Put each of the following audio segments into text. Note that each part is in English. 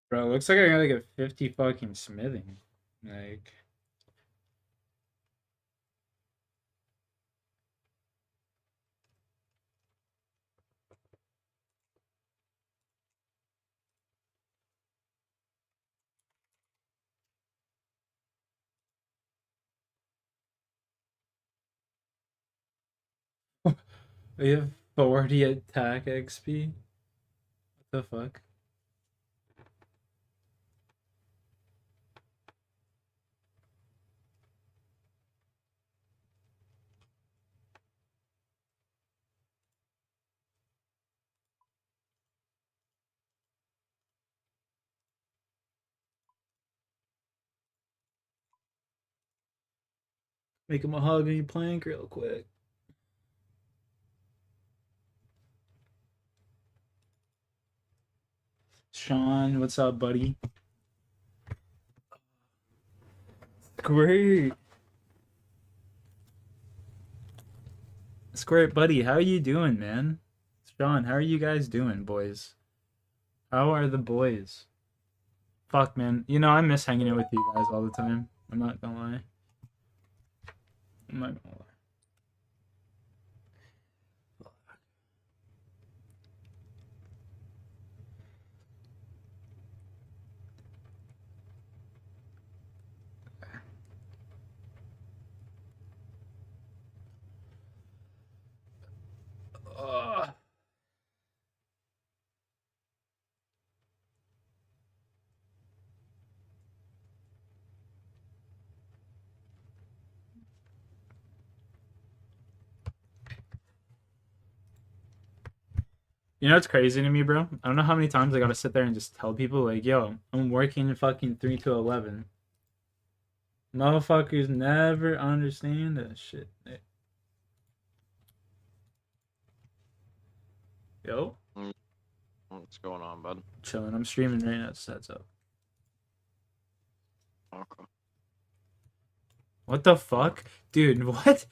Bro, it looks like I got like a 50 fucking smithing. Like, we have 40 attack XP. What the fuck? Make him a mahogany plank real quick. Sean, what's up, buddy? Great. It's great, buddy. How are you doing, man? Sean, how are you guys doing, boys? How are the boys? Fuck, man. You know, I miss hanging out with you guys all the time. I'm not gonna lie. I'm not gonna lie. Ugh. You know what's crazy to me, bro? I don't know how many times I gotta sit there and just tell people, like, yo, I'm working fucking 3 to 11. Motherfuckers never understand that shit. Yo, Mm, What's going on, bud? chilling. I'm streaming right now. So that's up. Okay. What the fuck? Dude, what?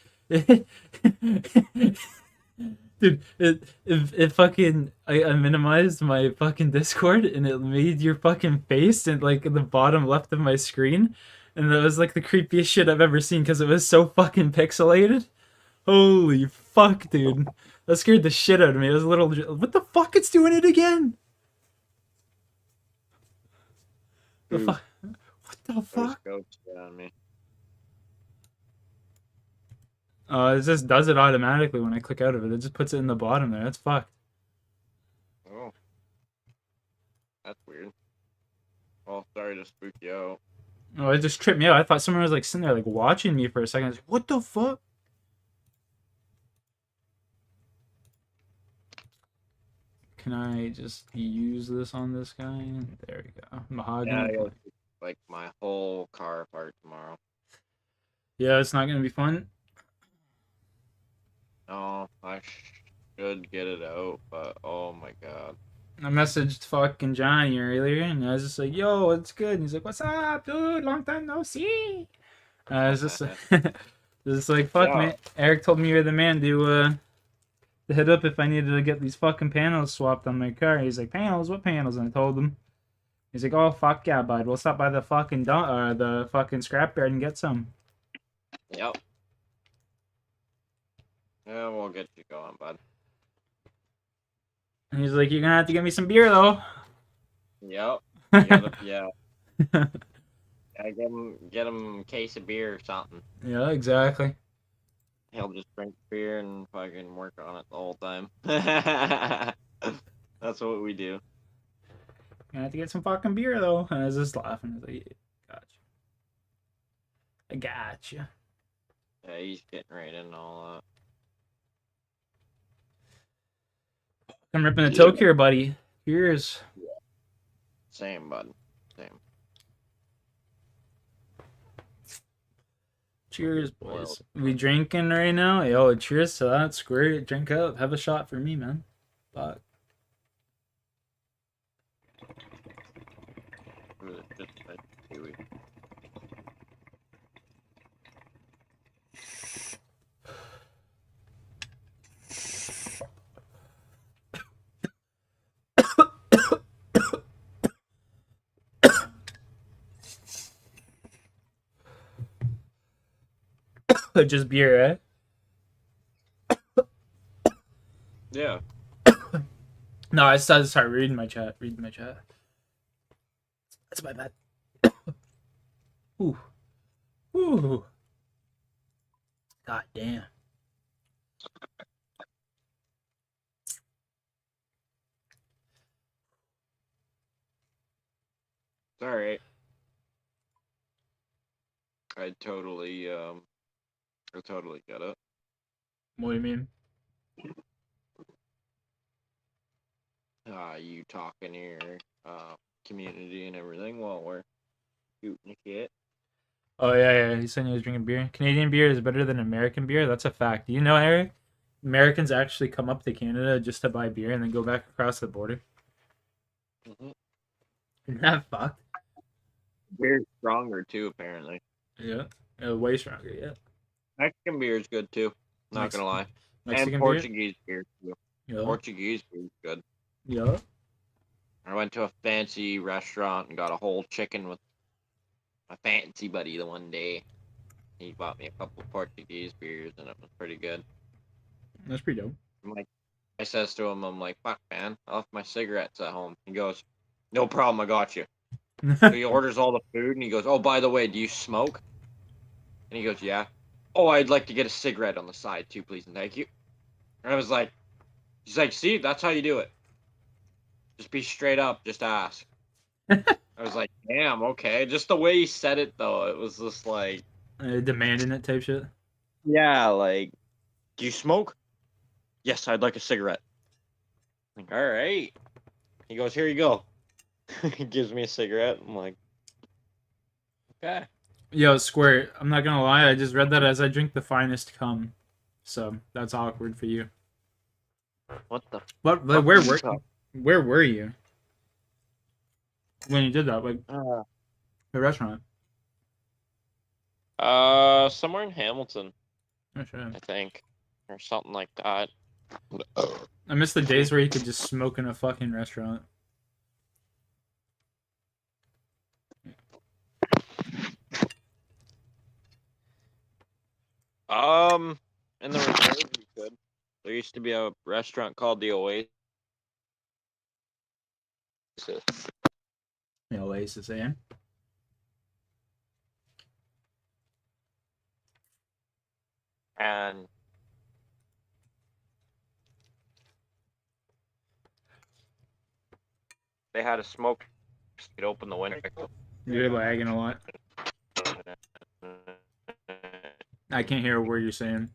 Dude, it fucking I minimized my fucking Discord and it made your fucking face in like in the bottom left of my screen, and that was like the creepiest shit I've ever seen because it was so fucking pixelated. Holy fuck, dude, that scared the shit out of me. It was a little. What the fuck? It's doing it again. The Ooh, fuck? What the there's fuck? goats on me. It just does it automatically when I click out of it. It just puts it in the bottom there. That's fucked. Oh, that's weird. Well, sorry to spook you out. Oh, it just tripped me out. I thought someone was like sitting there like watching me for a second. I was like, what the fuck? Can I just use this on this guy? There we go. Yeah, Mahogany I gotta plank. take, like my whole car apart tomorrow. Yeah, it's not gonna be fun. No, I should get it out, but oh my god. I messaged fucking Johnny earlier and I was just like, yo, what's good? And he's like, what's up, dude? Long time no see. I was just just like, fuck, Yeah, man. Eric told me you're the man to hit up if I needed to get these fucking panels swapped on my car. He's like, panels? What panels? And I told him. He's like, oh, fuck yeah, bud. We'll stop by the fucking the fucking scrapyard and get some. yep. Yeah, we'll get you going, bud. And he's like, you're gonna have to get me some beer though. Yep. You gotta, yeah. I get him a case of beer or something. Yeah, exactly. He'll just drink beer and fucking work on it the whole time. That's what we do. Gonna have to get some fucking beer though. And I was just laughing. I was like, yeah, gotcha. I gotcha. Yeah, he's getting right in all that. I'm ripping the Yeah. toke here, buddy. Cheers. Same, bud. Same. Cheers, Well, boys. We drinking right now? Yo, cheers to that. That's great. Drink up. Have a shot for me, man. Fuck. just like kiwi. Just beer, Yeah. eh? No, I started to start reading my chat. Reading my chat. That's my bad. Ooh. Ooh. God damn. It's alright. I totally get it. What do you mean? You talking your community and everything while we're shooting shit. Oh yeah, yeah. He said he was drinking beer. Canadian beer is better than American beer. That's a fact. Do you know, Eric? Americans actually come up to Canada just to buy beer and then go back across the border. Mm-hmm. Isn't that fucked? Beer's stronger too, apparently. Yeah. Way stronger. Yeah. Mexican beer is good too. Not Mex- gonna lie. And Mexican beer. Portuguese beer too. Yeah. Portuguese beer is good. Yeah. I went to a fancy restaurant and got a whole chicken with my fancy buddy the one day. He bought me a couple of Portuguese beers and it was pretty good. That's pretty dope. I'm like, I says to him, I'm like, fuck man, I left my cigarettes at home. He goes, no problem, I got you. So he orders all the food and he goes, oh, by the way, do you smoke? And he goes, yeah. Oh, I'd like to get a cigarette on the side too, please and thank you. And I was like, he's like, see, that's how you do it. Just be straight up, just ask. I was like, damn, okay. Just the way he said it though, it was just like, Demanding it type shit. yeah, like, do you smoke? Yes, I'd like a cigarette. Like, all right. He goes, here you go. He gives me a cigarette. I'm like, okay. Yo, Squirt, I'm not gonna lie, I just read that as I drink the finest cum. So that's awkward for you. What the What? fuck Where are you were? talking? Where were you when you did that? Like Uh, the restaurant? somewhere in Hamilton, Oh shit. I think, or something like that. I miss the days where you could just smoke in a fucking restaurant. In the reserve, you could. There used to be a restaurant called the Oasis. You know, Oasis, eh? And they had a smoke. You could open the window. You're lagging a lot. I can't hear a word you're saying.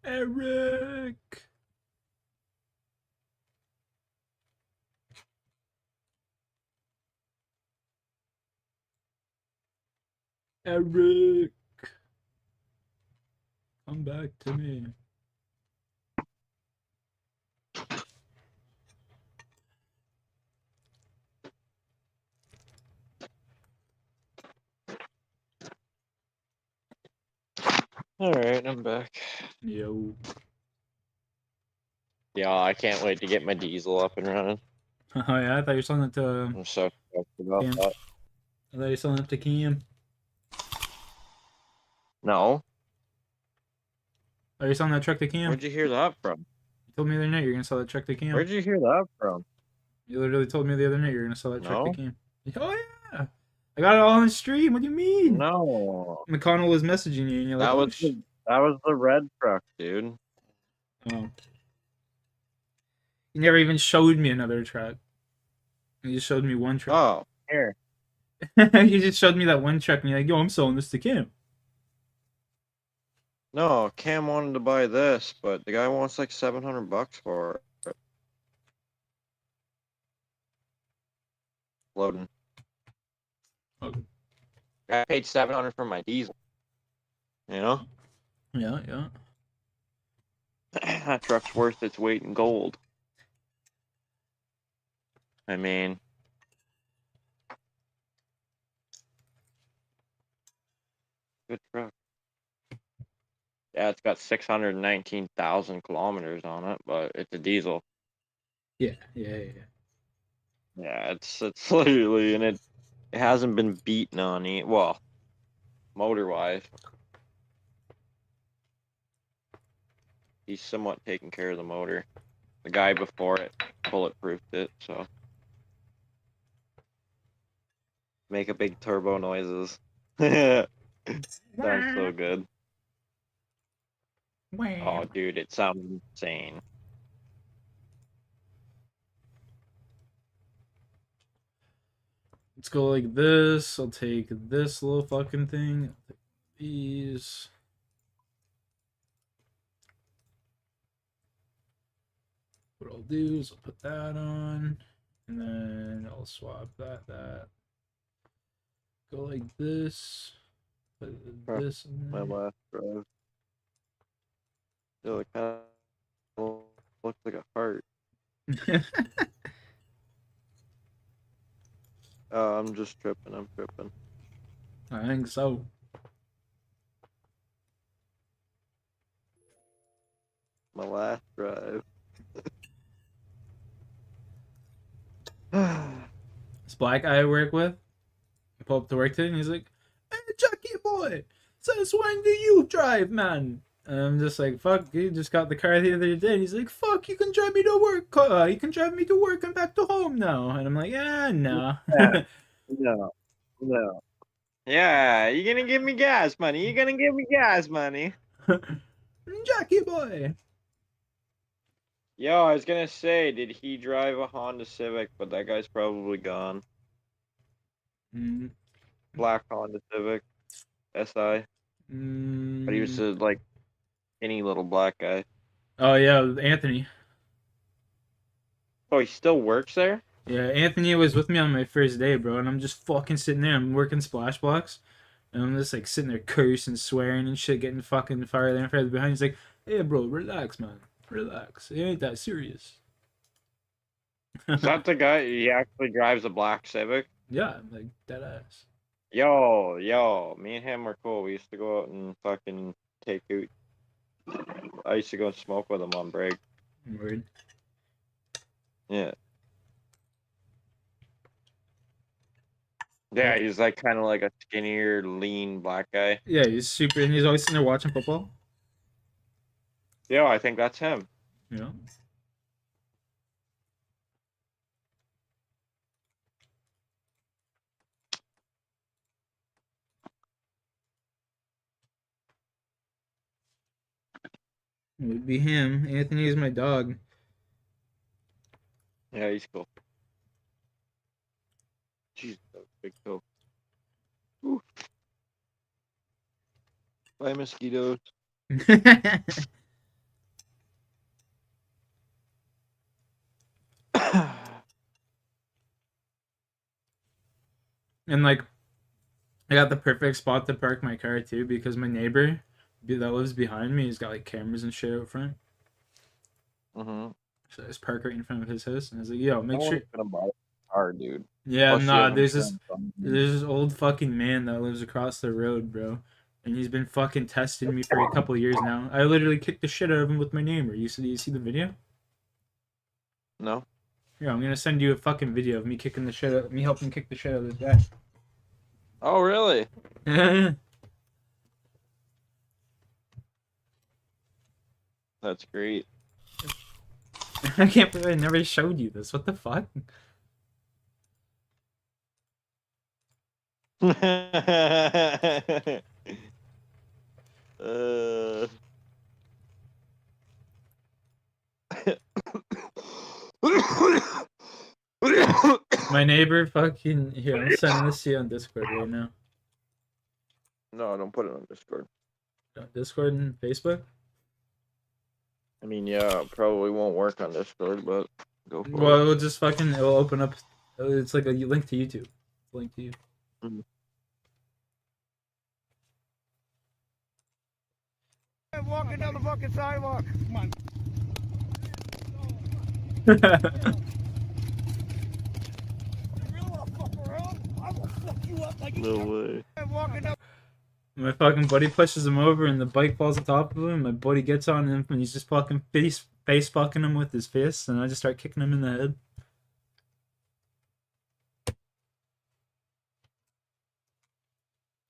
Eric. Eric. Come back to me. All right, I'm back. Yo. Yeah, I can't wait to get my diesel up and running. Oh yeah, I thought you were selling it to I'm so stoked about Cam. that. I thought you were selling it to Cam. No, Are you selling that truck to Cam? where'd you hear that from? You told me the other night you're gonna sell that truck to Cam. Where'd you hear that from? You literally told me the other night you're gonna sell that truck to No, Cam. Oh yeah. I got it all on stream. What do you mean? no, McConnell was messaging you and you're like, that oh was the red truck, dude. Oh. You never even showed me another truck. You just showed me one truck. Oh, here. You just showed me that one truck and you're like, yo, I'm selling this to Cam. No, Cam wanted to buy this, but the guy wants like $700 for it. Loading. Okay. I paid $700 for my diesel. You know, Yeah, yeah. that truck's worth its weight in gold. I mean, good truck. Yeah, it's got 619,000 kilometers on it, but it's a diesel. Yeah, yeah, yeah. Yeah, it's literally, and it hasn't been beaten on well, motor wise. He's somewhat taking care of the motor. The guy before it bulletproofed it, so make a big turbo noises. Sounds so good. Oh, Wham. dude, it sounds insane. Let's go like this. I'll take this little fucking thing. I'll take these. What I'll do is I'll put that on, and then I'll swap that. Go like this. Put Huh, this in my there. last drive. Still, it kind of looks like a heart. I'm just tripping. I'm tripping. I think so. My last drive. This black guy I work with, I pull up to work today, and he's like, "Hey, Chucky boy, since when do you drive, man?" And I'm just like, "Fuck, you just got the car the other day." And he's like, "Fuck, you can drive me to work. You can drive me to work and back to home now." And I'm like, "Yeah, no." Yeah, no, no. Yeah, you're gonna give me gas money. You're gonna give me gas money. Jackie boy. Yo, I was gonna say, did he drive a Honda Civic? But that guy's probably gone. Mm, Black Honda Civic, SI. But he was mm. like any little black guy. Oh yeah, Anthony. Oh, he still works there? Yeah, Anthony was with me on my first day, bro, and I'm just fucking sitting there. I'm working splash blocks, and I'm just like sitting there cursing, swearing and shit, getting fucking farther and farther behind. He's like, "Hey, bro, relax, man, relax. It ain't that serious." Is that the guy? He actually drives a black Civic? Yeah, I'm like dead ass. Yo, me and him were cool. We used to go out and fucking take out. I used to go and smoke with him on break. Word. Yeah. Yeah, he's like kind of like a skinnier, lean black guy. Yeah, he's super, and he's always sitting there watching football. Yo, I think that's him. You know. It would be him. Anthony is my dog. Yeah, he's cool. Jesus, that was big toe. Ooh. Bye, mosquitoes. And like, I got the perfect spot to park my car too because my neighbor that lives behind me, he's got like cameras and shit out front. Mm-hmm. So I just park right in front of his house, and I was like, "Yo, No make sure." one's gonna buy a car, dude. Yeah, Plus, you nah. have There's this insurance on it. there's this old fucking man that lives across the road, bro, and he's been fucking testing me for a couple of years now. I literally kicked the shit out of him with my neighbor. You see the video? No? Yeah, I'm gonna send you a fucking video of me kicking the shit out, me helping kick the shit out of this Oh, really? guy. That's great. I can't believe I never showed you this. What the fuck? uh... My neighbor fucking here. I'm sending this to you on Discord right now. No, don't put it on Discord. Discord and Facebook. I mean, yeah, it probably won't work on Discord, but go for Well, it. it'll just fucking it'll open up. It's like a link to YouTube. Link to you. Mhm. I'm walking down the fucking sidewalk. Come on. You really want to fuck around? I will fuck you up like No way. I'm walking down. My fucking buddy pushes him over, and the bike falls on top of him. My buddy gets on him, and he's just fucking face fucking him with his fists, and I just start kicking him in the head.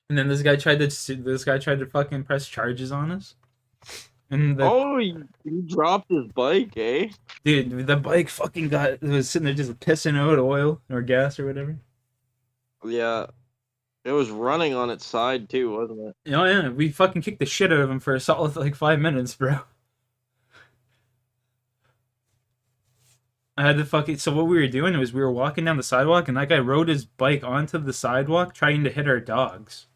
And then this guy tried to fucking press charges on us. And Oh, he dropped his bike, eh? dude, the bike fucking was sitting there just pissing out oil or gas or whatever. Yeah. It was running on its side too, wasn't it? Oh yeah, we fucking kicked the shit out of him for a solid like 5 minutes, bro. I had to fucking. So what we were doing was we were walking down the sidewalk, and that guy rode his bike onto the sidewalk, trying to hit our dogs.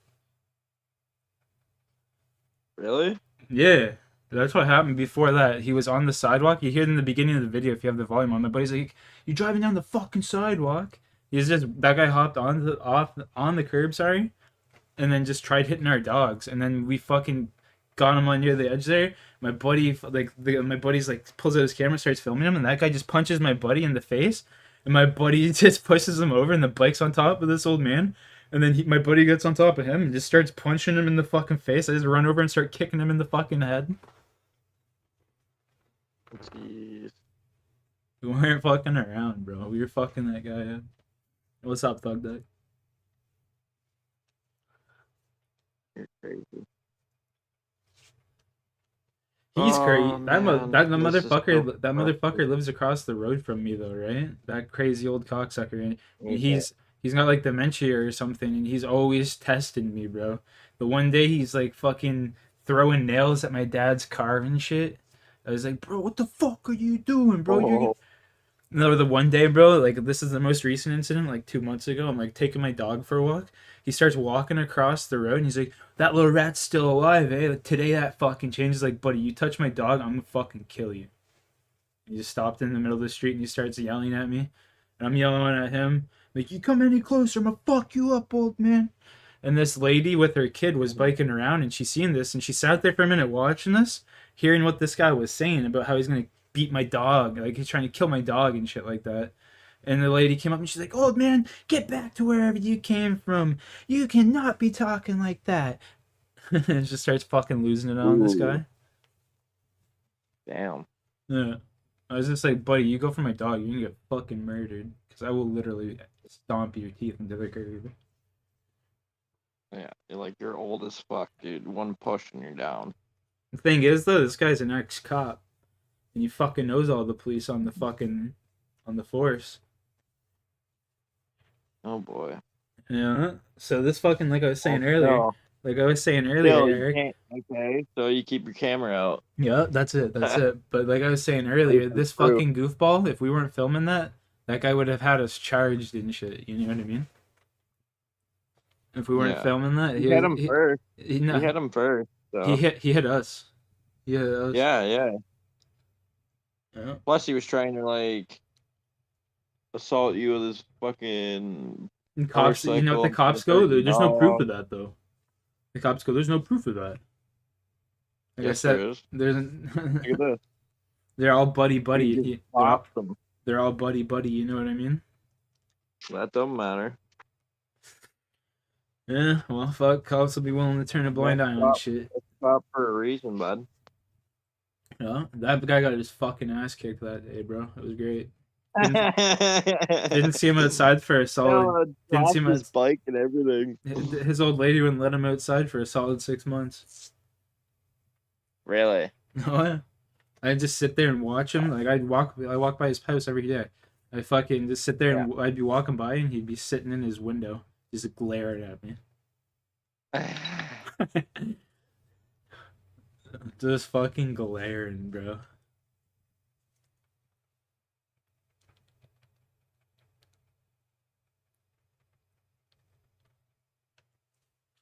Really? Yeah, that's what happened before that. He was on the sidewalk. You hear it in the beginning of the video if you have the volume on. My buddy's like, "You driving down the fucking sidewalk?" He's just that guy hopped on the curb, sorry, and then just tried hitting our dogs, and then we fucking got him on near the edge there. My buddy my buddy's like pulls out his camera, starts filming him, and that guy just punches my buddy in the face, and my buddy just pushes him over, and the bike's on top of this old man. And then my buddy gets on top of him and just starts punching him in the fucking face. I just run over and start kicking him in the fucking head. Jeez. We weren't fucking around, bro. We were fucking that guy up. What's up, Thug Duck? You're crazy. He's crazy. That This is motherfucker. so That motherfucker lives across the road from me, though, right? That crazy old cocksucker. And he's got like dementia or something, and he's always testing me, bro. But one day he's like fucking throwing nails at my dad's car and shit. I was like, bro, what the fuck are you doing, bro? Oh. No, the one day, bro, like this is the most recent incident, like 2 months ago. I'm like taking my dog for a walk. He starts walking across the road and he's like, that little rat's still alive, eh? Like, today that fucking changes. Like, buddy, you touch my dog, I'm gonna fucking kill you. He just stopped in the middle of the street and he starts yelling at me. And I'm yelling at him. Like, you come any closer, I'm gonna fuck you up, old man. And this lady with her kid was biking around and she seen this and she sat there for a minute watching this, hearing what this guy was saying about how he's gonna beat my dog, like he's trying to kill my dog and shit like that. And the lady came up and she's like, old man, get back to wherever you came from. You cannot be talking like that. And just starts fucking losing it on this guy. Damn. Yeah. I was just like, buddy, you go for my dog, you're gonna get fucking murdered. Because I will literally stomp your teeth into the curb. Yeah, you're old as fuck, dude. One push and you're down. The thing is, though, this guy's an ex-cop. And he fucking knows all the police on the force. Oh boy. Yeah. So this fucking, like I was saying earlier, No. Eric. Okay, so you keep your camera out. Yeah, that's it. But like I was saying earlier, this fucking goofball, if we weren't filming that guy would have had us charged and shit. You know what I mean? If we weren't filming that, he hit him first. He hit him first. So. He hit us. Yeah. Yeah. Plus, he was trying to assault you with his fucking. And cops, you know what the cops go? There's no proof of that, though. The cops go, there's no proof of that. Like yes, I said, there is. there's. Look at this. They're all buddy. Them. They're all buddy. You know what I mean? That don't matter. Yeah, well, fuck. Cops will be willing to turn a blind eye on shit. It's not for a reason, bud. Yeah, that guy got his fucking ass kicked that day, bro. It was great. Didn't see him outside for a solid. Didn't see him his bike and everything. His old lady wouldn't let him outside for a solid 6 months. Really? Oh yeah. I'd just sit there and watch him. Like I walk by his house every day. I fucking just sit there and I'd be walking by and he'd be sitting in his window, just glaring at me. Just fucking glaring, bro.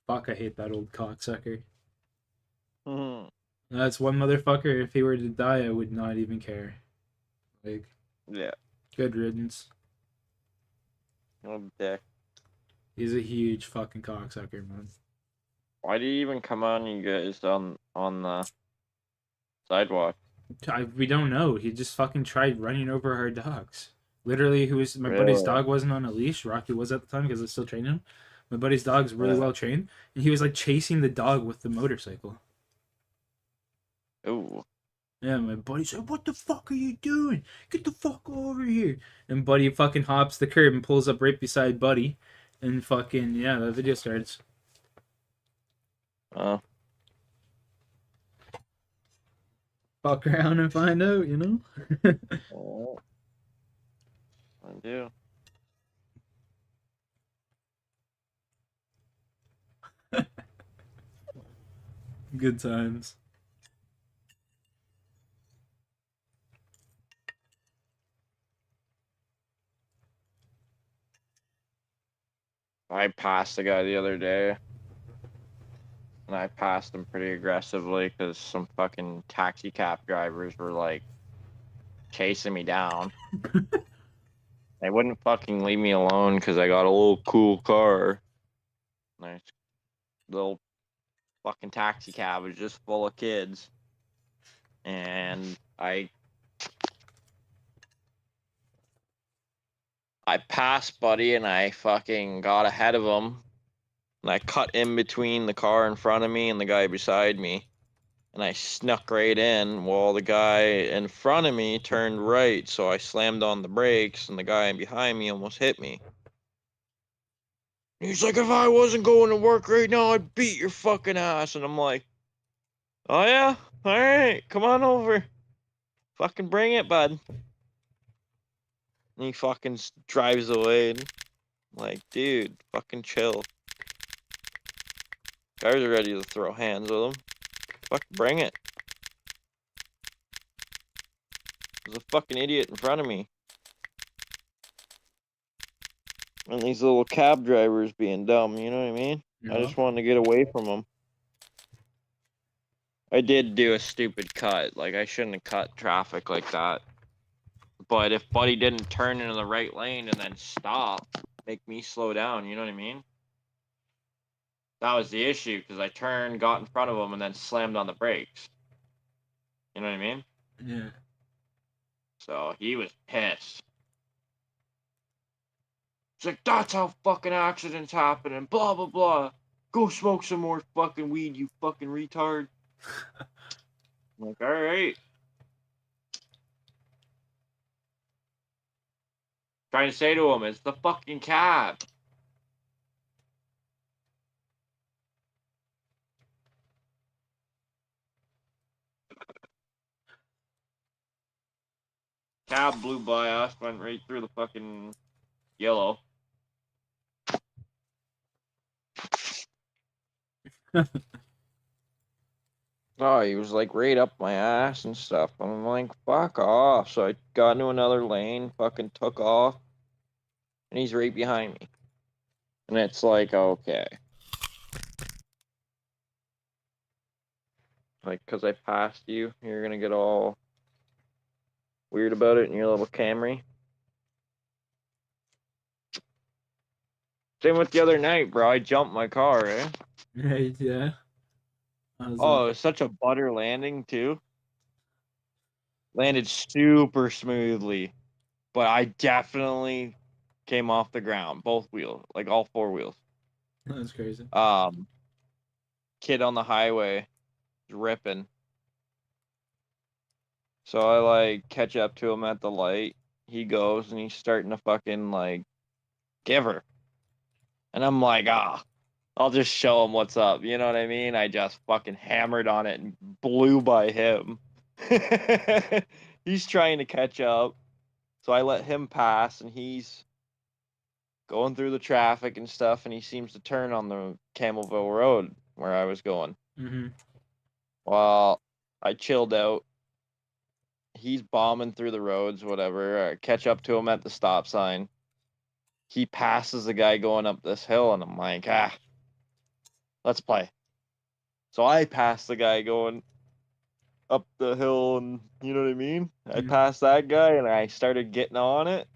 Fuck, I hate that old cocksucker. Mm-hmm. That's one motherfucker. If he were to die, I would not even care. Like, yeah. Good riddance. Oh, dick. He's a huge fucking cocksucker, man. Why did he even come on you guys on the sidewalk? We don't know. He just fucking tried running over our dogs. Literally, my buddy's dog wasn't on a leash. Rocky was at the time because I was still training him. My buddy's dog's really well trained, and he was like chasing the dog with the motorcycle. Ooh. Yeah, my buddy said, "What the fuck are you doing? Get the fuck over here!" And Buddy fucking hops the curb and pulls up right beside Buddy, and fucking yeah, the video starts. Oh, Fuck around and find out, you know. oh, I do. Good times. I passed a guy the other day, and I passed him pretty aggressively because some fucking taxi cab drivers were like chasing me down. They wouldn't fucking leave me alone because I got a little cool car. Nice little fucking taxi cab was just full of kids, and I passed Buddy and I fucking got ahead of him, and I cut in between the car in front of me and the guy beside me, and I snuck right in while the guy in front of me turned right, so I slammed on the brakes and the guy behind me almost hit me. He's like, if I wasn't going to work right now, I'd beat your fucking ass. And I'm like, oh yeah? Alright, come on over. Fucking bring it, bud. And he fucking drives away. And I'm like, dude, fucking chill. Guys are ready to throw hands with him. Fucking bring it. There's a fucking idiot in front of me. And these little cab drivers being dumb, you know what I mean? I Yeah. just wanted to get away from them. I did do a stupid cut. Like, I shouldn't have cut traffic like that. But if Buddy didn't turn into the right lane and then stop, make me slow down, you know what I mean? That was the issue, because I turned, got in front of him, and then slammed on the brakes. You know what I mean? Yeah. So he was pissed. It's like, that's how fucking accidents happen, and blah, blah, blah. Go smoke some more fucking weed, you fucking retard. I'm like, alright. Trying to say to him, it's the fucking cab. Cab blew by us, went right through the fucking yellow. Oh, he was like right up my ass and stuff. I'm like, fuck off. So I got into another lane, fucking took off, and he's right behind me. And it's like, okay. Like, because I passed you, you're gonna get all weird about it in your little Camry. Same with the other night, bro. I jumped my car, eh? Right. Yeah. Oh, it was such a butter landing, too. Landed super smoothly. But I definitely came off the ground. Both wheels. Like, all four wheels. That's crazy. Kid on the highway ripping. So I like catch up to him at the light. He goes and he's starting to fucking like give her. And I'm like, I'll just show him what's up. You know what I mean? I just fucking hammered on it and blew by him. He's trying to catch up. So I let him pass and he's going through the traffic and stuff and he seems to turn on the Campbellville Road where I was going. Mm-hmm. Well, I chilled out. He's bombing through the roads, whatever. I catch up to him at the stop sign. He passes the guy going up this hill, and I'm like, let's play. So I pass the guy going up the hill, and you know what I mean? I passed that guy, and I started getting on it,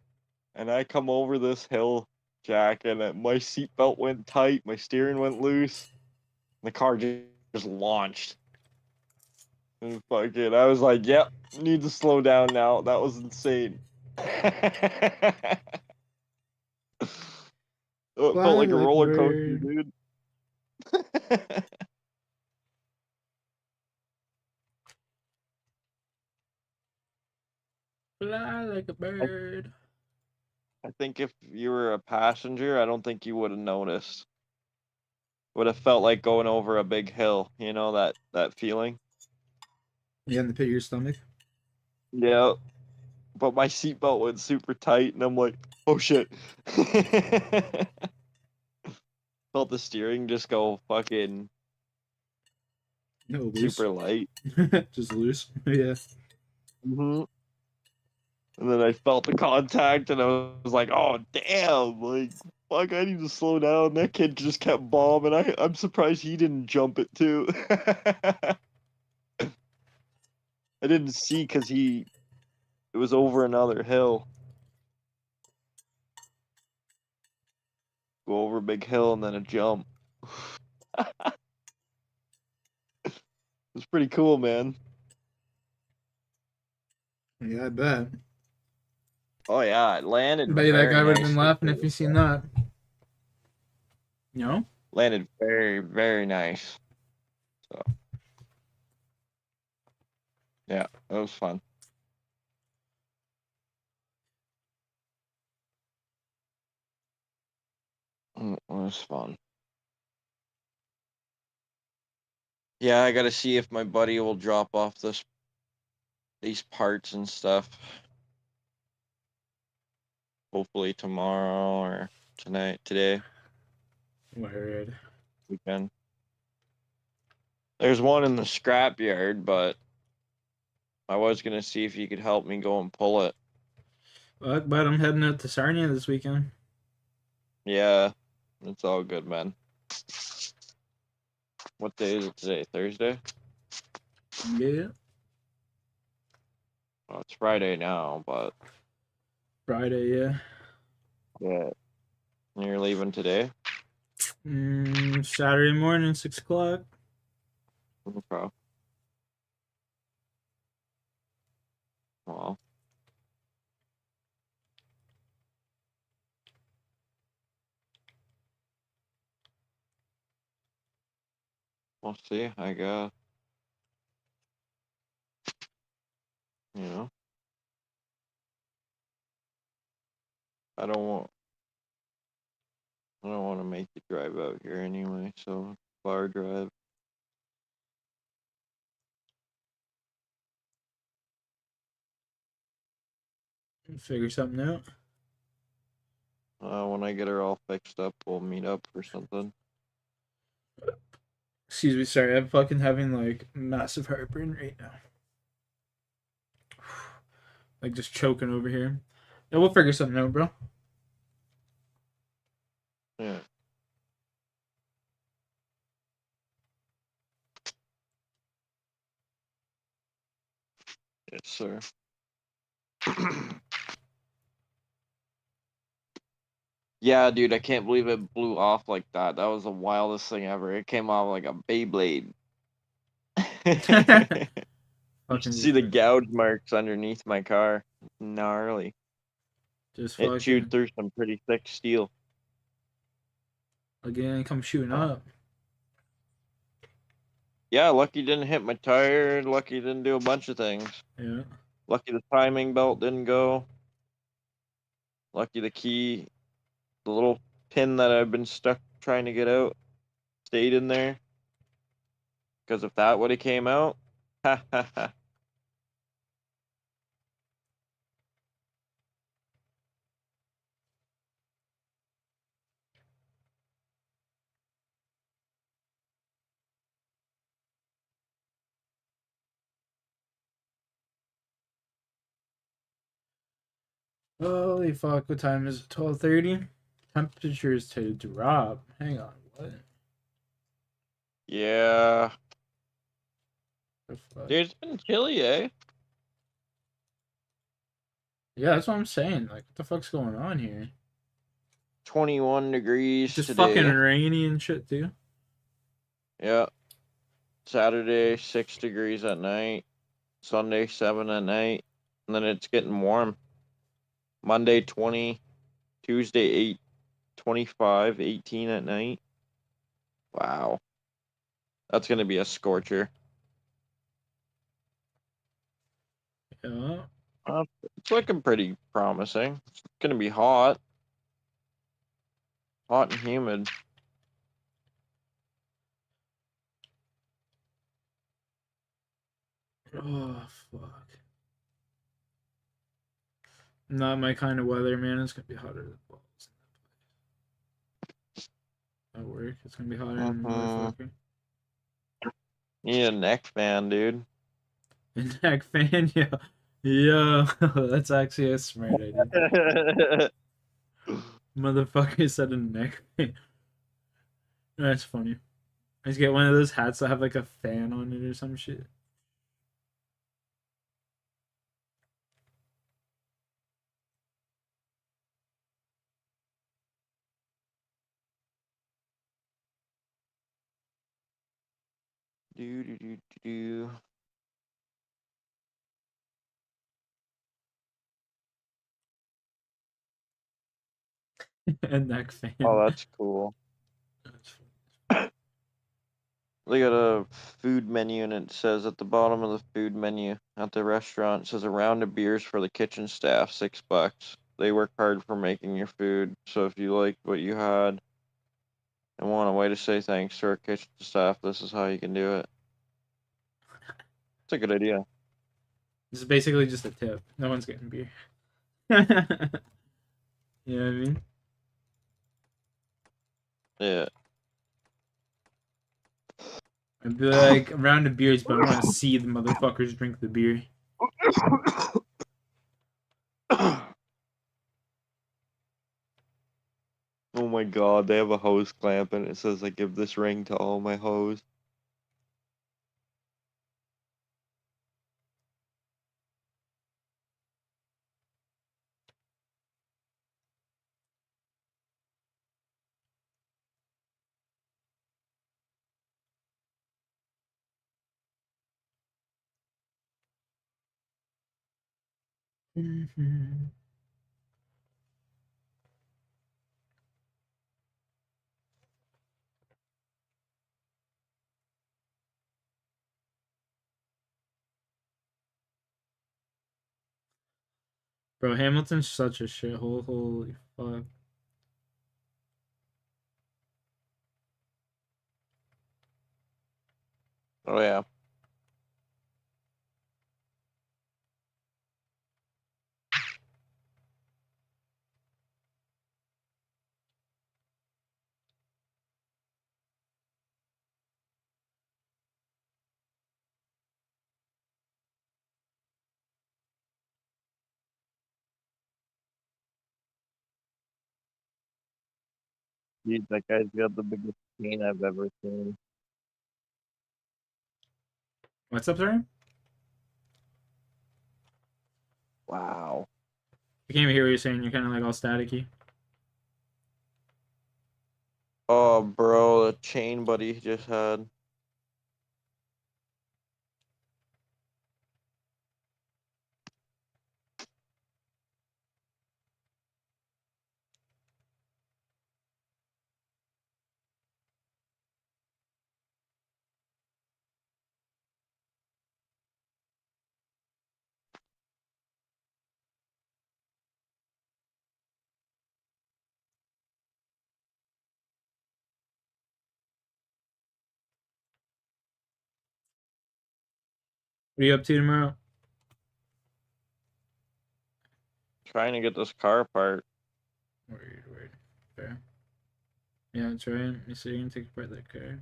and I come over this hill, Jack, and my seatbelt went tight, my steering went loose, and the car just launched. And fucking, I was like, yep, need to slow down now. That was insane. It felt like a Fly like a roller coaster, bird. dude. Fly like a bird. I think if you were a passenger, I don't think you would have noticed. Would have felt like going over a big hill. You know that feeling? Yeah, in the pit of your stomach. Yeah. But my seatbelt went super tight, and I'm like, oh shit. Felt the steering just go fucking No, loose. super light. Just loose. Yeah. And then I felt the contact, and I was like, oh damn, like fuck, I need to slow down. That kid just kept bombing. I'm surprised he didn't jump it too. I didn't see because it was over another hill. Go over a big hill and then a jump. It was pretty cool, man. Yeah, I bet. Oh yeah, it landed Bet you that very guy would have been nicely, laughing if too. he seen that. You know? Landed very, very nice. So yeah, it was fun. It was fun. Yeah, I gotta see if my buddy will drop off these parts and stuff. Hopefully tomorrow or today, Word. weekend. There's one in the scrapyard, but I was gonna see if you could help me go and pull it. Fuck, but I'm heading out to Sarnia this weekend. Yeah, it's all good, man. What day is it today? Thursday? Yeah. Well, it's Friday now, but Friday, yeah. yeah. You're leaving today? Saturday morning, 6 o'clock. Okay. Well, we'll see, I guess. You know? I don't want I don't want to make you drive out here anyway, so bar drive. Figure something out. When I get her all fixed up, we'll meet up for something. Excuse me, sorry. I'm fucking having like massive heartburn right now. Like just choking over here. Yeah, we'll figure something out, bro. Yeah. Yes, sir. Yeah, dude, I can't believe it blew off like that. That was the wildest thing ever. It came off like a Beyblade. You should Fucking see the gouge marks underneath my car. Gnarly. just It chewed fucking through some pretty thick steel. again come shooting up. Yeah, lucky didn't hit my tire. Lucky didn't do a bunch of things. Yeah. Lucky the timing belt didn't go. Lucky the little pin that I've been stuck trying to get out, stayed in there. Because if that would have came out, ha ha ha. Holy fuck! What time is it? 12:30. Temperatures to drop. Hang on. What Yeah. the fuck? Dude, it's been chilly, eh? Yeah, that's what I'm saying. Like, what the fuck's going on here? 21 degrees Just today. fucking rainy and shit too. Yeah. Saturday, 6 degrees at night. Sunday, 7 at night. And then it's getting warm. Monday, 20. Tuesday, 8, 25, 18 at night. Wow. That's going to be a scorcher. Yeah. It's looking pretty promising. It's gonna be hot and humid. Oh fuck. Not my kind of weather, man. It's gonna be hotter than balls. At work, it's gonna be hotter than Mm-hmm. motherfucker. You need a neck fan, dude. A neck fan, yo, yo, that's actually a smart idea. Motherfucker said a neck fan. That's funny. I just get one of those hats that have like a fan on it or some shit. Do do do do do. A neck fan. Oh, that's cool. That's funny. They got a food menu, and it says at the bottom of the food menu at the restaurant, it says a round of beers for the kitchen staff, $6. They work hard for making your food, so if you liked what you had and want a way to say thanks to our kitchen staff, this is how you can do it. It's a good idea. This is basically just a tip. No one's getting beer. You know what I mean? Yeah. I'd be like, a round of beers, but I want to see the motherfuckers drink the beer. Oh my god, they have a hose clamp and it says I give this ring to all my hoes. Bro, Hamilton's such a shithole. Holy fuck. Oh yeah. Dude, that guy's got the biggest cane I've ever seen. What's up, sorry? Wow. I can't even hear what you're saying. You're kind of like all staticky. Oh, bro, the chain buddy just had. What are you up to tomorrow? Trying to get this car apart. Word. Fair. Yeah, that's right. Let me see. You can take apart that car.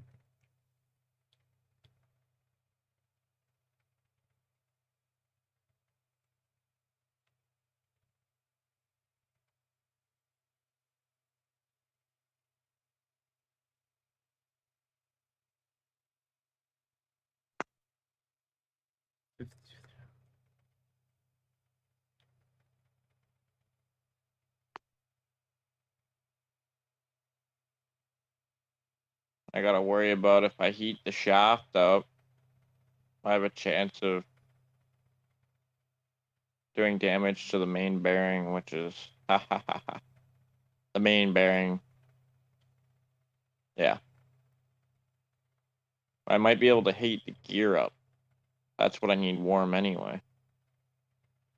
I gotta worry about if I heat the shaft up, I have a chance of doing damage to the main bearing, which is the main bearing. Yeah. I might be able to heat the gear up. That's what I need warm anyway.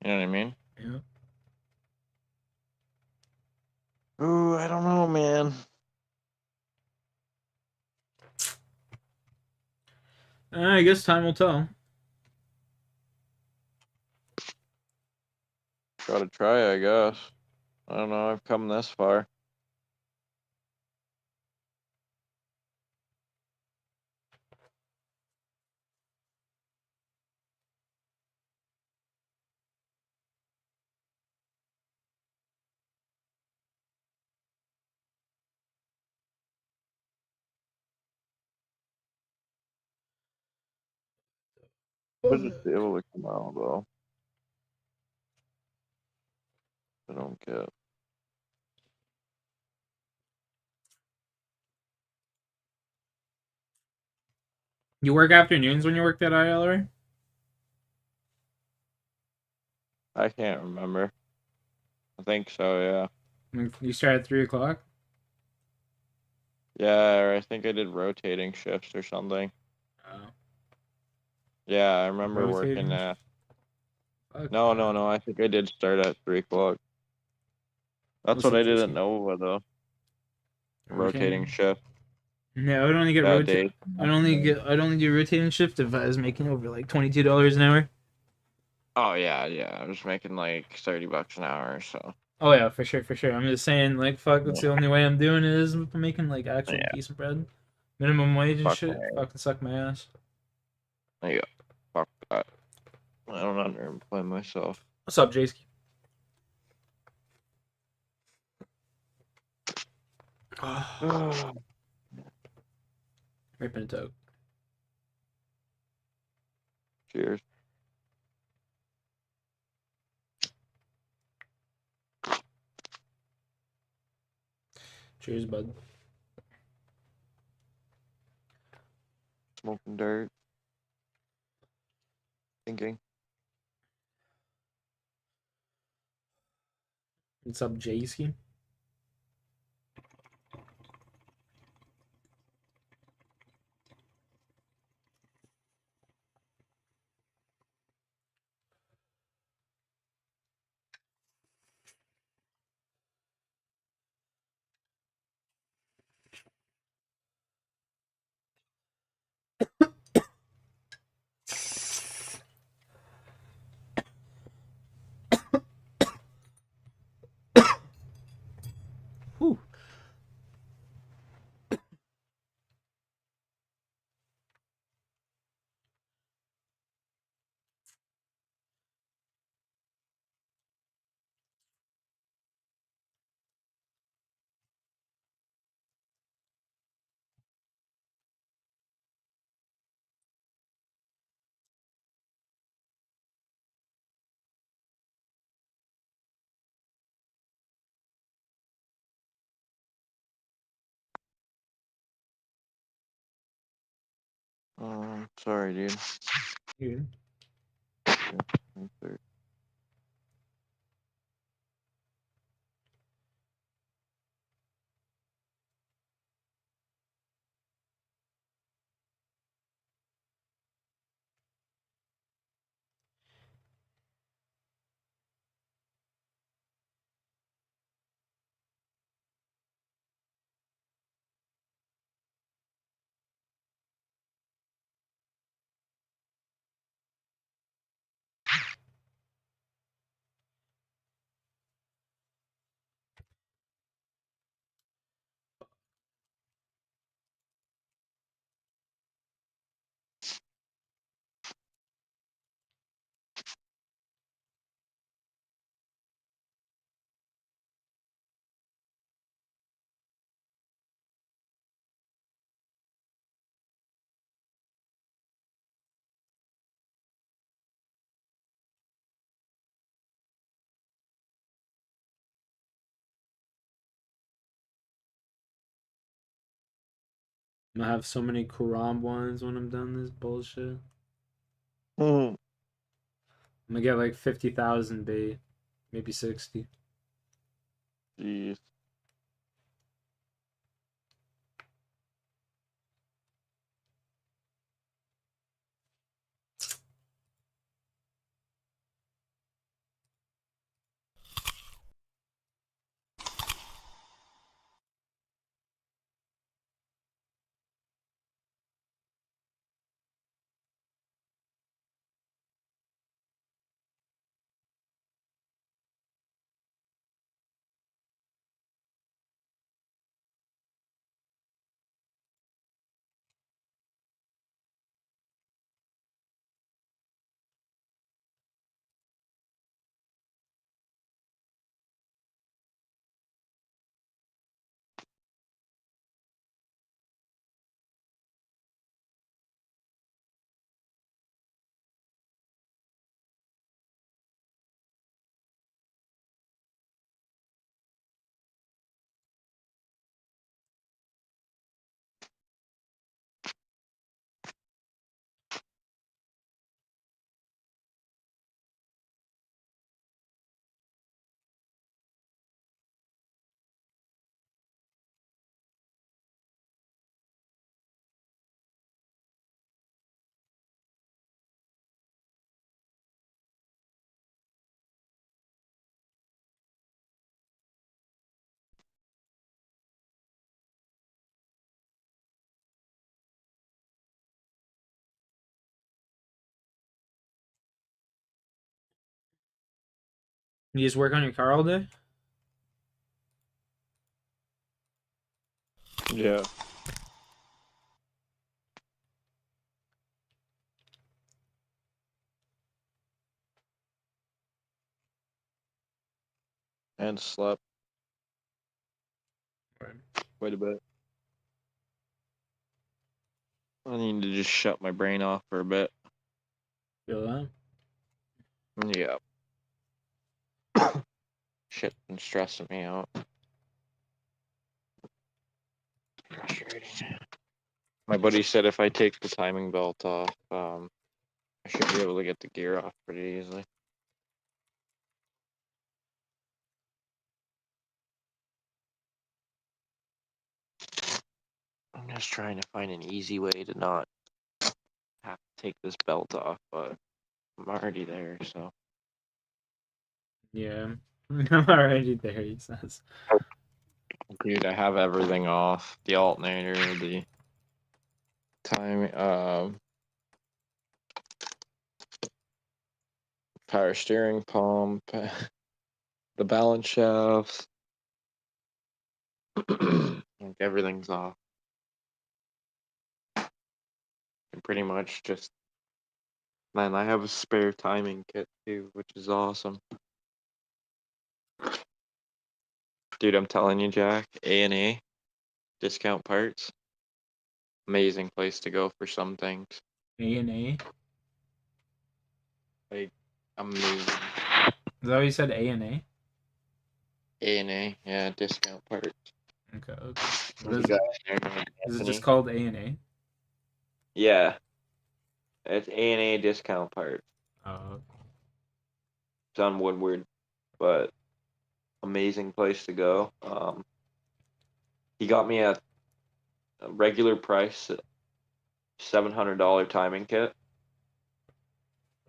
You know what I mean? Yeah. Ooh, I don't know, man. I guess time will tell. Gotta try, I guess. I don't know. I've come this far. I'll just be able to come out, though. I don't get. You work afternoons when you work at ILR? I can't remember. I think so, yeah. You start at 3 o'clock? Yeah, or I think I did rotating shifts or something. Oh. Yeah, I remember working Rotating? at. Fuck No, that. no, no. I think I did start at 3 o'clock. That's What's what up, I did at JC? Nova, though. Rotating Rotating? shift. No, I'd only get Yeah, days. I'd only do rotating shift if I was making over like $22 an hour. Oh, yeah, yeah. I was making like $30 an hour, so. Oh yeah, for sure, for sure. I'm just saying, like, fuck. That's Yeah, the only way I'm doing it is if I'm making like actual yeah, decent bread, minimum wage and fuck shit. that. Fucking suck my ass. Yeah, fuck that. I don't underemploy myself. What's up, Jace? Ripping a toke. Cheers. Cheers, bud. Smoking dirt. Thinking. What's up, Jace? Whew. Sorry, dude. Dude. Dirt. I'm gonna have so many Quran ones when I'm done this bullshit. Hmm. I'm gonna get like 50,000 bait, maybe 60. Jeez. You just work on your car all day? Yeah. And slept Right. quite a bit. I need to just shut my brain off for a bit. Feel that? Yeah. Shit been stressing me out. My buddy said if I take the timing belt off, I should be able to get the gear off pretty easily. I'm just trying to find an easy way to not have to take this belt off, but I'm already there, so. Yeah. I'm already there, he says. Dude, I have everything off. The alternator, the time, power steering pump, the balance shafts. Like everything's off. And pretty much just, man, I have a spare timing kit too, which is awesome. Dude, I'm telling you, Jack, A&A, discount parts, amazing place to go for some things. A&A? Like, amazing. Is that what you said, A&A? A&A, yeah, discount parts. Okay. What There's is a guy it? in there named Is it Anthony. just called A&A? Yeah, it's A&A discount parts. Oh, It's on Woodward, but amazing place to go. He got me a regular price $700 timing kit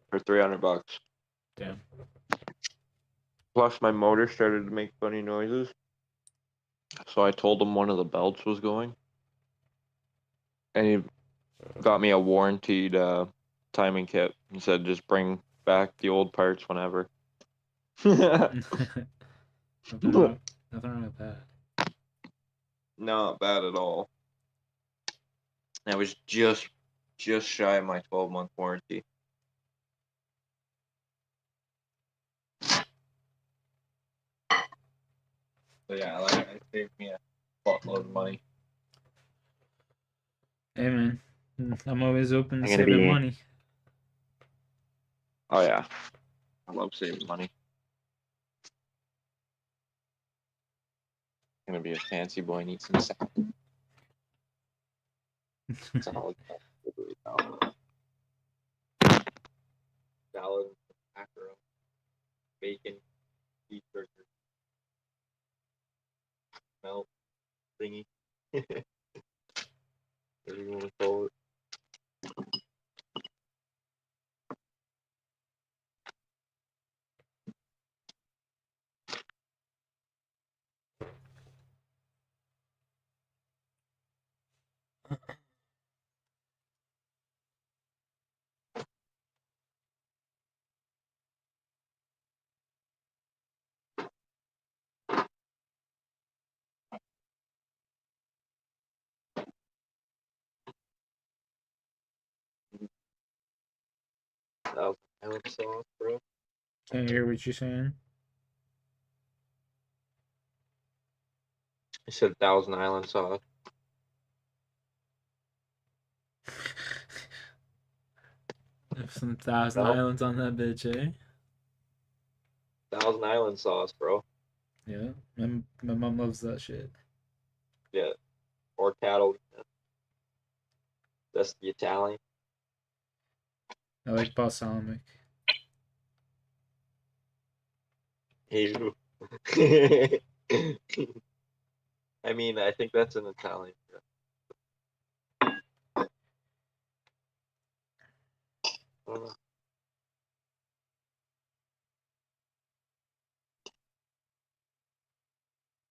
for $300. damn. Plus, my motor started to make funny noises, so I told him one of the belts was going, and he got me a warranted timing kit. He said just bring back the old parts whenever. Nothing wrong with that. Not bad at all. And I was just shy of my 12-month warranty. So yeah, like it saved me a buttload of money. Hey, man. I'm always open to I'm gonna saving be- money. Oh yeah, I love saving money. Gonna be a fancy boy, need some salad. Salad, salad, macaroni, bacon, beef burger, melt, thingy. Whatever you want to call it. Island sauce, bro. Can't hear what you're saying. I said Thousand Island sauce. There's some Thousand No. Islands on that bitch, eh? Thousand Island sauce, bro. Yeah. My mom loves that shit. Yeah. Or cattle. That's the Italian. I like balsamic. Ew. I mean, I think that's an Italian.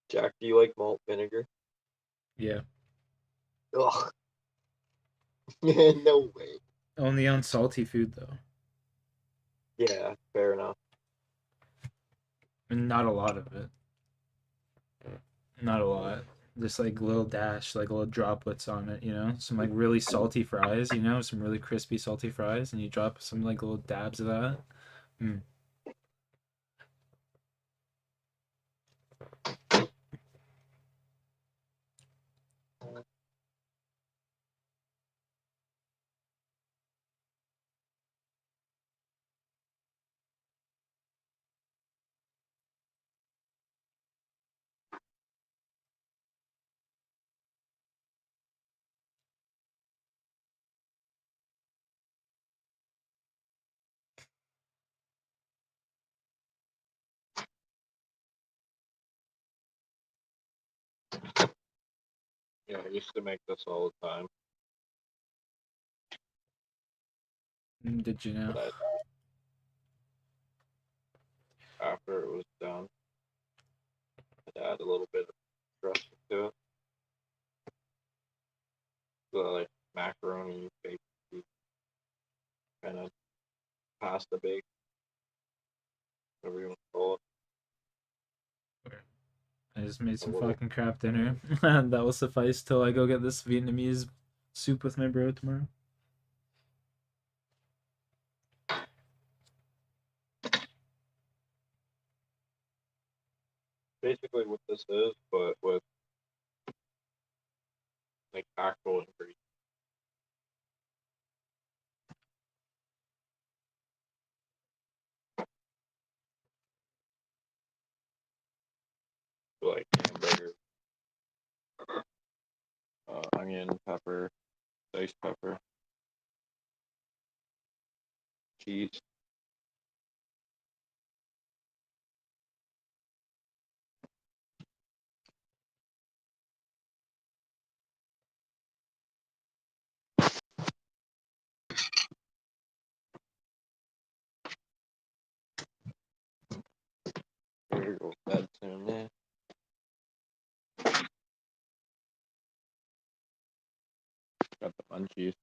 Jack, do you like malt vinegar? Yeah. Ugh. No way. Only on salty food, though. Yeah, fair enough. Not a lot of it. Not a lot. Just like little dash, like little droplets on it, you know? Some like really salty fries, you know? Some really crispy salty fries, and you drop some like little dabs of that. Mm. Yeah, I used to make this all the time, Did you know? but after it was done, I'd add a little bit of dressing to it. So like macaroni, baked beef, kind of pasta bake, whatever you want to call I just made it. A some little. fucking crap dinner, and that will suffice till I go get this Vietnamese soup with my bro tomorrow. Basically what this is, but with like actual ingredients. So, like hamburger, onion, pepper, diced pepper, cheese. There you go, that's in there. Got the munchies.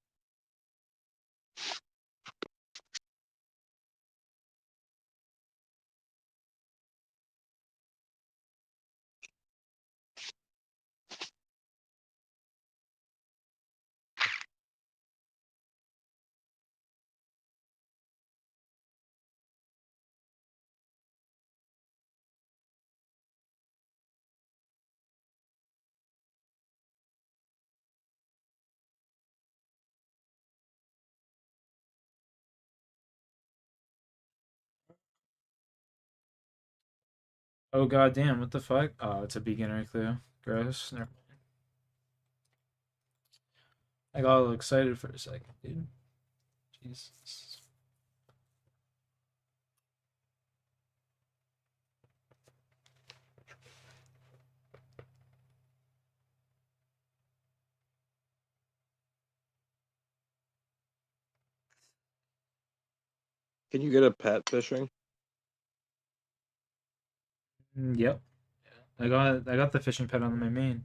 Oh god damn, what the fuck? Oh, it's a beginner clue. Gross. Never mind. I got all excited for a second, dude. Jesus. Can you get a pet fishing? Yep. I got the fishing pet on my main.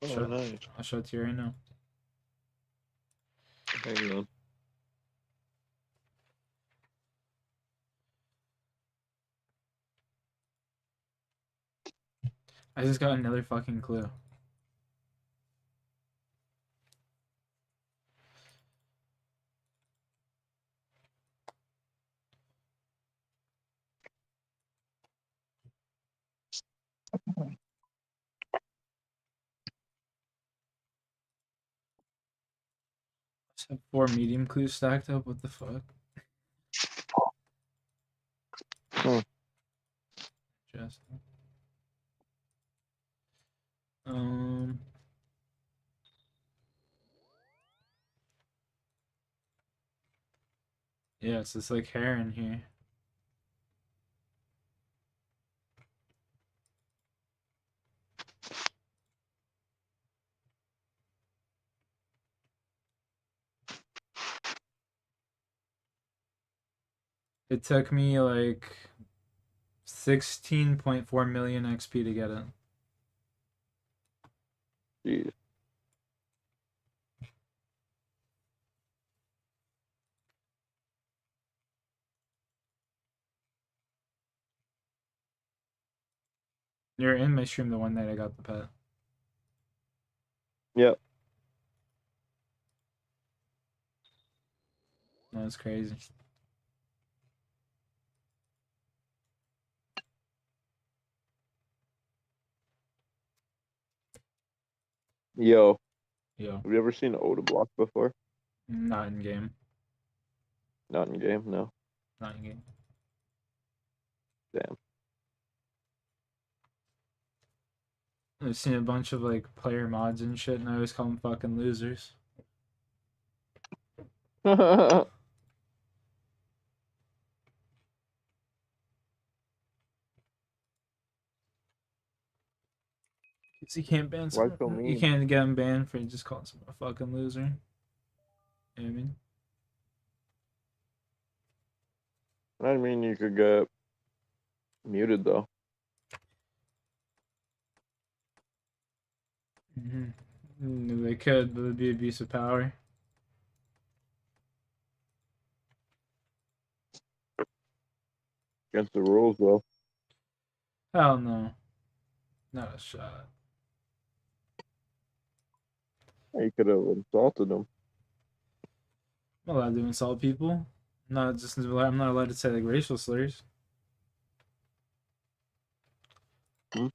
Oh, nice. I'll show it to you right now. Hang on. I just got another fucking clue. I just have 4 medium clues stacked up. What the fuck? Hmm. Just um. Yeah, it's this like hair in here. It took me like 16.4 million XP to get it. Jeez. You're in my stream the one night I got the pet. Yep. That's crazy. Yo, Yo, have you ever seen Oda Block before? not in game. Not in game, no. Not in game. Damn. I've seen a bunch of like player mods and shit, and I always call them fucking losers. Cause you can't ban Why someone. so You mean? can't get him banned for just calling someone a fucking loser. You know what I mean? I mean, you could get muted though. They could, but it'd be abuse of power. Against the rules though. Hell no. Not a shot. You could have insulted him. I'm allowed to insult people. I'm not allowed to say like racial slurs. Hmm?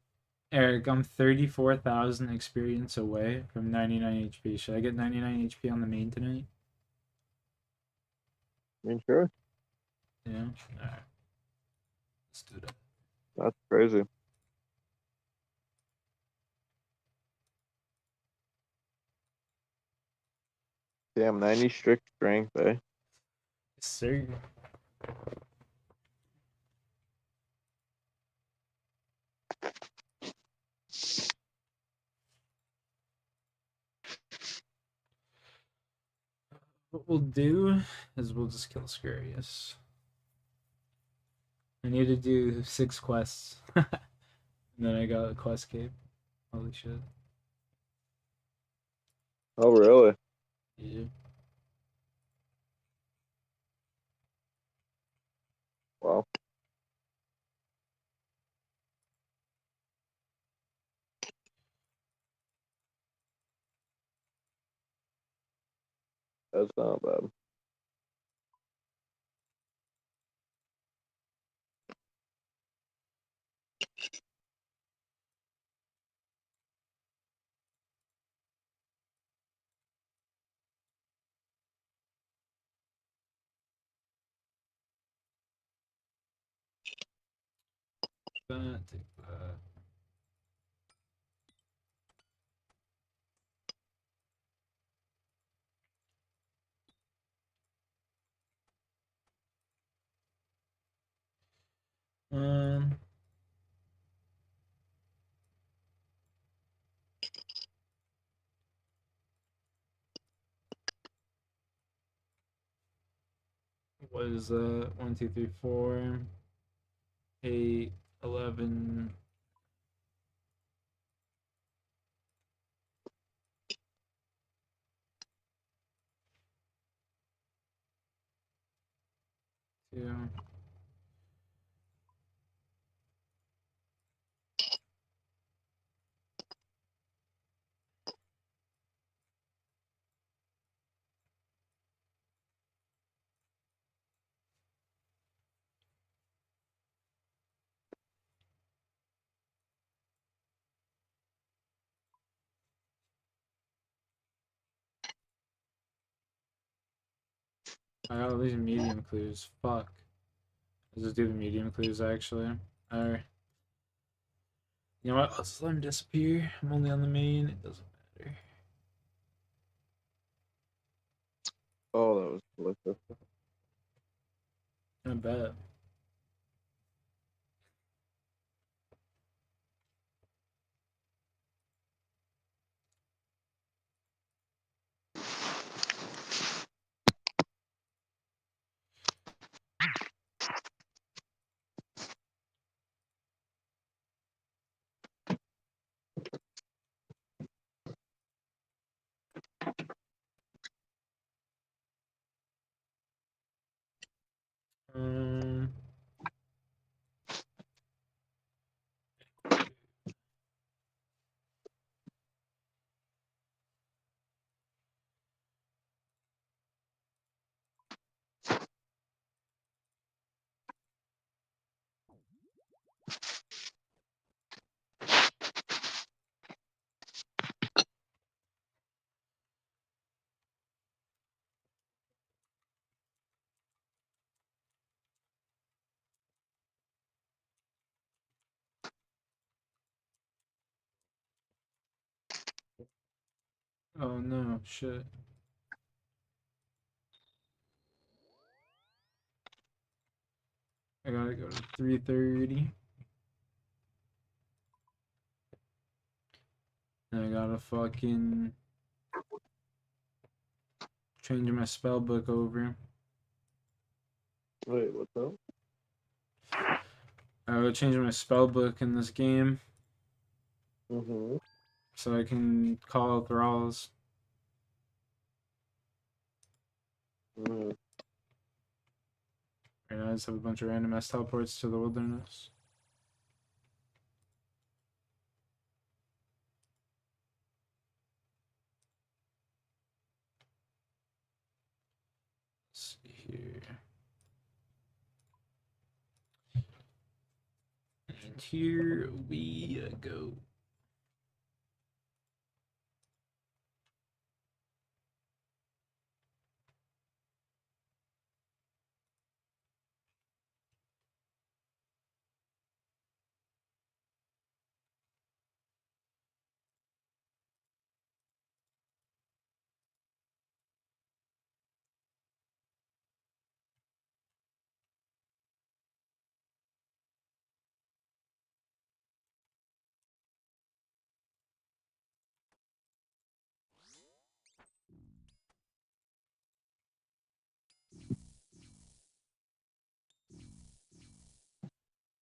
Eric, I'm 34,000 experience away from 99 HP. Should I get 99 HP on the main tonight? I mean, sure. Yeah. Alright. Let's do that. That's crazy. Damn, 90 strict strength, eh? Yes, sir. What we'll do is we'll just kill Scarius. I need to do 6 quests. And then I got a quest cape. Holy shit. Oh, really? Yeah. Wow. That's not bad. Take that. Um, what is that? 1, 2, 3, 4, 8, 11. Two. I got all these medium clues. Fuck. Let's just do the medium clues actually. Alright. You know what? I'll just let him disappear. I'm only on the main. It doesn't matter. Oh, that was delicious. I bet. Um, Oh no, shit. I gotta go to 3:30. And I gotta fucking change my spell book over. Wait, what's up? I gotta change my spell book in this game Mm-hmm. so I can call out thralls. Mm-hmm. Right now I just have a bunch of random ass teleports to the wilderness. Let's see here. And here we go.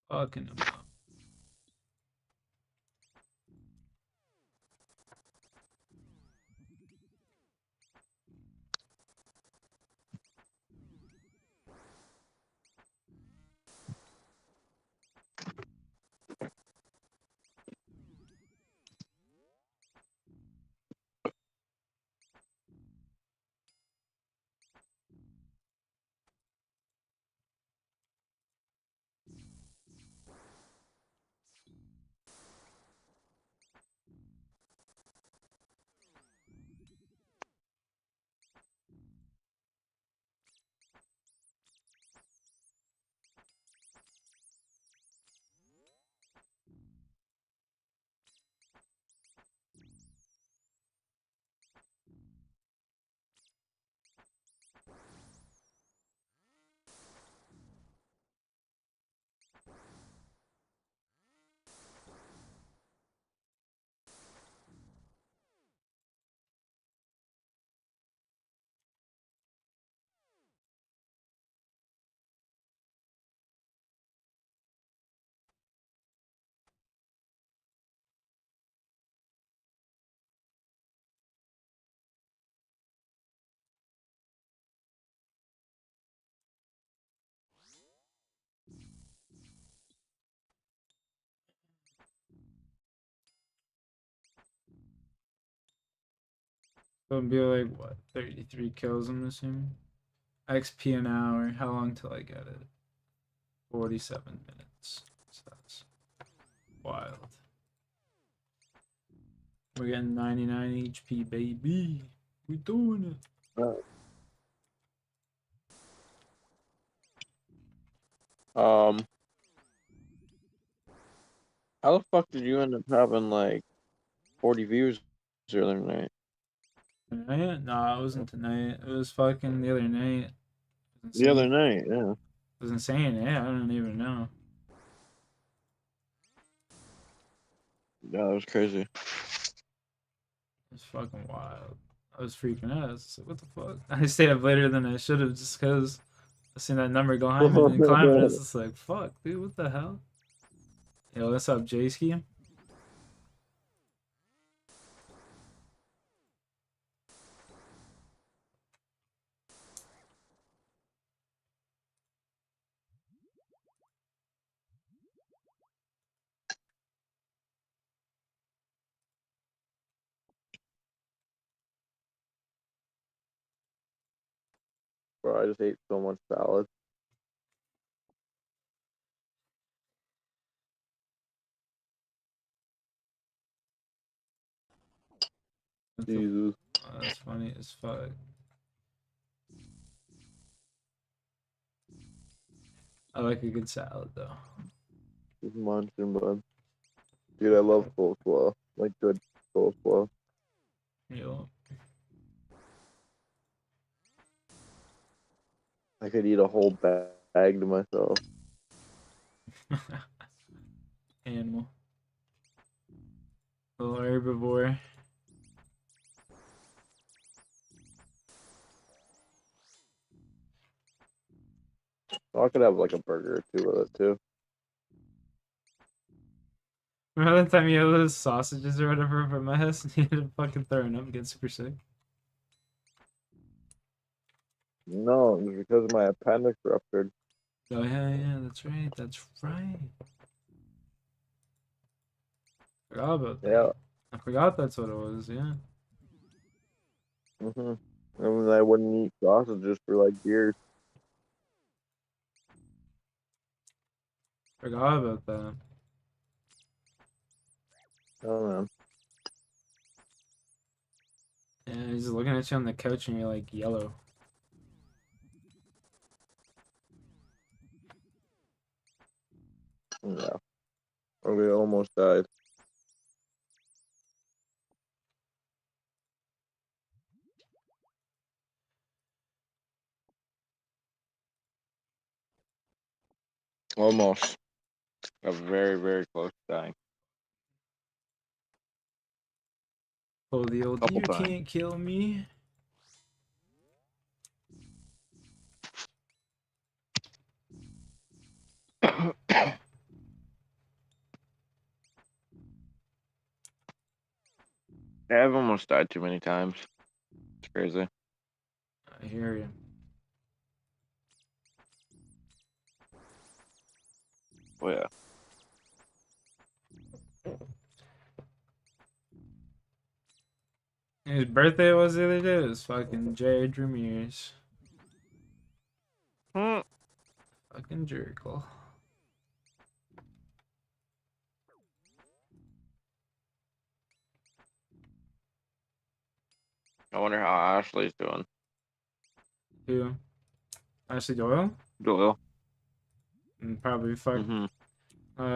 Fucking them up. So it'll be like, what, 33 kills, I'm assuming? XP an hour. How long till I get it? 47 minutes. So that's wild. We're getting 99 HP, baby. We doing it. Um, how the fuck did you end up having like 40 views the other night? Tonight? No, it wasn't tonight. It was fucking the other night. It was The other insane. night, yeah. It was insane. Yeah, I don't even know. Yeah, that was crazy. It was fucking wild. I was freaking out. I was like, what the fuck? I stayed up later than I should have just because I seen that number climbing and climbing. It's just like, fuck, dude, what the hell? Yo, what's up, J-Ski? Bro, I just ate so much salad. What the Jesus. oh, that's funny as fuck. I like a good salad, though. Just munching, bud. Dude, I love coleslaw. Like good coleslaw. Yo, I could eat a whole bag to myself. Animal. Little herbivore. I could have like a burger or two with it too. Remember that time you had those sausages or whatever from my house and you ended up fucking throwing up and getting super sick? No, it was because my appendix ruptured. Oh yeah, that's right, Forgot about that. Yeah. I forgot that's what it was, yeah. And I wouldn't eat sausages for like years. Forgot about that. Oh man. Yeah, he's looking at you on the couch and you're like yellow. Yeah. We almost died. Almost. A very, very close to dying. Oh, the old Couple you times. can't kill me. Yeah, I've almost died too many times. It's crazy. I hear you. Oh yeah. His birthday was the other day. It was fucking Jared Ramirez. Hmm. Fucking jerkle. I wonder how Ashley's doing. Who? Ashley Doyle? Doyle. And probably fuck. Mm-hmm.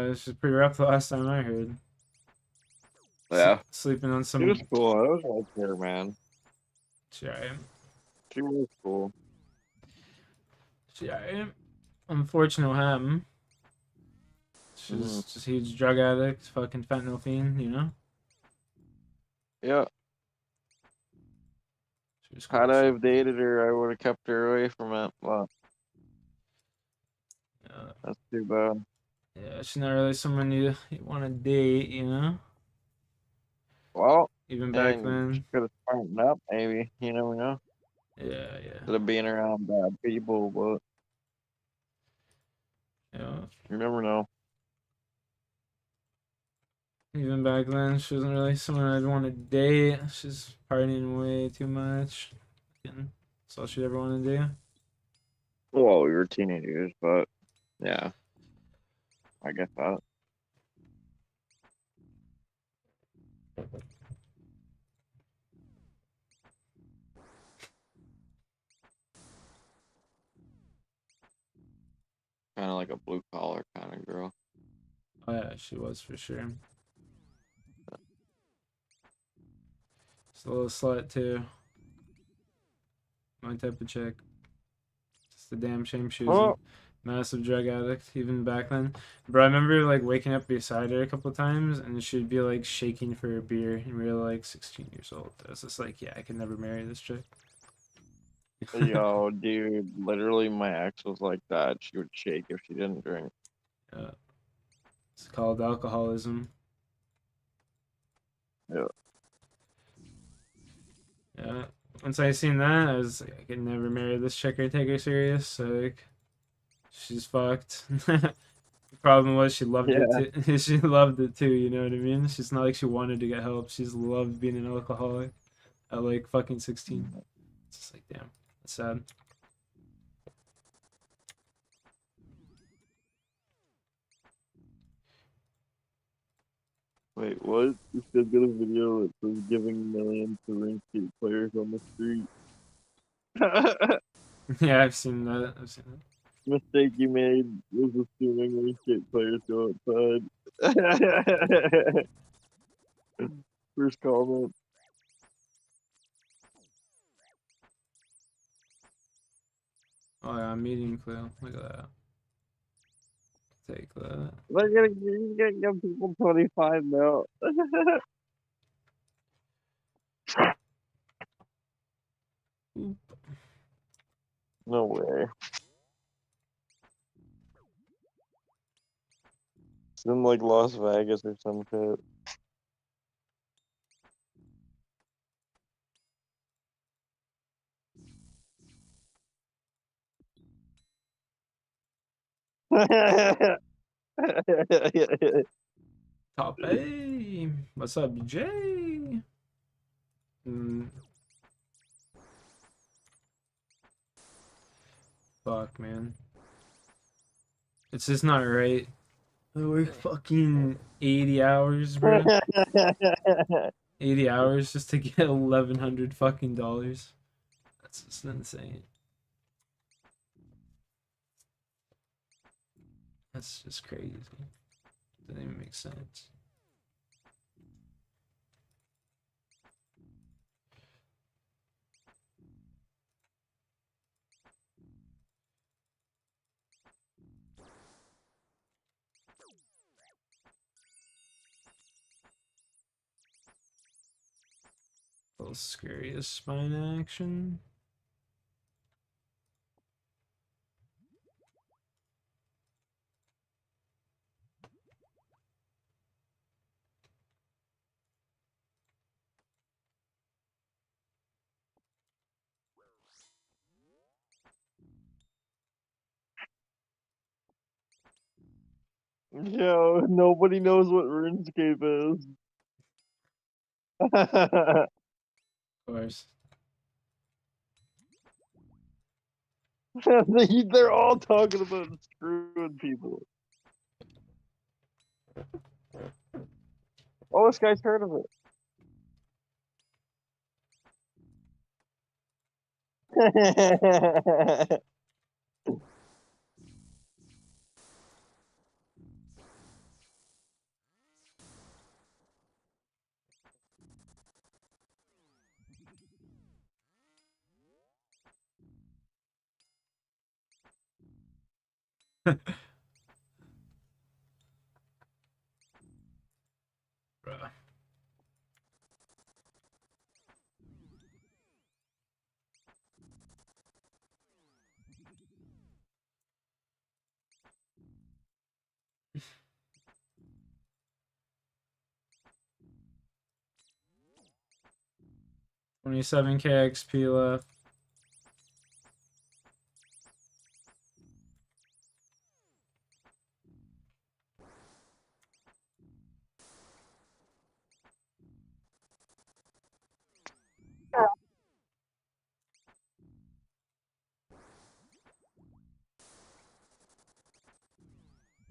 This is pretty rough the last time I heard. Yeah. Sleeping on She some. was cool. I was like her, man. Yeah, She was cool. yeah. Unfortunate what happened. She's just a huge drug addict, fucking fentanyl fiend, you know? Yeah. She was cool Had as I shit. have dated her, I would have kept her away from it. But Yeah. that's too bad. Yeah, she's not really someone you want to date, you know? Well, Even back and she then. could have smartened up, maybe. You never know. Yeah. Instead of being around bad people, but Yeah. you never know. Even back then, she wasn't really someone I'd want to date. She's partying way too much. Fucking- That's all she'd ever want to do. Well, we were teenagers, but yeah, I guess that. Kind of like a blue collar kind of girl. Oh, yeah, she was for sure. She's a little slut, too. My type of chick. It's a damn shame she was a Oh, massive drug addict, even back then. But I remember, like, waking up beside her a couple times, and she'd be, like, shaking for a beer, and we were, like, 16 years old. I was just like, yeah, I could never marry this chick. yo, dude, literally my ex was like that. She would shake if she didn't drink. Yeah. It's called alcoholism. Yeah. Yeah. Once I seen that, I was like, I could never marry this chick or take her serious. So, like, she's fucked. The problem was she loved it Yeah. too. She loved it too. You know what I mean? She's not like she wanted to get help. She's loved being an alcoholic at like fucking 16. It's just like, damn, that's sad. Wait, what? You still got a video that says giving millions to ring skate players on the street. Yeah, I've seen that. I've seen that. Mistake you made was assuming ring skate players go outside. First comment. Oh yeah, medium clear. Look at that. Take that. He's gonna give people 25 mil. Oop. No way. It's in like Las Vegas or some shit. Top A. What's up, Jay? Fuck, man. It's just not right. I work fucking 80 hours, bro. 80 hours just to get 1,100 fucking dollars. That's just insane. That's just crazy. Doesn't even make sense. A little scariest spine action. Yo, nobody knows what RuneScape is. Of course. They're all talking about screwing people. Oh, this guy's heard of it. Bruh. $27K XP left.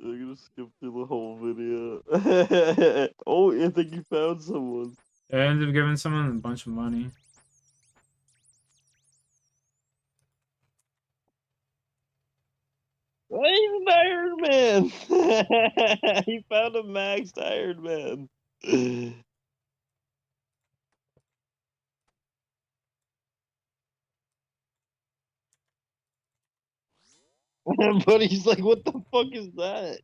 I'm gonna skip through the whole video. Oh, I think you found someone. I ended up giving someone a bunch of money. He's an Iron Man. He found a maxed Iron Man. But he's like, what the fuck is that?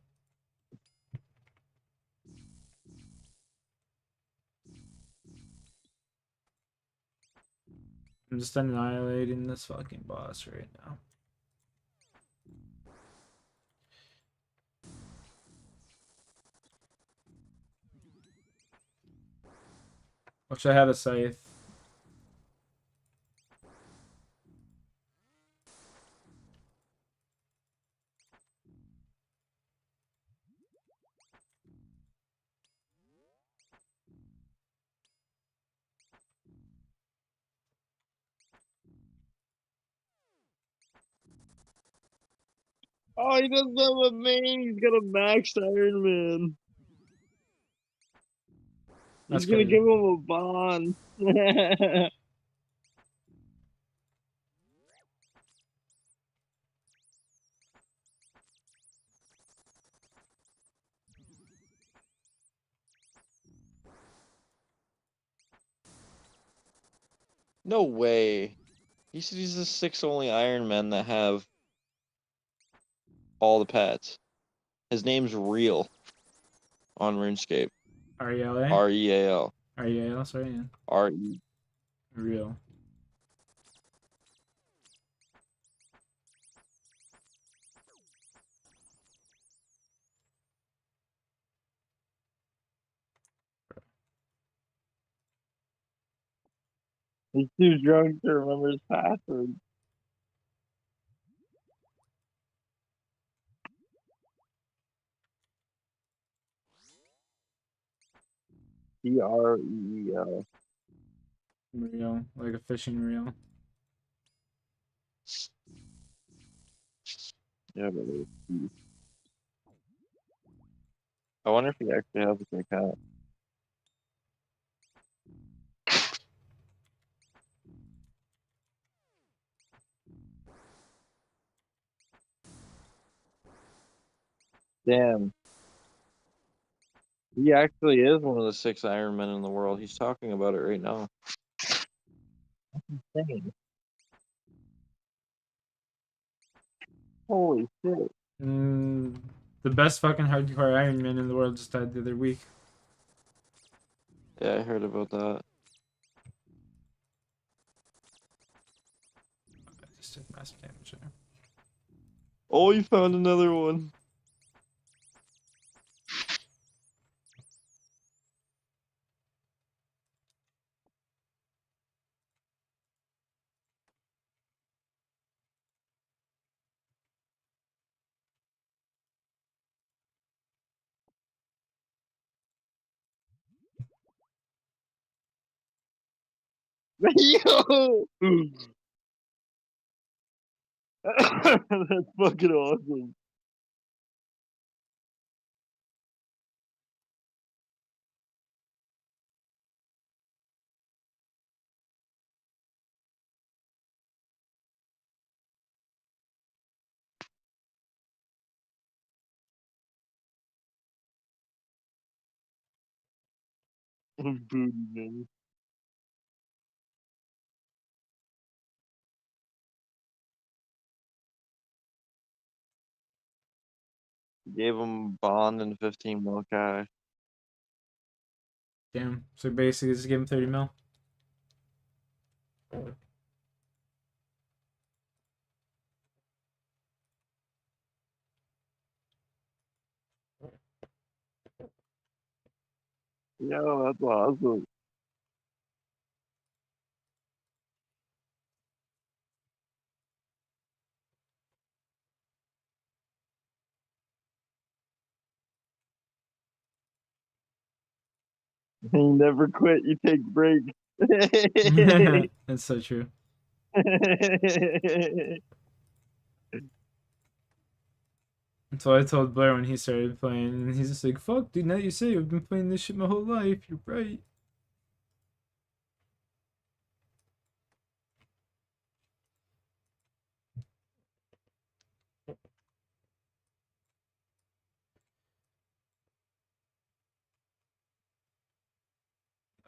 I'm just annihilating this fucking boss right now. Wish I had a scythe. Oh, he doesn't have a main. He's got a maxed Iron Man. That's He's gonna crazy. give him a bond. No way. He said he's the 6 only Iron Men that have all the pets. His name's Real on RuneScape. RELA? REAL. REAL, sorry, yeah. RE. Real. He's too drunk to remember his password. REEL. Reel. Like a fishing reel. Yeah, but I wonder if he actually has a big hat. Damn. He actually is one of the 6 Ironmen in the world. He's talking about it right now. Dang. Holy shit. The best fucking hardcore Ironman in the world just died the other week. Yeah, I heard about that. I just took massive damage there. Oh, you found another one. Yo! That's fucking awesome. Booty, man. Gave him bond and 15 mil cash. Damn. So basically, just give him 30 mil. Yo, that's awesome. You never quit, you take breaks. That's so true. That's what I told Blair when he started playing, and he's just like, "Fuck, dude! Now you say I've been playing this shit my whole life. You're right."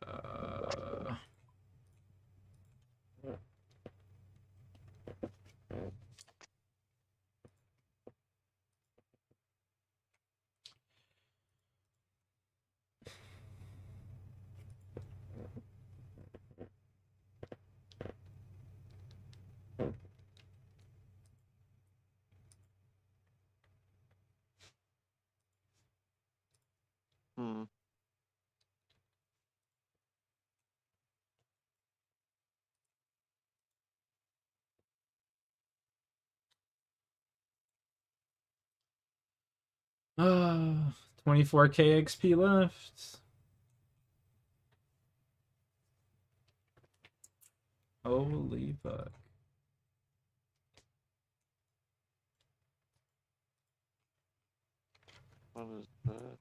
Uh, Hmm. 24k XP left. Holy fuck. What is that?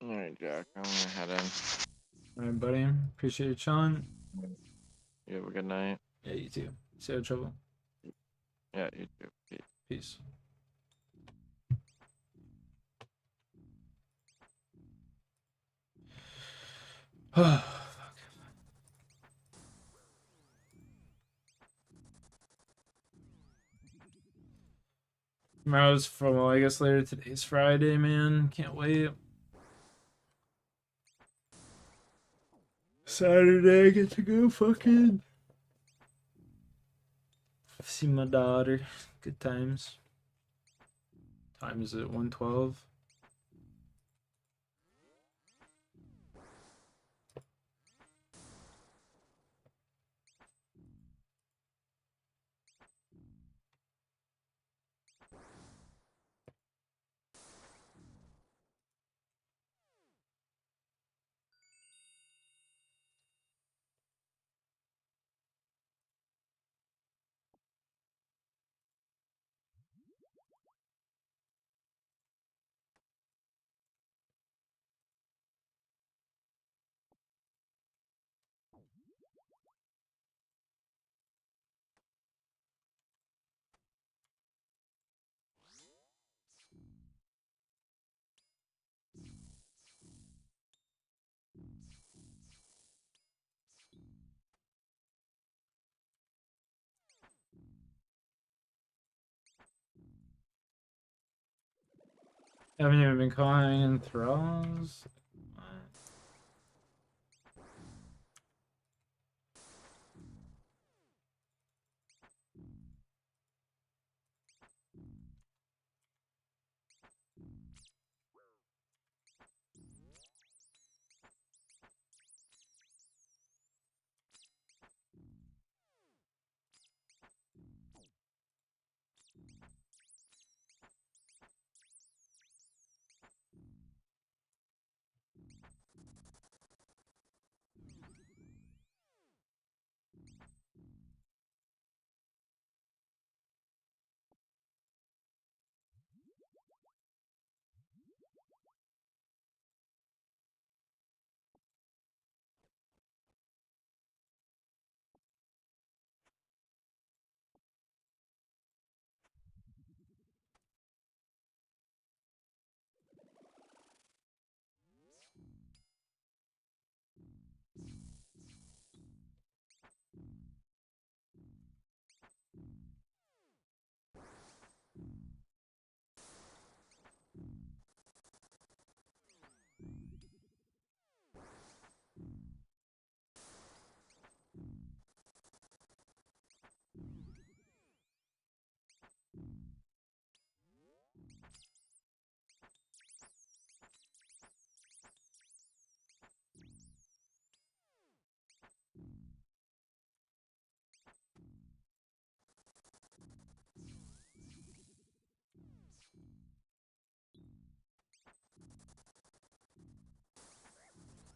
All right, Jack. I'm gonna head in. All right, buddy. Appreciate you chilling. You have a good night. Yeah, you too. Stay out of trouble. Yeah, you too. Peace. Peace. Fuck. Tomorrow's from, well, I guess later today's Friday, man. Can't wait. Saturday, I get to go fucking see my daughter. Good times. Time is it 1:12? Haven't even been calling in thralls.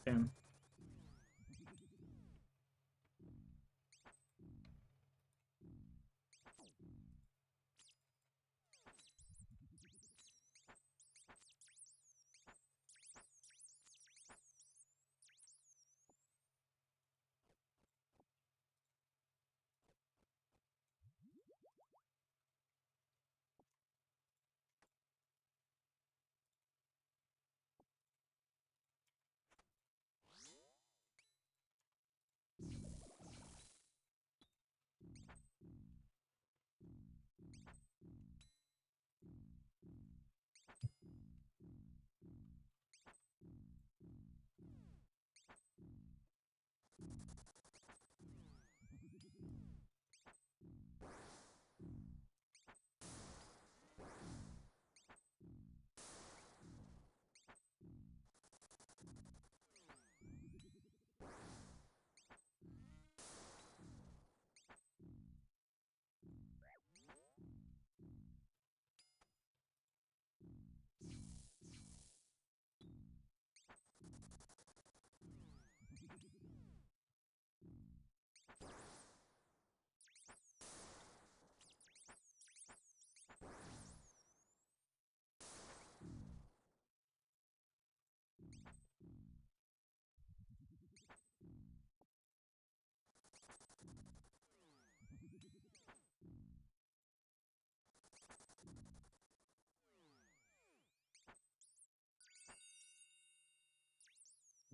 Damn.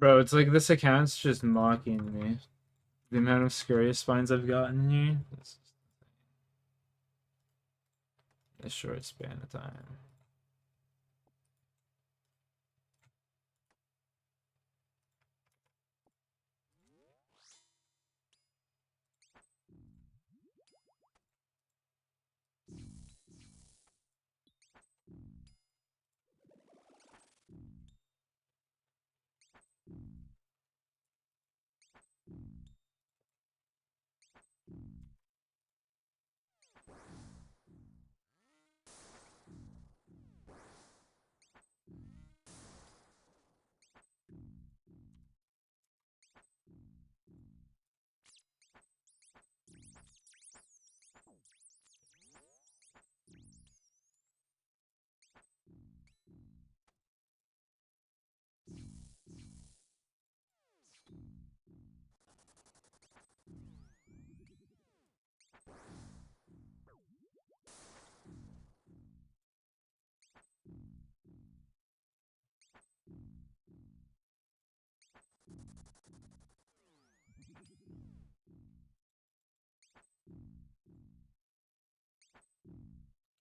Bro, it's like this account's just mocking me. The amount of scary spines I've gotten here. This is a short span of time.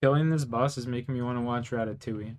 Killing this boss is making me want to watch Ratatouille.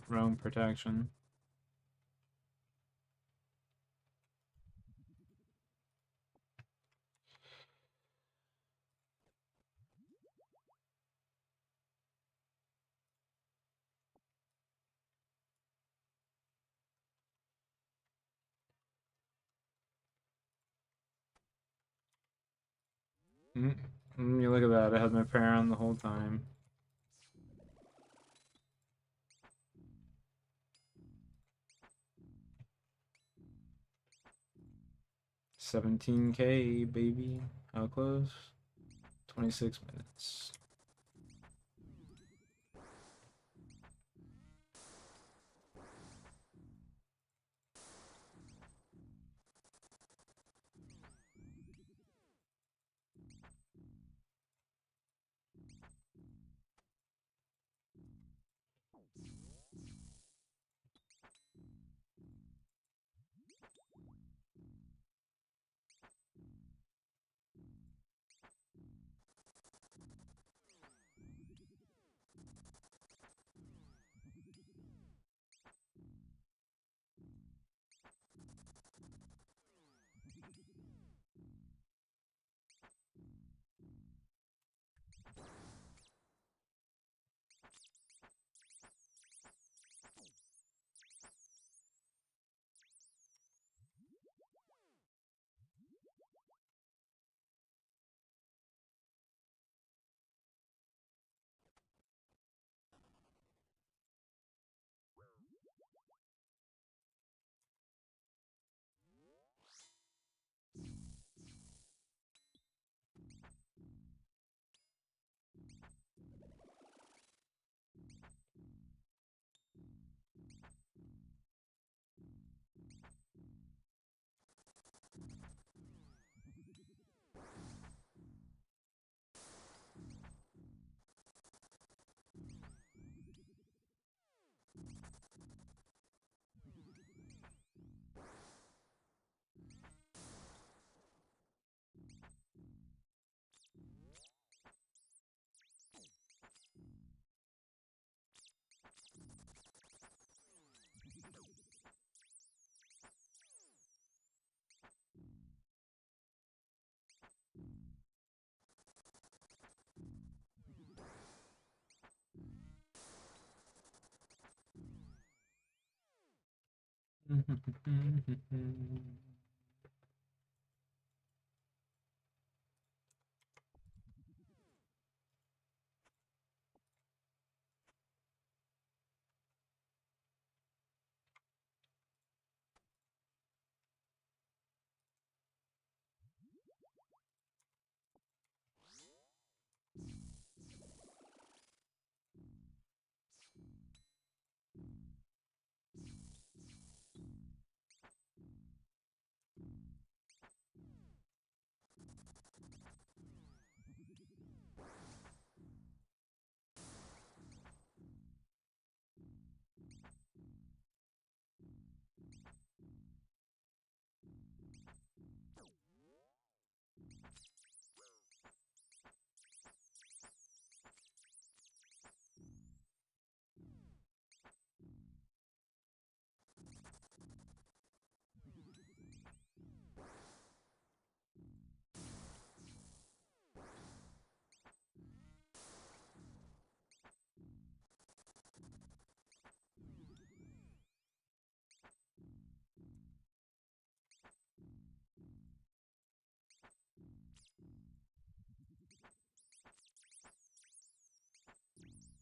Roam protection. You look at that. I had my prayer on the whole time. 17K, baby. How close? 26 minutes.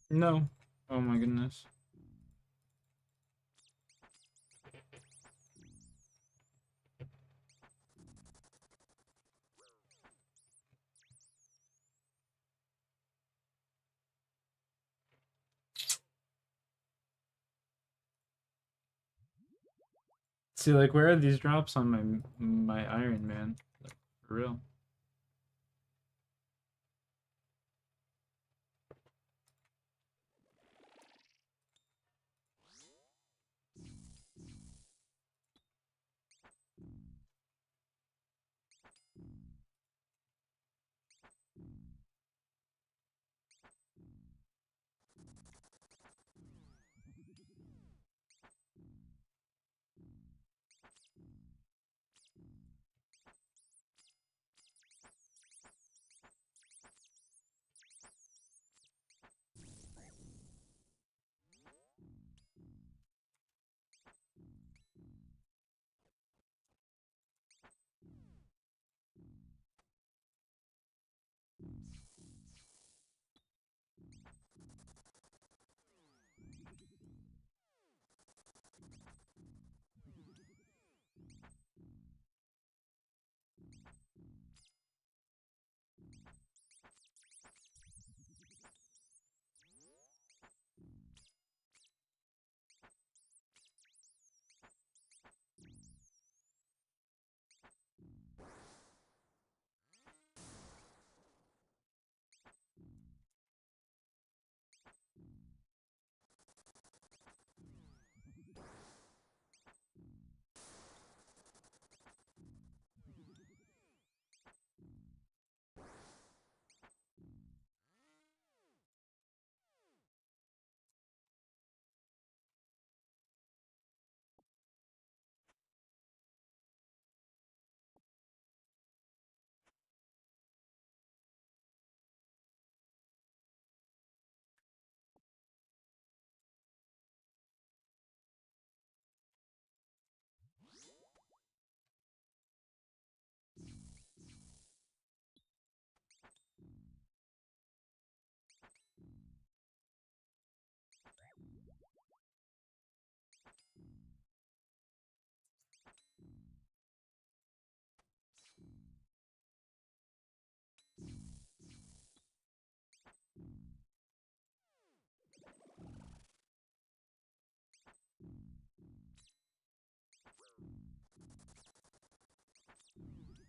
No. Oh my goodness. See, like, where are these drops on my Iron Man? Like, for real.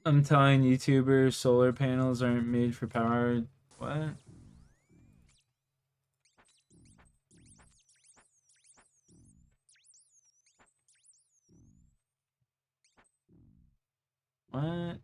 I'm telling YouTubers solar panels aren't made for power. What? What?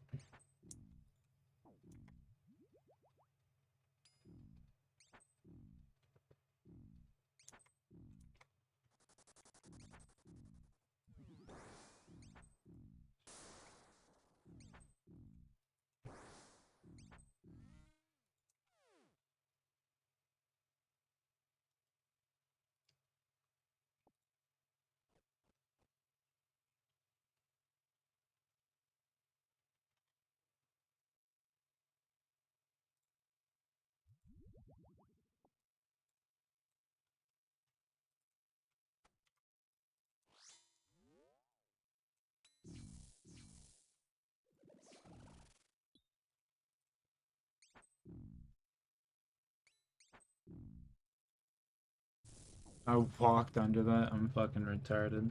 I walked under that. I'm fucking retarded.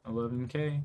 $11K.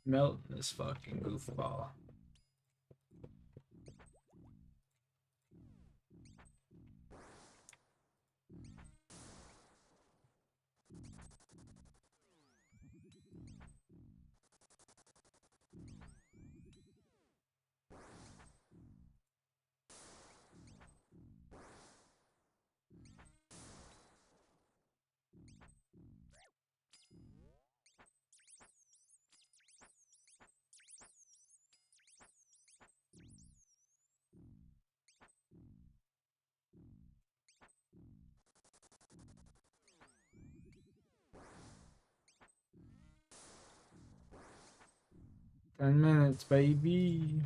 Melt this fucking goofball. Ten minutes, baby.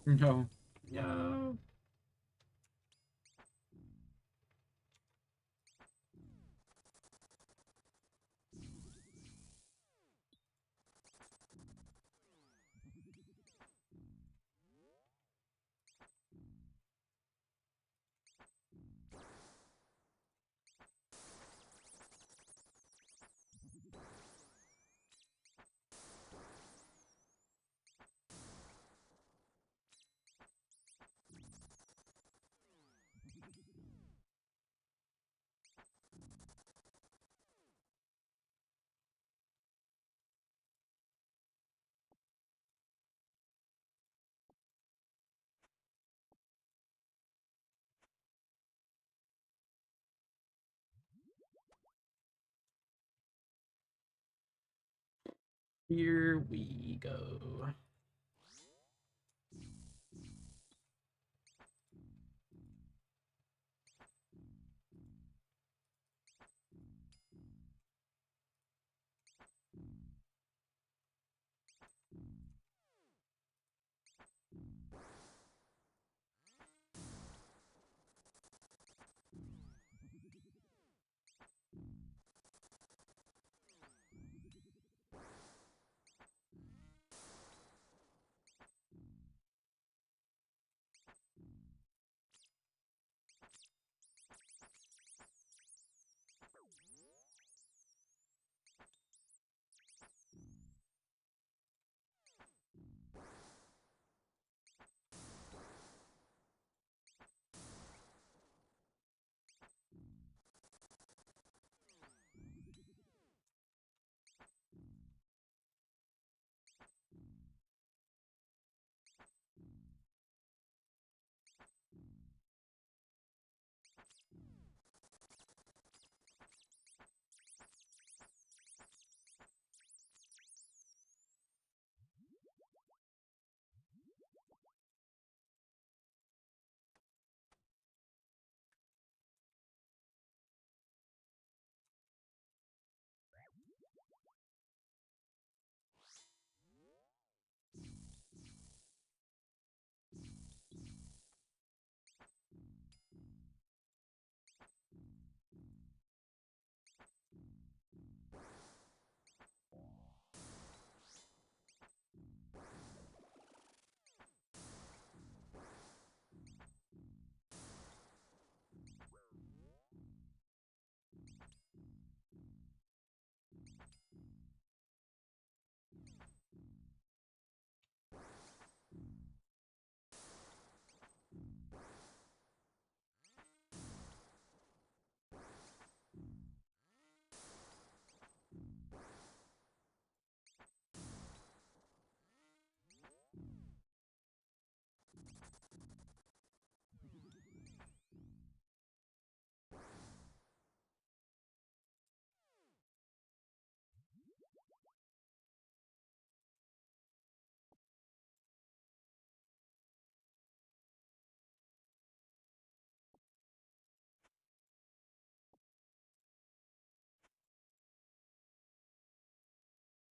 No. No. Here we go.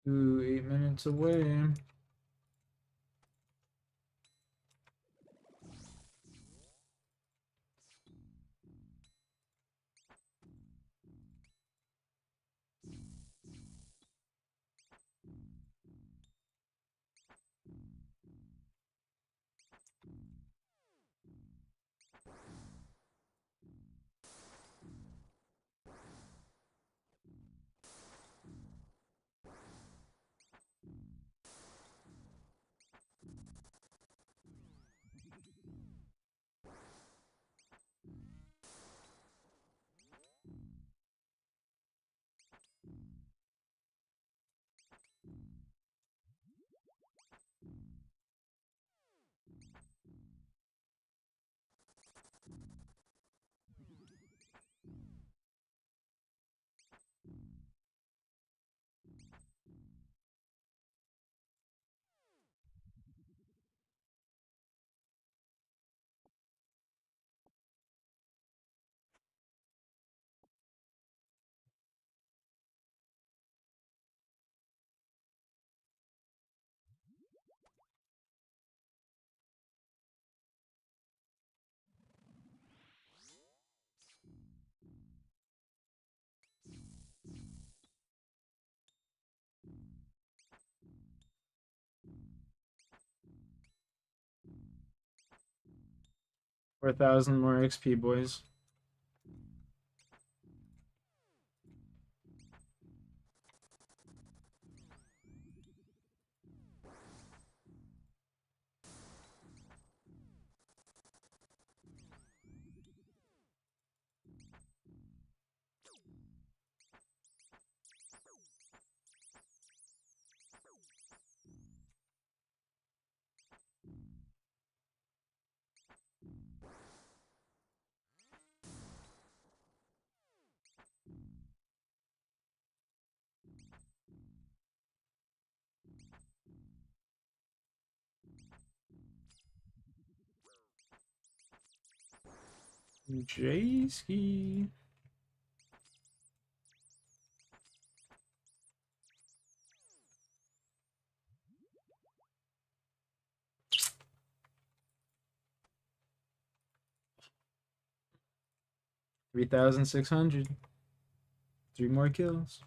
Ooh, 8 minutes away. For 1,000 more XP, boys. J-ski. $3,600. 3 more kills.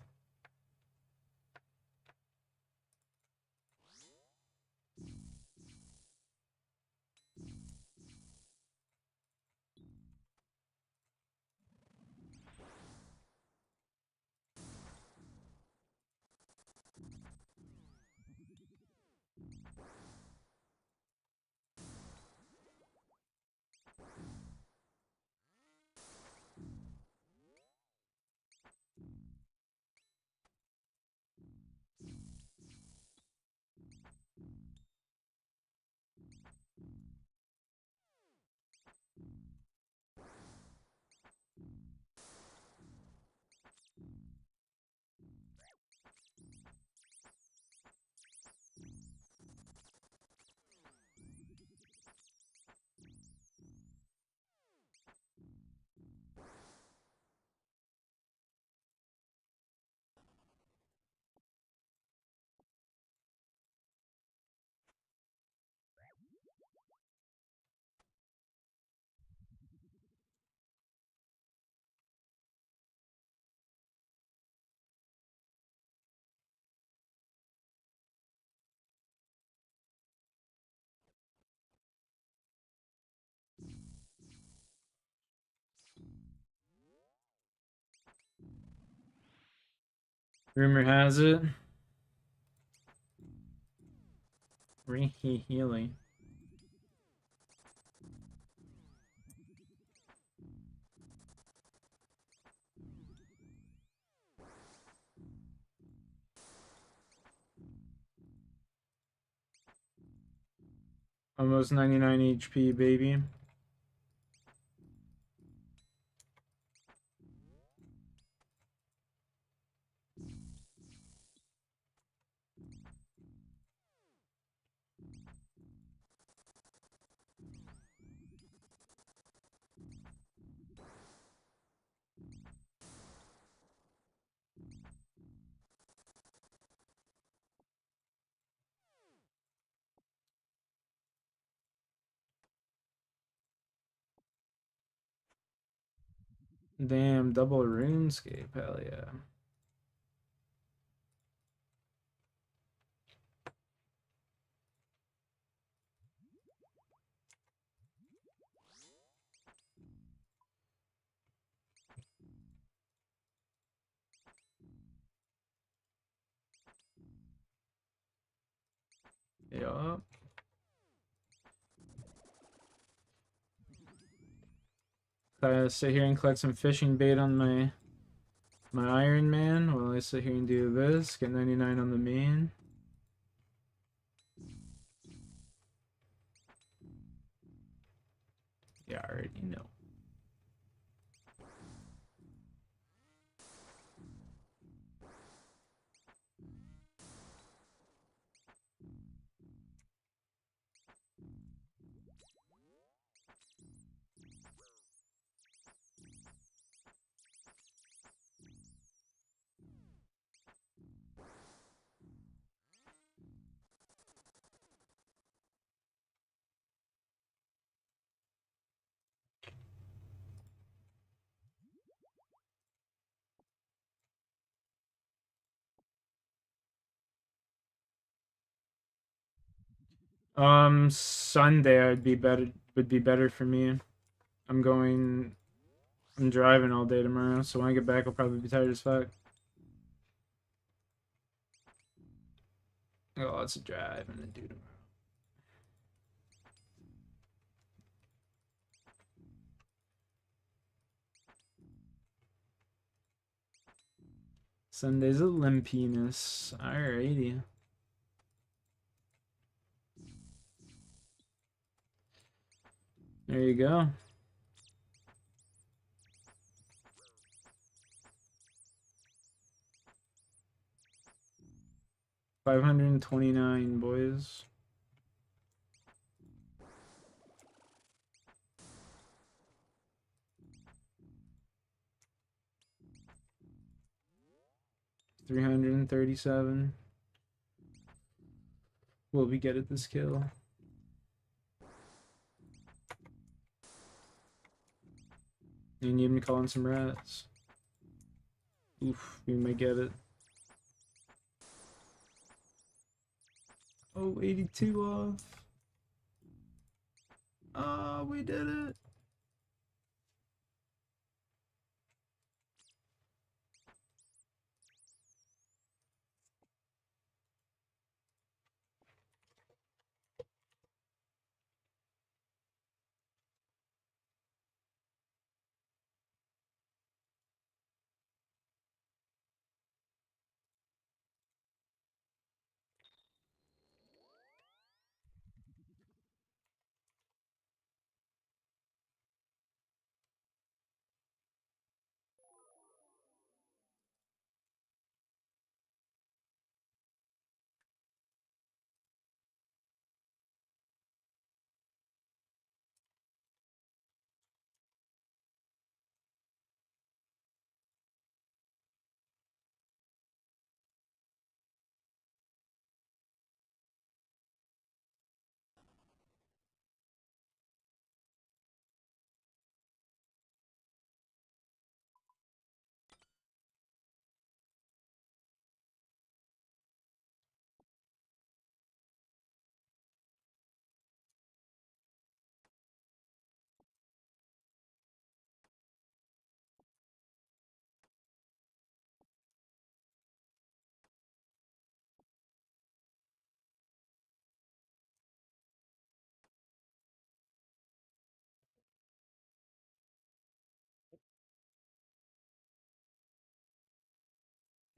Rumor has it. Healing. Almost 99 HP, baby. Damn, double RuneScape, hell yeah. Yup. I sit here and collect some fishing bait on my Iron Man while I sit here and do this. Get 99 on the main. Yeah, I already know. Sunday would be better for me. I'm going I'm driving all day tomorrow, so when I get back I'll probably be tired as fuck. I got lots of driving to do tomorrow. Sunday's a limpiness. Alrighty. There you go. $529, boys. $337. Will we get at this kill? You need me calling some rats. Oof, we might get it. Oh, 82 off. Ah, we did it.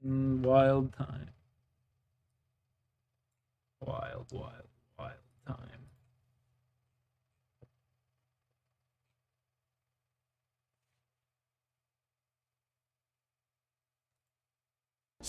Wild time. Wild, wild, wild time.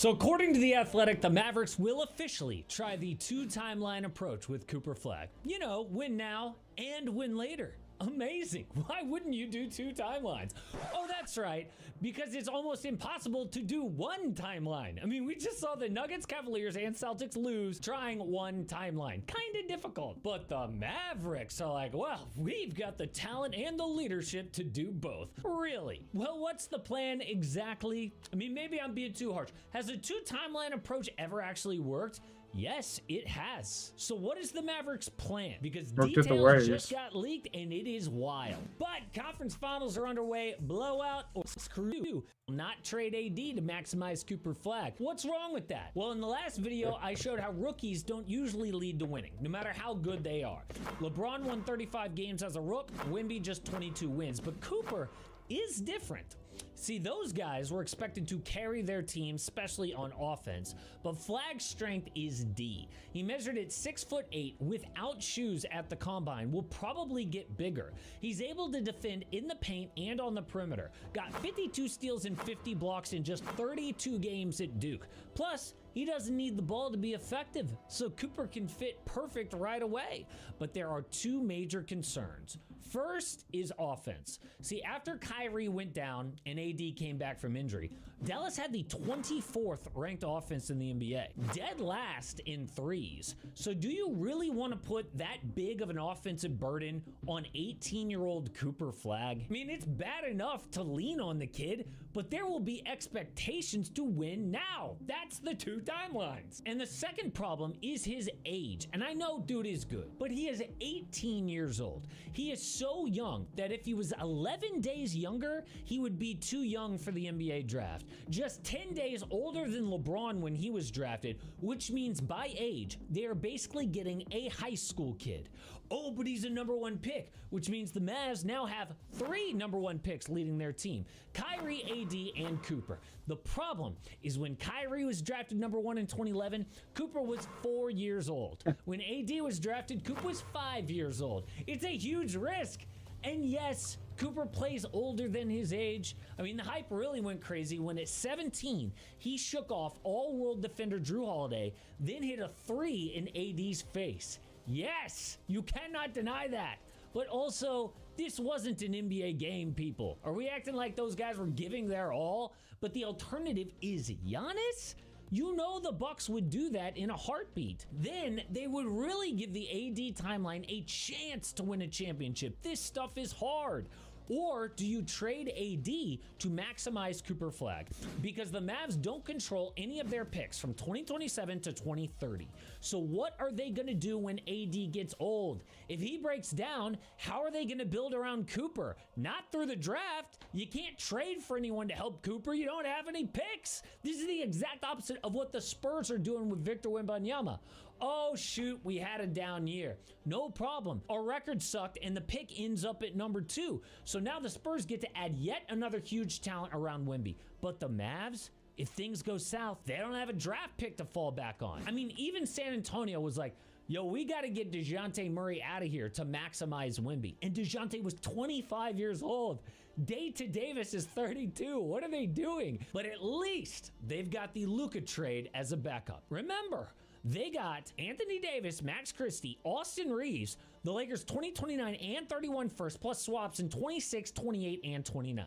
So according to The Athletic, the Mavericks will officially try the 2-timeline approach with Cooper Flagg. You know, win now and win later. Amazing. Why wouldn't you do 2 timelines? Oh, that's right, because it's almost impossible to do 1 timeline. I mean, we just saw the Nuggets, Cavaliers, and Celtics lose trying 1 timeline. Kind of difficult. But the Mavericks are like, well, we've got the talent and the leadership to do both. Really? Well, what's the plan exactly? I mean, maybe I'm being too harsh. Has a 2 timeline approach ever actually worked? Yes, it has. So what is the Mavericks' plan? Because details just got leaked and it is wild. But conference finals are underway. Blowout or screw you. Not trade AD to maximize Cooper Flagg. What's wrong with that? Well, in the last video, I showed how rookies don't usually lead to winning, no matter how good they are. LeBron won 35 games as a rook, Wemby just 22 wins. But Cooper is different. See, those guys were expected to carry their team, especially on offense, but Flagg's strength is D. He measured at 6'8" without shoes at the combine, will probably get bigger. He's able to defend in the paint and on the perimeter. Got 52 steals and 50 blocks in just 32 games at Duke. Plus, he doesn't need the ball to be effective, so Cooper can fit perfect right away. But there are 2 major concerns. First is offense. See, after Kyrie went down and AD came back from injury, Dallas had the 24th ranked offense in the NBA, dead last in threes. So do you really want to put that big of an offensive burden on 18-year-old Cooper Flagg? I mean, it's bad enough to lean on the kid, but there will be expectations to win now. That's the 2 timelines. And the second problem is his age. And I know dude is good, but he is 18 years old. He is so young that if he was 11 days younger, he would be too young for the NBA draft. Just 10 days older than LeBron when he was drafted, which means by age, they are basically getting a high school kid. Oh, but he's a #1 pick, which means the Mavs now have 3 #1 picks leading their team: Kyrie, AD, and Cooper. The problem is when Kyrie was drafted #1 in 2011, Cooper was 4 years old. When AD was drafted, Cooper was 5 years old. It's a huge risk. And yes, Cooper plays older than his age. I mean, the hype really went crazy when at 17, he shook off all-world defender Drew Holiday, then hit a 3 in AD's face. Yes, you cannot deny that. But also, this wasn't an NBA game, people. Are we acting like those guys were giving their all? But the alternative is Giannis? You know the Bucks would do that in a heartbeat. Then they would really give the AD timeline a chance to win a championship. This stuff is hard. Or do you trade AD to maximize Cooper Flagg? Because the Mavs don't control any of their picks from 2027 to 2030. So what are they going to do when AD gets old? If he breaks down, how are they going to build around Cooper? Not through the draft. You can't trade for anyone to help Cooper. You don't have any picks. This is the exact opposite of what the Spurs are doing with Victor Wembanyama. Oh shoot, we had a down year. No problem. Our record sucked and the pick ends up at #2. So now the Spurs get to add yet another huge talent around Wemby. But the Mavs, if things go south, they don't have a draft pick to fall back on. I mean, even San Antonio was like, yo, we got to get DeJounte Murray out of here to maximize Wemby. And DeJounte was 25 years old. Dayton Davis is 32. What are they doing? But at least they've got the Luka trade as a backup. Remember, they got Anthony Davis, Max Christie, Austin Reeves, the Lakers 2029 and 31 first, plus swaps in 26, 28, and 29.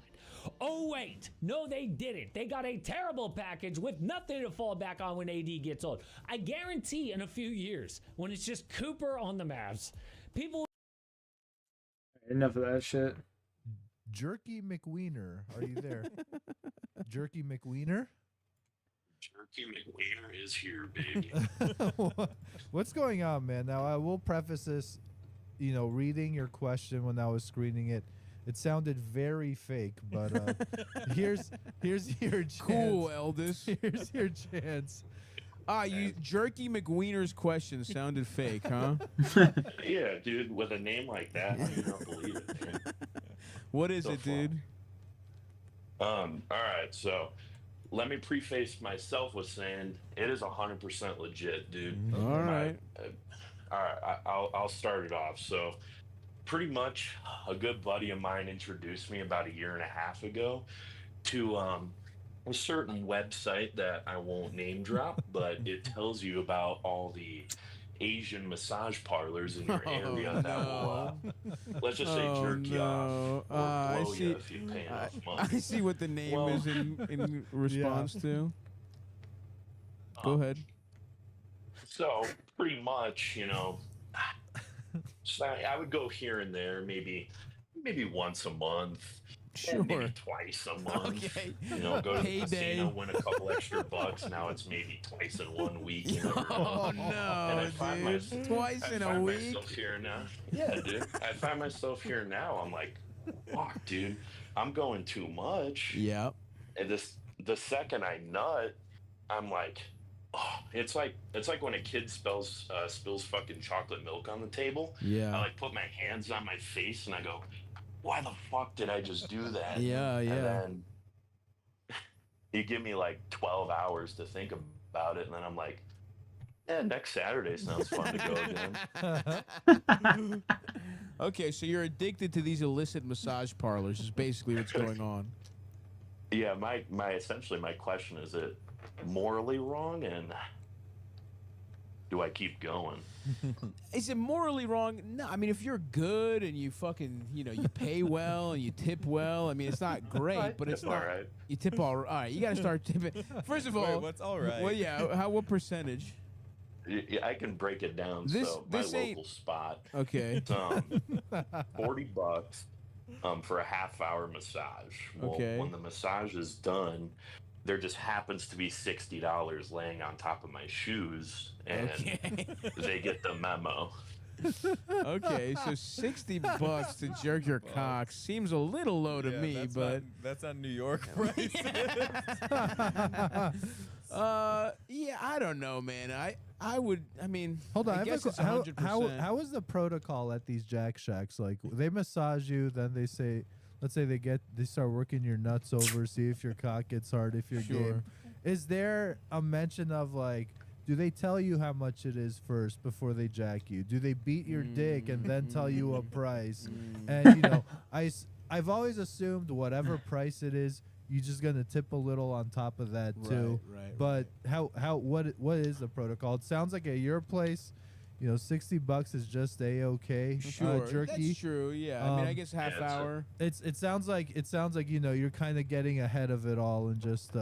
Oh, wait. No, they didn't. They got a terrible package with nothing to fall back on when AD gets old. I guarantee in a few years, when it's just Cooper on the Mavs, people... Enough of that shit. Jerky McWiener, are you there? Jerky McWiener? Jerky McWiener is here, baby. What's going on, man? Now, I will preface this, reading your question when I was screening it. It sounded very fake, but here's your chance. Cool, Eldest. Here's your chance. You Jerky McWiener's question sounded fake, huh? Yeah, dude, with a name like that, I do not believe it, man. What is it, dude? All right, so let me preface myself with saying it is 100% legit, dude. All right. All right, I'll start it off. So pretty much a good buddy of mine introduced me about 1.5 years ago to a certain website that I won't name drop, but it tells you about all the Asian massage parlors in your area that will, let's just say, jerk you off or I blow see. you if you pay enough I money. see what the name Well- is in response to. Go ahead. So pretty much, so I would go here and there, maybe once a month, Sure. maybe twice a month. Okay. Go to the Payday. casino, win a couple extra bucks. Now it's maybe twice in 1 week. You never know. Oh And no, I find dude! Twice I in a find week. myself here now. Yeah, dude. I find myself here now. I'm like, fuck, dude. I'm going too much. Yep. And the second I nut, I'm like, oh, it's like when a kid spills fucking chocolate milk on the table. Yeah. I like put my hands on my face and I go, why the fuck did I just do that? Yeah, yeah. And then you give me like 12 hours to think about it, and then I'm like, yeah, next Saturday sounds fun to go again. Okay, so you're addicted to these illicit massage parlors. Is basically what's going on. Yeah, my essentially my question is it morally wrong, and do I keep going? Is it morally wrong? No, I mean if you're good and you fucking you pay well and you tip well. I mean it's not great, but it's Tip not. all right. You tip all right. You got to start tipping. First of all, Wait, what's all right? Well, yeah. What percentage? Yeah, I can break it down. This- So my this ain't- local spot, Okay. it's $40 for a half-hour massage. Well, Okay. when the massage is done, there just happens to be $60 laying on top of my shoes, and Okay. they get the memo. Okay, so $60 to jerk your cock seems a little low to Yeah, me, that's but that's on New York price. yeah, I don't know, man. I would. I mean, Hold on, I guess it's how 100%. how is the protocol at these Jack Shacks? Like they massage you, then they say, let's say they start working your nuts over, see if your cock gets hard, if you're Sure. game. Is there a mention of like, do they tell you how much it is first before they jack you? Do they beat your dick and then tell you a price? And I've always assumed whatever price it is, you're just gonna tip a little on top of that too. Right. But what is the protocol? It sounds like at your place, $60 is just a-okay. Sure, Jerky. that's true. Yeah, I mean, I guess half Yeah, it's a- hour. It sounds like you're kind of getting ahead of it all and just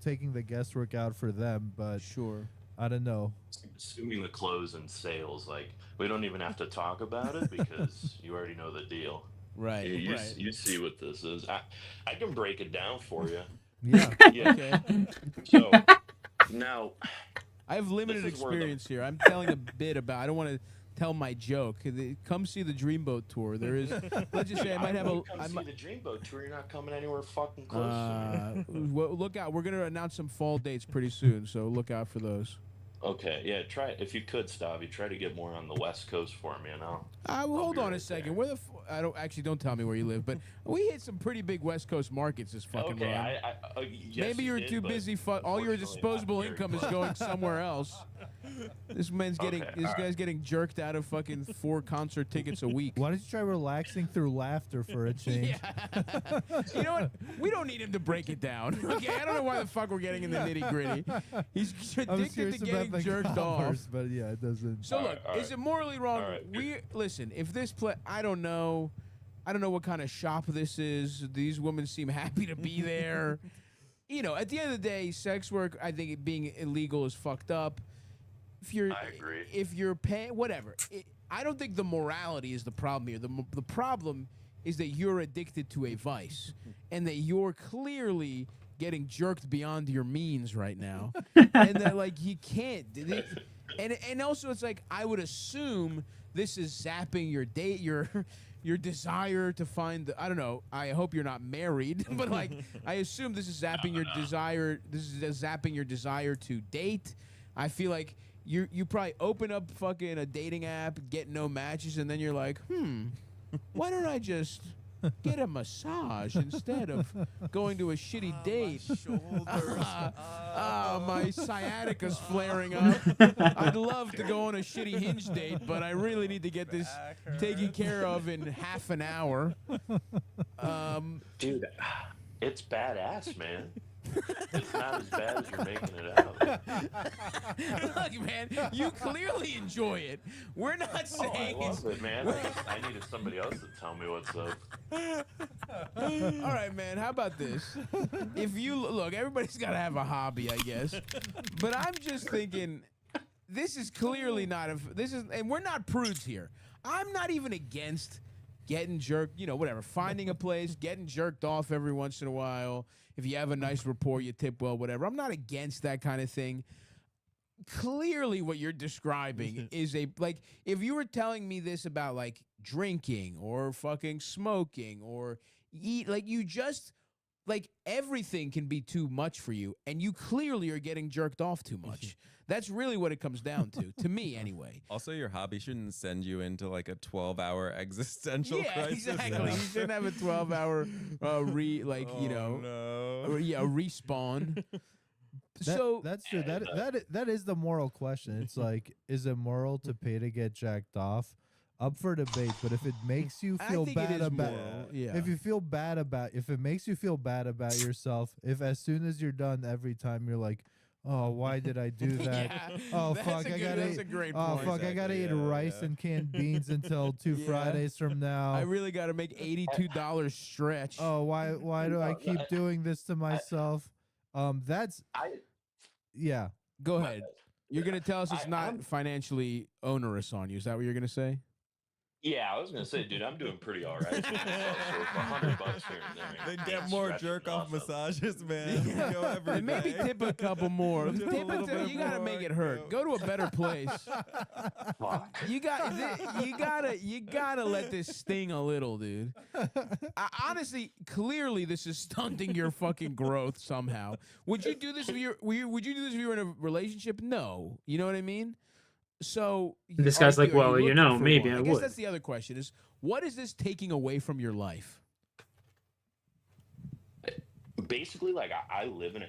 taking the guesswork out for them. But Sure. I don't know. Assuming the close and sales, like we don't even have to talk about it because you already know the deal. Right. You see what this is. I can break it down for you. Yeah. Yeah. Okay. So now I have limited This is where the- experience here. I'm telling a bit about. I don't want to tell my joke. Come see the Dreamboat tour. There is. Let's just say I might have a. would come I see might, the Dreamboat tour. You're not coming anywhere fucking close to me. look out. We're gonna announce some fall dates pretty soon, so look out for those. Okay, yeah. Try if you could, Stavi. Try to get more on the West Coast for me, and I'll. Well, hold be on a right second. there. Where the? Don't tell me where you live, but we hit some pretty big West Coast markets this fucking Okay, run. yes, Maybe you you're did, too but busy. All your unfortunately disposable not very income is close. going somewhere else. This man's getting. Okay, This all guy's getting jerked out of fucking 4 concert tickets a week. Why don't you try relaxing through laughter for a change? Yeah. You know what? We don't need him to break it down. Okay, I don't know why the fuck we're getting in the nitty gritty. He's I was addicted curious to about getting the jerked off. commerce, but yeah, it doesn't. So All look, right, all is right. it morally wrong? All right. We listen. If this play, I don't know what kind of shop this is. These women seem happy to be there. At the end of the day, sex work, I think it being illegal is fucked up. I agree. If you're paying, whatever. I don't think the morality is the problem here. The problem is that you're addicted to a vice, and that you're clearly getting jerked beyond your means right now, and that like you can't. And also, it's like I would assume this is zapping your date, your desire to find. I don't know. I hope you're not married, but like I assume this is zapping your desire. This is zapping your desire to date. I feel like you probably open up fucking a dating app, get no matches, and then you're like, why don't I just get a massage instead of going to a shitty date? My sciatica's flaring up. I'd love to go on a shitty Hinge date, but I really need to get this taken care of in half an hour. Dude, It's badass, man. It's not as bad as you're making it out. Look, man, you clearly enjoy it. We're not Oh, I saying love it, man. I needed somebody else to tell me what's up. All right, man. How about this? If you look, everybody's got to have a hobby, I guess. But I'm just thinking, this is clearly not and we're not prudes here. I'm not even against getting jerked, whatever. Finding a place, getting jerked off every once in a while. If you have a nice rapport, you tip well, whatever. I'm not against that kind of thing. Clearly, what you're describing is if you were telling me this about like drinking or fucking smoking or eat, everything can be too much for you, and you clearly are getting jerked off too much. That's really what it comes down to me anyway. Also, your hobby shouldn't send you into like a 12-hour existential crisis. Exactly. You shouldn't have a 12-hour respawn. That's true. That is the moral question. It's like, is it moral to pay to get jacked off? Up for debate, but if it makes you feel bad about if it makes you feel bad about yourself, if as soon as you're done every time you're like, oh, why did I do that? Oh fuck, I gotta eat rice and canned beans until 2 Fridays from now. I really gotta make $82 stretch. Oh, why do I keep doing this to myself? Go ahead. You're gonna tell us it's not financially onerous on you. Is that what you're gonna say? Yeah, I was gonna say, dude, I'm doing pretty all right. So for $100 here and there, They get more jerk off massages, man. Yeah. Go every And maybe day. tip a couple more. Tip a little bit You gotta more, make it hurt. Go to a better place. Fuck. You gotta let this sting a little, dude. Honestly, clearly this is stunting your fucking growth somehow. Would you do this if you were in a relationship? No. You know what I mean? So This guy's like, well, maybe I guess would. that's the other question: is what is this taking away from your life? Basically, like I live in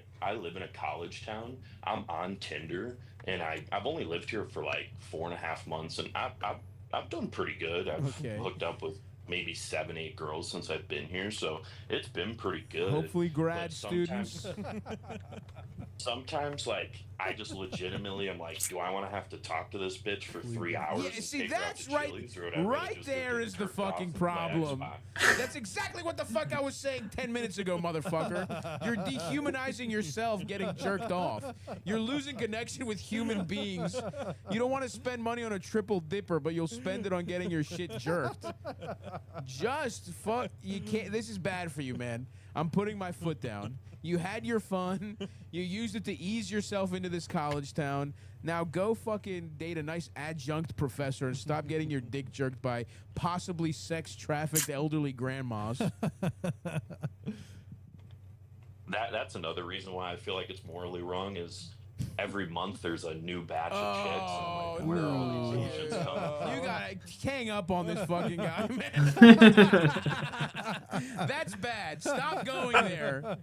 a college town. I'm on Tinder, and I've only lived here for like 4.5 months, and I've done pretty good. I've hooked up with maybe 7-8 girls since I've been here, so it's been pretty good. Hopefully, grad students. Sometimes, like, I just legitimately am like, do I want to have to talk to this bitch for 3 hours? Yeah, and see, take her out that's to right. Chili's or whatever, Right just there get is the jerked off fucking with my problem. Xbox? That's exactly what the fuck I was saying 10 minutes ago, motherfucker. You're dehumanizing yourself getting jerked off. You're losing connection with human beings. You don't want to spend money on a triple dipper, but you'll spend it on getting your shit jerked. Just fuck. You can't. This is bad for you, man. I'm putting my foot down. You had your fun. You used it to ease yourself into this college town. Now go fucking date a nice adjunct professor and stop getting your dick jerked by possibly sex-trafficked elderly grandmas. That's another reason why I feel like it's morally wrong is every month there's a new batch of chicks. And I'm like, where are all these Asians coming from? You gotta hang up on this fucking guy, man. That's bad. Stop going there.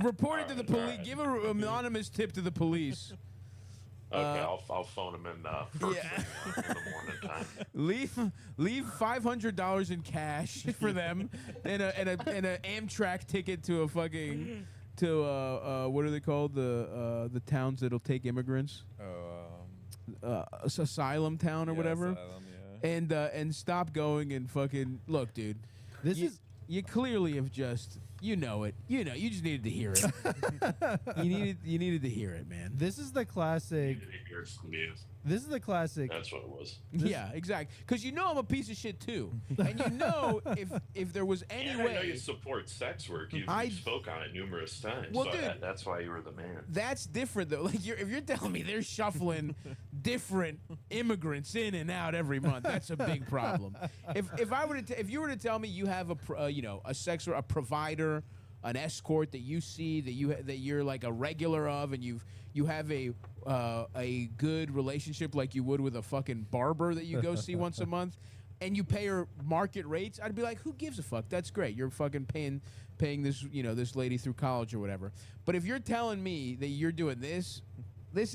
Report it to the police. Give an anonymous tip to the police. Okay, I'll phone him in first thing in the morning time. Leave $500 in cash for them and a Amtrak ticket to a fucking what are they called, the towns that'll take immigrants? Asylum town or whatever. Asylum, yeah. And stop going and fucking look, dude. You clearly have just. You know it. You just needed to hear it. you needed to hear it, man. This is the classic. This is the classic. That's what it was. Yeah, exactly. Because I'm a piece of shit too, and if there was any way. I know you support sex work. You spoke on it numerous times. Well, so dude, that's why you were the man. That's different though. Like if you're telling me they're shuffling different immigrants in and out every month, that's a big problem. If you were to tell me you have a provider, an escort that you see that you're like a regular of, and you have a good relationship like you would with a fucking barber that you go see once a month, and you pay her market rates, I'd be like, who gives a fuck? That's great. You're fucking paying this this lady through college or whatever. But if you're telling me that you're doing this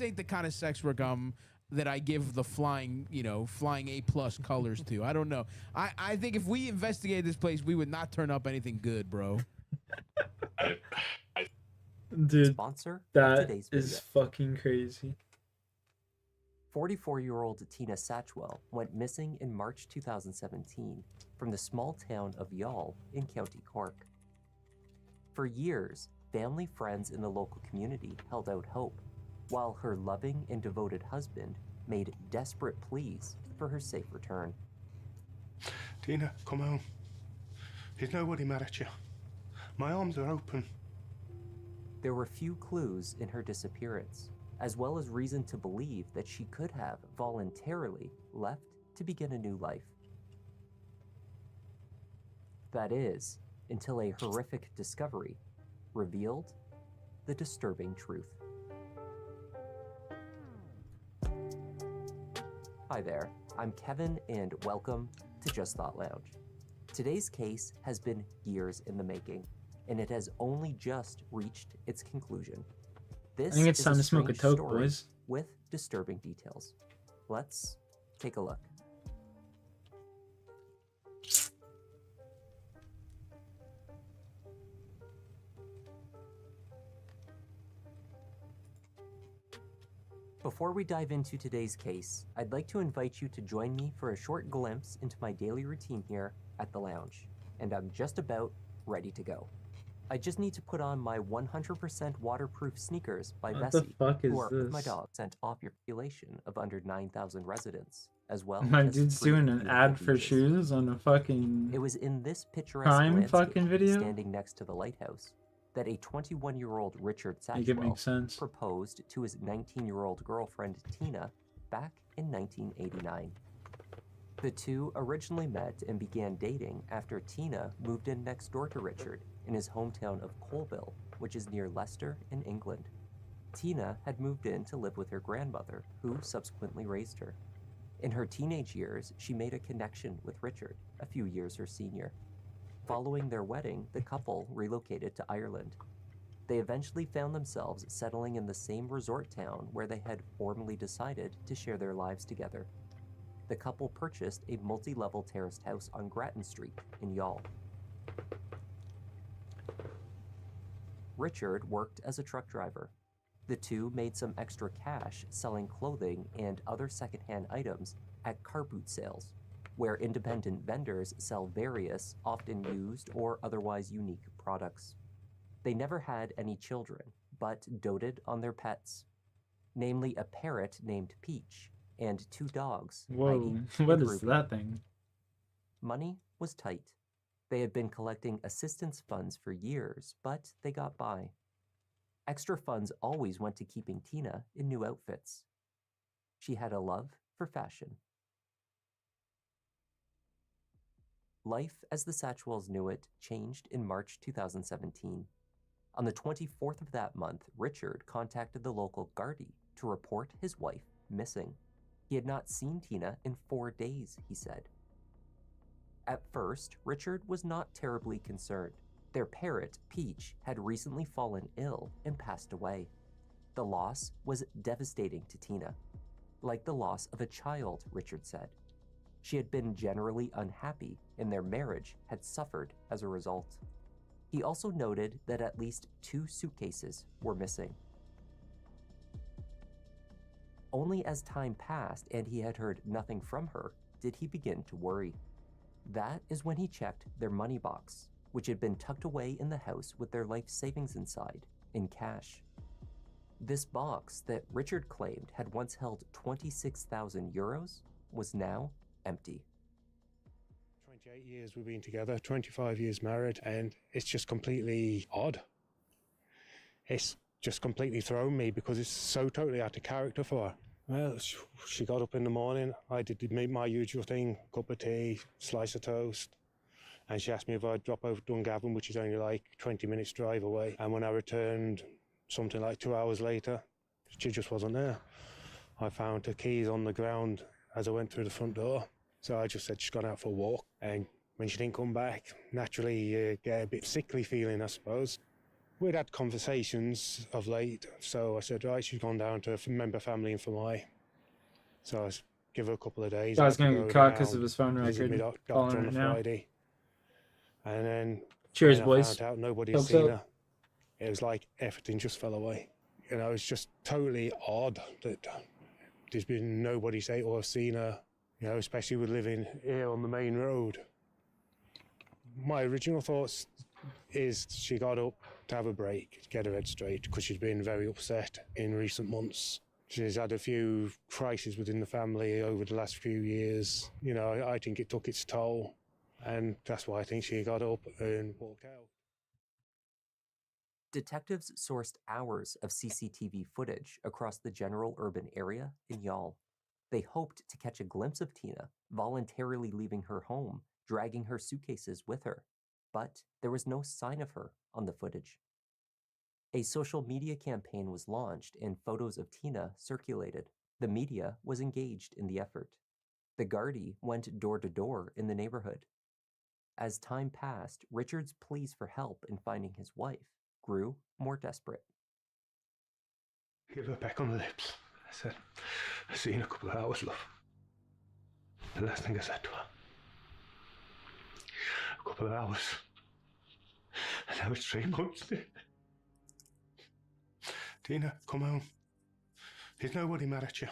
ain't the kind of sex work that I give the flying A+ colors to. I don't know. I think if we investigated this place, we would not turn up anything good, bro. I Dude, Sponsor of that today's video. is fucking crazy. 44-year-old Tina Satchwell went missing in March 2017 from the small town of Youghal in County Cork. For years, family, friends, in the local community held out hope, while her loving and devoted husband made desperate pleas for her safe return. Tina, come home. There's nobody mad at you. My arms are open. There were few clues in her disappearance, as well as reason to believe that she could have voluntarily left to begin a new life. That is, until a horrific discovery revealed the disturbing truth. Hi there, I'm Kevin and welcome to Just Thought Lounge. Today's case has been years in the making, and it has only just reached its conclusion. This I think it's is time to smoke a strange toke, story boys. with disturbing details. Let's take a look. Before we dive into today's case, I'd like to invite you to join me for a short glimpse into my daily routine here at the lounge, and I'm just about ready to go. I just need to put on my 100% waterproof sneakers by What the Vessi, fuck is who are with my this? dog sent off your population of under 9,000 residents, as well My as dude's 3 doing an beautiful ad for beaches. shoes on a fucking It was in this picturesque Prime landscape, fucking video? standing next to the lighthouse, that a 21-year-old Richard Make it Satchwell make sense. proposed to his 19-year-old girlfriend Tina back in 1989. The two originally met and began dating after Tina moved in next door to Richard in his hometown of Colville, which is near Leicester in England. Tina had moved in to live with her grandmother, who subsequently raised her. In her teenage years, she made a connection with Richard, a few years her senior. Following their wedding, the couple relocated to Ireland. They eventually found themselves settling in the same resort town where they had formally decided to share their lives together. The couple purchased a multi-level terraced house on Grattan Street in Youghal. Richard worked as a truck driver. The two made some extra cash selling clothing and other secondhand items at car boot sales, where independent vendors sell various, often used or otherwise unique products. They never had any children, but doted on their pets, namely a parrot named Peach and 2 dogs, Whoa, Heidi what and is Ruby. that thing? Money was tight. They had been collecting assistance funds for years, but they got by. Extra funds always went to keeping Tina in new outfits. She had a love for fashion. Life as the Satchwells knew it changed in March 2017. On the 24th of that month, Richard contacted the local Gardaí to report his wife missing. He had not seen Tina in 4 days, he said. At first, Richard was not terribly concerned. Their parrot, Peach, had recently fallen ill and passed away. The loss was devastating to Tina, like the loss of a child, Richard said. She had been generally unhappy, and their marriage had suffered as a result. He also noted that at least 2 suitcases were missing. Only as time passed and he had heard nothing from her did he begin to worry. That is when he checked their money box, which had been tucked away in the house with their life savings inside, in cash. This box that Richard claimed had once held 26,000 euros was now empty. 28 years we've been together, 25 years married, and it's just completely odd. It's just completely thrown me because it's so totally out of character for her. Well, she got up in the morning, I did my usual thing, cup of tea, slice of toast, and she asked me if I'd drop over to Dungarvan, which is only like 20 minutes drive away. And when I returned, something like 2 hours later, she just wasn't there. I found her keys on the ground as I went through the front door. So I just said she's gone out for a walk. And when she didn't come back, naturally you get a bit sickly feeling, I suppose. We'd had conversations of late, so I said, right, she's gone down to a member family in Fermoy. So I give her a couple of days. Guy's I had gonna to get go caught because down, of his phone visit record. my doctor Calling on it the now. Friday. And then Cheers, when I boys. found out nobody Hope had seen so. her. It was like everything just fell away. You know, it's just totally odd that there's been nobody say or seen her, you know, especially with living here on the main road. My original thoughts is she got up to have a break, get her head straight, because she's been very upset in recent months. She's had a few crises within the family over the last few years. You know, I think it took its toll, and that's why I think she got up and walked out. Detectives sourced hours of CCTV footage across the general urban area in Yall. They hoped to catch a glimpse of Tina voluntarily leaving her home, dragging her suitcases with her, but there was no sign of her on the footage. A social media campaign was launched and photos of Tina circulated. The media was engaged in the effort. The Gardaí went door to door in the neighborhood. As time passed, Richard's pleas for help in finding his wife grew more desperate. Give her a peck on the lips. I said, I'll see you in a couple of hours, love. The last thing I said to her. A couple of hours. And that was 3 months. Tina, come home. There's nobody mad at you.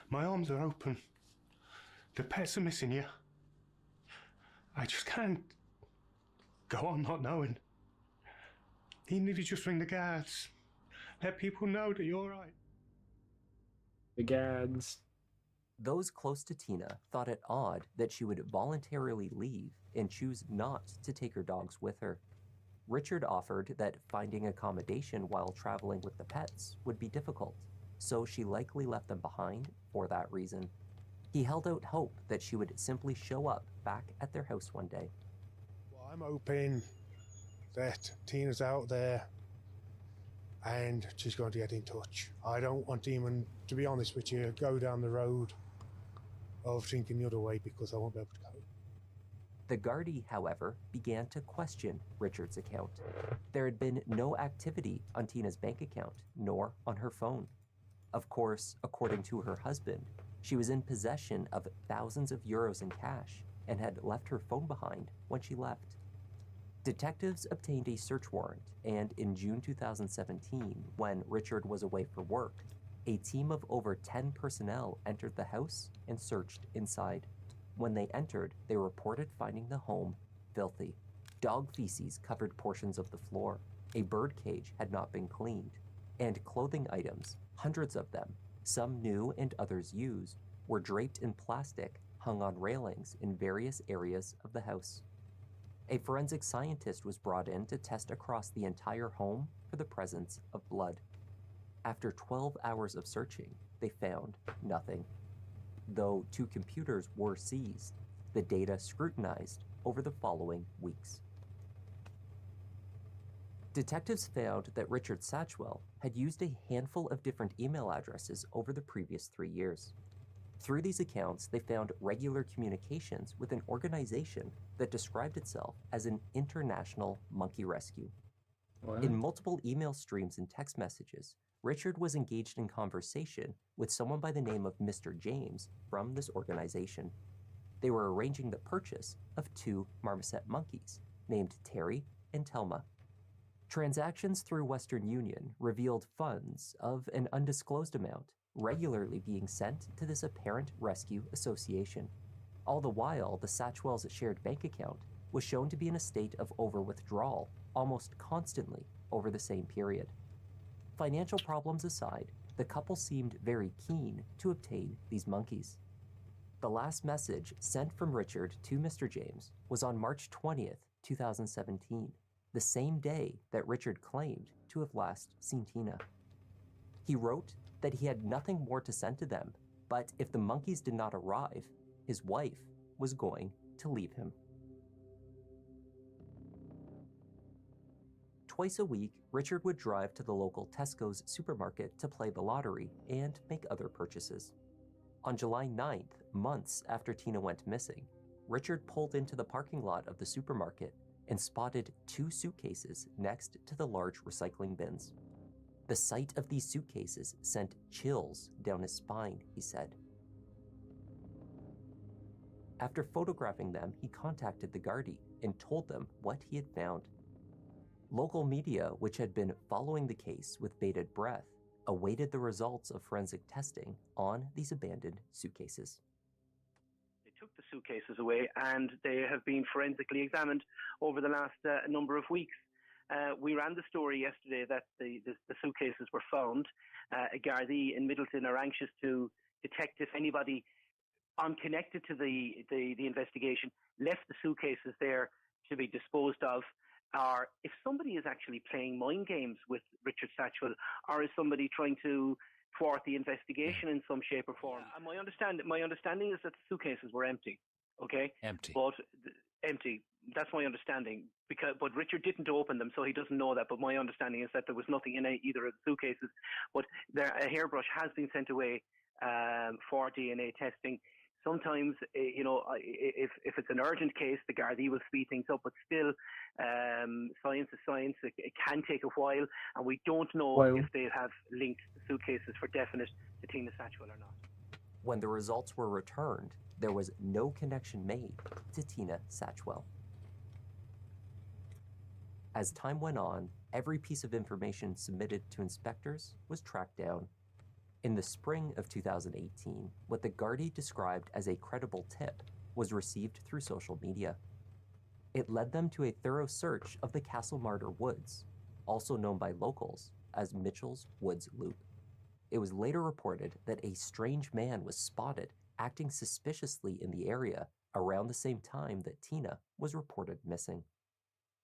My arms are open. The pets are missing you. I just can't go on not knowing. Even if you just ring the guards, let people know that you're right. The guards. Those close to Tina thought it odd that she would voluntarily leave and choose not to take her dogs with her. Richard offered that finding accommodation while traveling with the pets would be difficult, so she likely left them behind for that reason. He held out hope that she would simply show up back at their house one day. Well, I'm hoping that Tina's out there and she's going to get in touch. I don't want to even, to be honest with you, go down the road of thinking the other way because I won't be able to go. The Gardaí, however, began to question Richard's account. There had been no activity on Tina's bank account, nor on her phone. Of course, according to her husband, she was in possession of thousands of euros in cash and had left her phone behind when she left. Detectives obtained a search warrant, and in June 2017, when Richard was away for work, a team of over 10 personnel entered the house and searched inside. When they entered, they reported finding the home filthy. Dog feces covered portions of the floor, a bird cage had not been cleaned, and clothing items, hundreds of them, some new and others used, were draped in plastic, hung on railings in various areas of the house. A forensic scientist was brought in to test across the entire home for the presence of blood. After 12 hours of searching, they found nothing. Though 2 computers were seized, the data scrutinized over the following weeks. Detectives found that Richard Satchwell had used a handful of different email addresses over the previous 3 years. Through these accounts, they found regular communications with an organization that described itself as an international monkey rescue. What? In multiple email streams and text messages, Richard was engaged in conversation with someone by the name of Mr. James from this organization. They were arranging the purchase of 2 marmoset monkeys named Terry and Telma. Transactions through Western Union revealed funds of an undisclosed amount regularly being sent to this apparent rescue association. All the while, the Satchwells' shared bank account was shown to be in a state of over-withdrawal almost constantly over the same period. Financial problems aside, the couple seemed very keen to obtain these monkeys. The last message sent from Richard to Mr. James was on March 20th, 2017, the same day that Richard claimed to have last seen Tina. He wrote that he had nothing more to send to them, but if the monkeys did not arrive, his wife was going to leave him. Twice a week, Richard would drive to the local Tesco's supermarket to play the lottery and make other purchases. On July 9th, months after Tina went missing, Richard pulled into the parking lot of the supermarket and spotted 2 suitcases next to the large recycling bins. The sight of these suitcases sent chills down his spine, he said. After photographing them, he contacted the Gardaí and told them what he had found. Local media, which had been following the case with bated breath, awaited the results of forensic testing on these abandoned suitcases. They took the suitcases away and they have been forensically examined over the last number of weeks. We ran the story yesterday that the suitcases were found. Gardaí in Middleton are anxious to detect if anybody unconnected to the investigation left the suitcases there to be disposed of, or if somebody is actually playing mind games with Richard Satchwell, or is somebody trying to thwart the investigation in some shape or form. My understanding is that the suitcases were empty. Okay, empty. But empty. That's my understanding. But Richard didn't open them, so he doesn't know that. But my understanding is that there was nothing in either of the suitcases. But a hairbrush has been sent away for DNA testing. Sometimes, if it's an urgent case, the Gardaí will speed things up. But still, science is science. It can take a while, and we don't know if they have linked the suitcases for definite to Tina Satchwell or not. When the results were returned, there was no connection made to Tina Satchwell. As time went on, every piece of information submitted to inspectors was tracked down. In the spring of 2018, what the Gardaí described as a credible tip was received through social media. It led them to a thorough search of the Castlemartyr Woods, also known by locals as Mitchell's Woods Loop. It was later reported that a strange man was spotted acting suspiciously in the area around the same time that Tina was reported missing.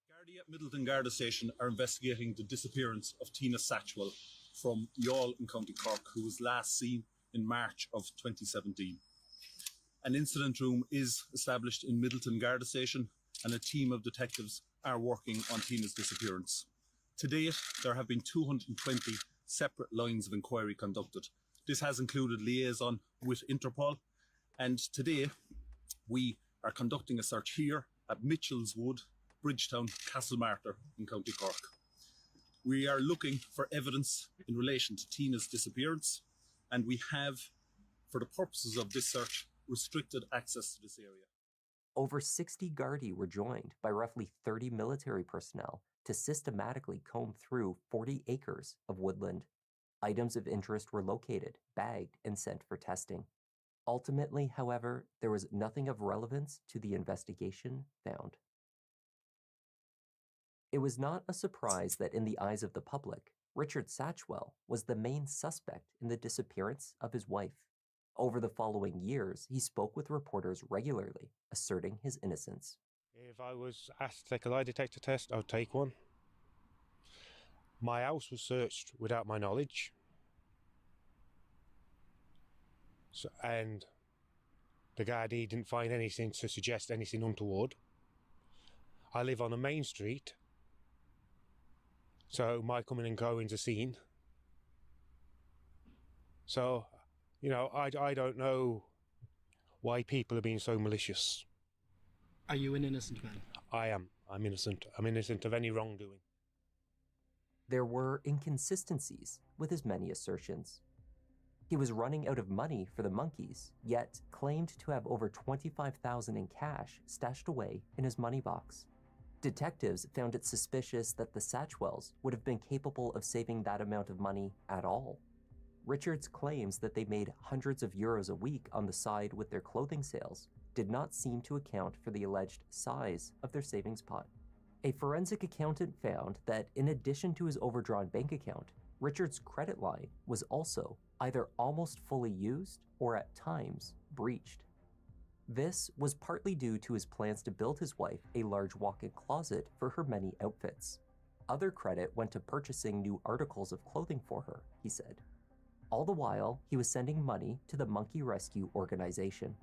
Gardaí at Middleton Garda Station are investigating the disappearance of Tina Satchwell from Youghal in County Cork, who was last seen in March of 2017. An incident room is established in Middleton Garda Station, and a team of detectives are working on Tina's disappearance. To date, there have been 220 separate lines of inquiry conducted. This has included liaison with Interpol, and today we are conducting a search here at Mitchell's Wood, Bridgetown, Castlemartyr in County Cork. We are looking for evidence in relation to Tina's disappearance, and we have, for the purposes of this search, restricted access to this area. Over 60 Gardaí were joined by roughly 30 military personnel to systematically comb through 40 acres of woodland. Items of interest were located, bagged, and sent for testing. Ultimately, however, there was nothing of relevance to the investigation found. It was not a surprise that in the eyes of the public, Richard Satchwell was the main suspect in the disappearance of his wife. Over the following years, he spoke with reporters regularly, asserting his innocence. If I was asked to take a lie detector test, I would take one. My house was searched without my knowledge. And the Gardaí didn't find anything to suggest anything untoward. I live on a main street, so my coming and going's a scene. So, I don't know why people are being so malicious. Are you an innocent man? I am. I'm innocent. I'm innocent of any wrongdoing. There were inconsistencies with his many assertions. He was running out of money for the monkeys, yet claimed to have over $25,000 in cash stashed away in his money box. Detectives found it suspicious that the Satchwells would have been capable of saving that amount of money at all. Richard's claims that they made hundreds of euros a week on the side with their clothing sales did not seem to account for the alleged size of their savings pot. A forensic accountant found that in addition to his overdrawn bank account, Richard's credit line was also either almost fully used or at times breached. This was partly due to his plans to build his wife a large walk-in closet for her many outfits. Other credit went to purchasing new articles of clothing for her, he said. All the while, he was sending money to the monkey rescue organization.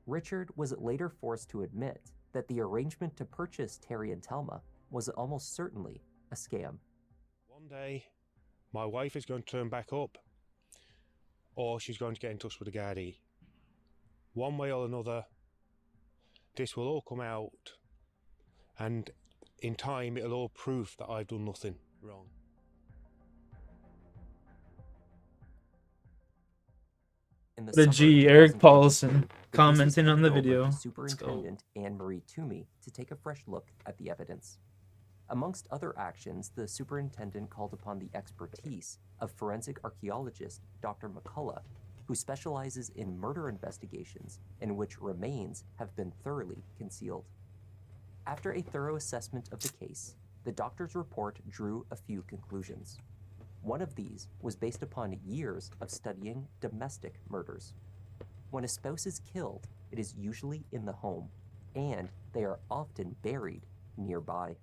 Richard was later forced to admit that the arrangement to purchase Terry and Telma was almost certainly a scam. One day, my wife is going to turn back up, or she's going to get in touch with the Gardaí. One way or another, this will all come out, and in time it'll all prove that I've done nothing wrong. The G, Eric Paulson, commenting on the video. Superintendent Anne-Marie Toomey to take a fresh look at the evidence. Amongst other actions, the superintendent called upon the expertise of forensic archaeologist Dr. McCullough, who specializes in murder investigations in which remains have been thoroughly concealed. After a thorough assessment of the case, the doctor's report drew a few conclusions. One of these was based upon years of studying domestic murders. When a spouse is killed, it is usually in the home, and they are often buried nearby.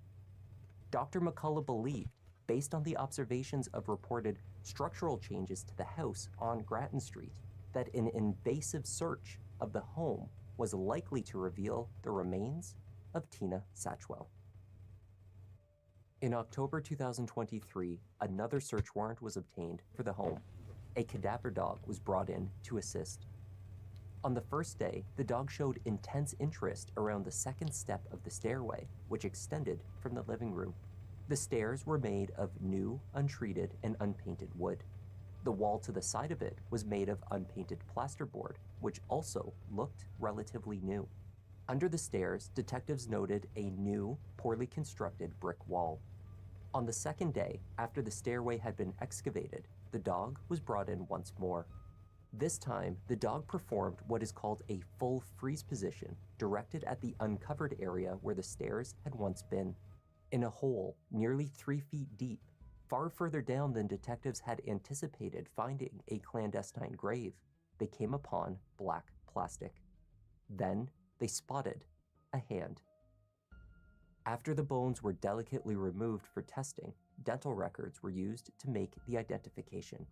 Dr. McCullough believed, based on the observations of reported structural changes to the house on Grattan Street, that an invasive search of the home was likely to reveal the remains of Tina Satchwell. In October 2023, another search warrant was obtained for the home. A cadaver dog was brought in to assist. On the first day, the dog showed intense interest around the second step of the stairway, which extended from the living room. The stairs were made of new, untreated, and unpainted wood. The wall to the side of it was made of unpainted plasterboard, which also looked relatively new. Under the stairs, detectives noted a new, poorly constructed brick wall. On the second day, after the stairway had been excavated, the dog was brought in once more. This time, the dog performed what is called a full freeze position, directed at the uncovered area where the stairs had once been. In a hole nearly 3 feet deep, far further down than detectives had anticipated finding a clandestine grave, they came upon black plastic. Then, they spotted a hand. After the bones were delicately removed for testing, dental records were used to make the identification.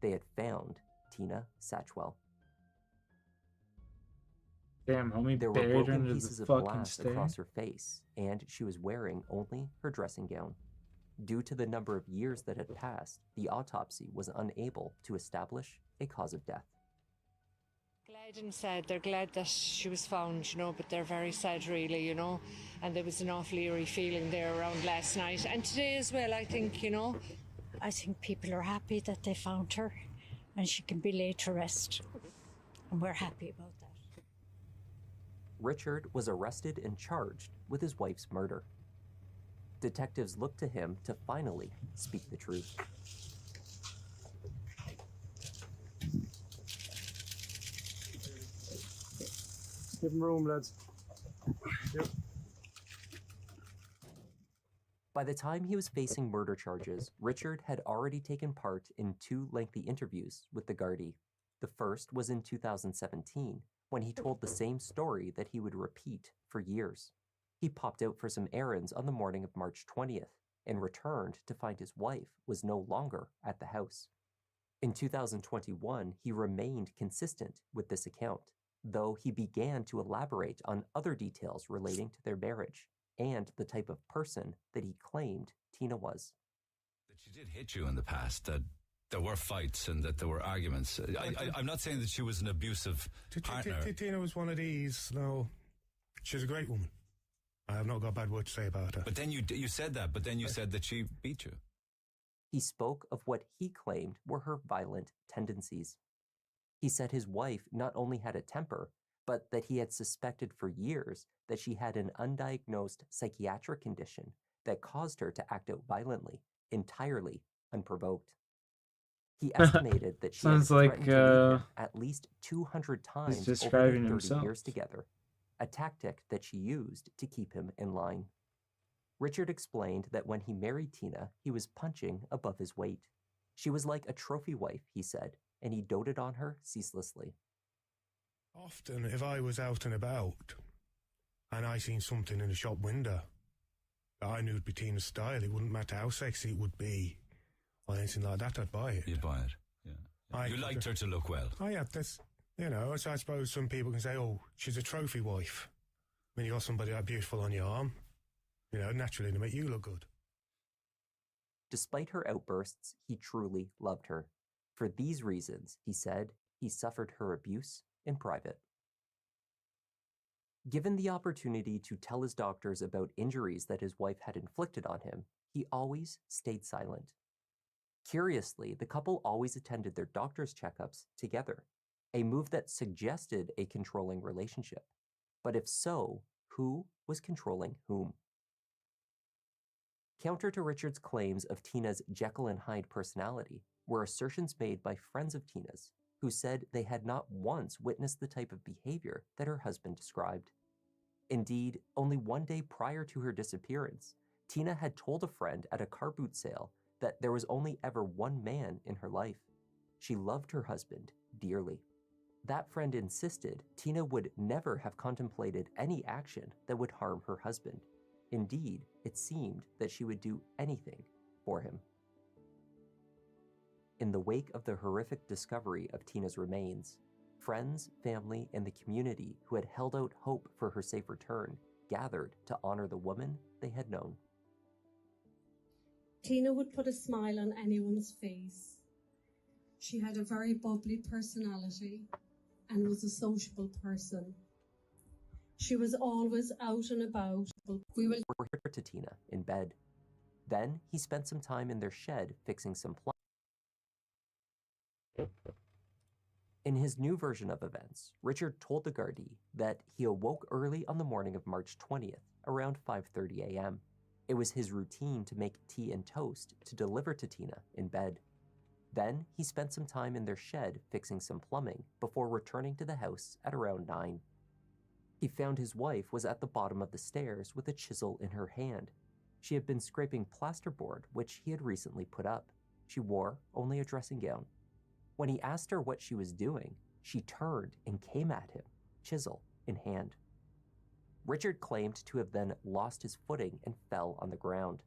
They had found Tina Satchwell. Damn, homie, There were buried broken under pieces the of fucking glass stair. across her face, and she was wearing only her dressing gown. Due to the number of years that had passed, the autopsy was unable to establish a cause of death. Glad and sad. They're glad that she was found, but they're very sad, really, And there was an awful eerie feeling there around last night. And today as well, I think, I think people are happy that they found her and she can be laid to rest. And we're happy about that. Richard was arrested and charged with his wife's murder. Detectives looked to him to finally speak the truth. Give him room, lads. Yep. By the time he was facing murder charges, Richard had already taken part in 2 lengthy interviews with the Gardaí. The first was in 2017, when he told the same story that he would repeat for years. He popped out for some errands on the morning of March 20th and returned to find his wife was no longer at the house. In 2021, he remained consistent with this account, though he began to elaborate on other details relating to their marriage and the type of person that he claimed Tina was. That she did hit you in the past, that there were fights and that there were arguments. I'm not saying that she was an abusive partner. Tina was one of these. No, she's a great woman. I have not got a bad word to say about her. But then you said that, but then you said that she beat you. He spoke of what he claimed were her violent tendencies. He said his wife not only had a temper, but that he had suspected for years that she had an undiagnosed psychiatric condition that caused her to act out violently, entirely unprovoked. He estimated that she Sounds had like, threatened to leave him at least 200 times over describing their 30 himself. years together, a tactic that she used to keep him in line. Richard explained that when he married Tina, he was punching above his weight. She was like a trophy wife, he said, and he doted on her ceaselessly. Often, if I was out and about and I seen something in a shop window that I knew would be Tina's style, it wouldn't matter how sexy it would be or anything like that, I'd buy it. You'd buy it, yeah. You liked her to look well. Oh, yeah, that's, so I suppose some people can say, oh, she's a trophy wife. When you got somebody that beautiful on your arm, naturally to make you look good. Despite her outbursts, he truly loved her. For these reasons, he said, he suffered her abuse in private. Given the opportunity to tell his doctors about injuries that his wife had inflicted on him, he always stayed silent. Curiously, the couple always attended their doctor's checkups together, a move that suggested a controlling relationship. But if so, who was controlling whom? Counter to Richard's claims of Tina's Jekyll and Hyde personality were assertions made by friends of Tina's who said they had not once witnessed the type of behavior that her husband described. Indeed, only one day prior to her disappearance, Tina had told a friend at a car boot sale that there was only ever one man in her life. She loved her husband dearly. That friend insisted Tina would never have contemplated any action that would harm her husband. Indeed, it seemed that she would do anything for him. In the wake of the horrific discovery of Tina's remains, friends, family, and the community who had held out hope for her safe return gathered to honor the woman they had known. Tina would put a smile on anyone's face. She had a very bubbly personality and was a sociable person. She was always out and about. We will Her to Tina in bed. Then he spent some time in their shed fixing some plumbing. In his new version of events, Richard told the Gardaí that he awoke early on the morning of March 20th, around 5:30 a.m. It was his routine to make tea and toast to deliver to Tina in bed. Then he spent some time in their shed fixing some plumbing before returning to the house at around 9. He found his wife was at the bottom of the stairs with a chisel in her hand. She had been scraping plasterboard, which he had recently put up. She wore only a dressing gown. When he asked her what she was doing, she turned and came at him, chisel in hand. Richard claimed to have then lost his footing and fell on the ground.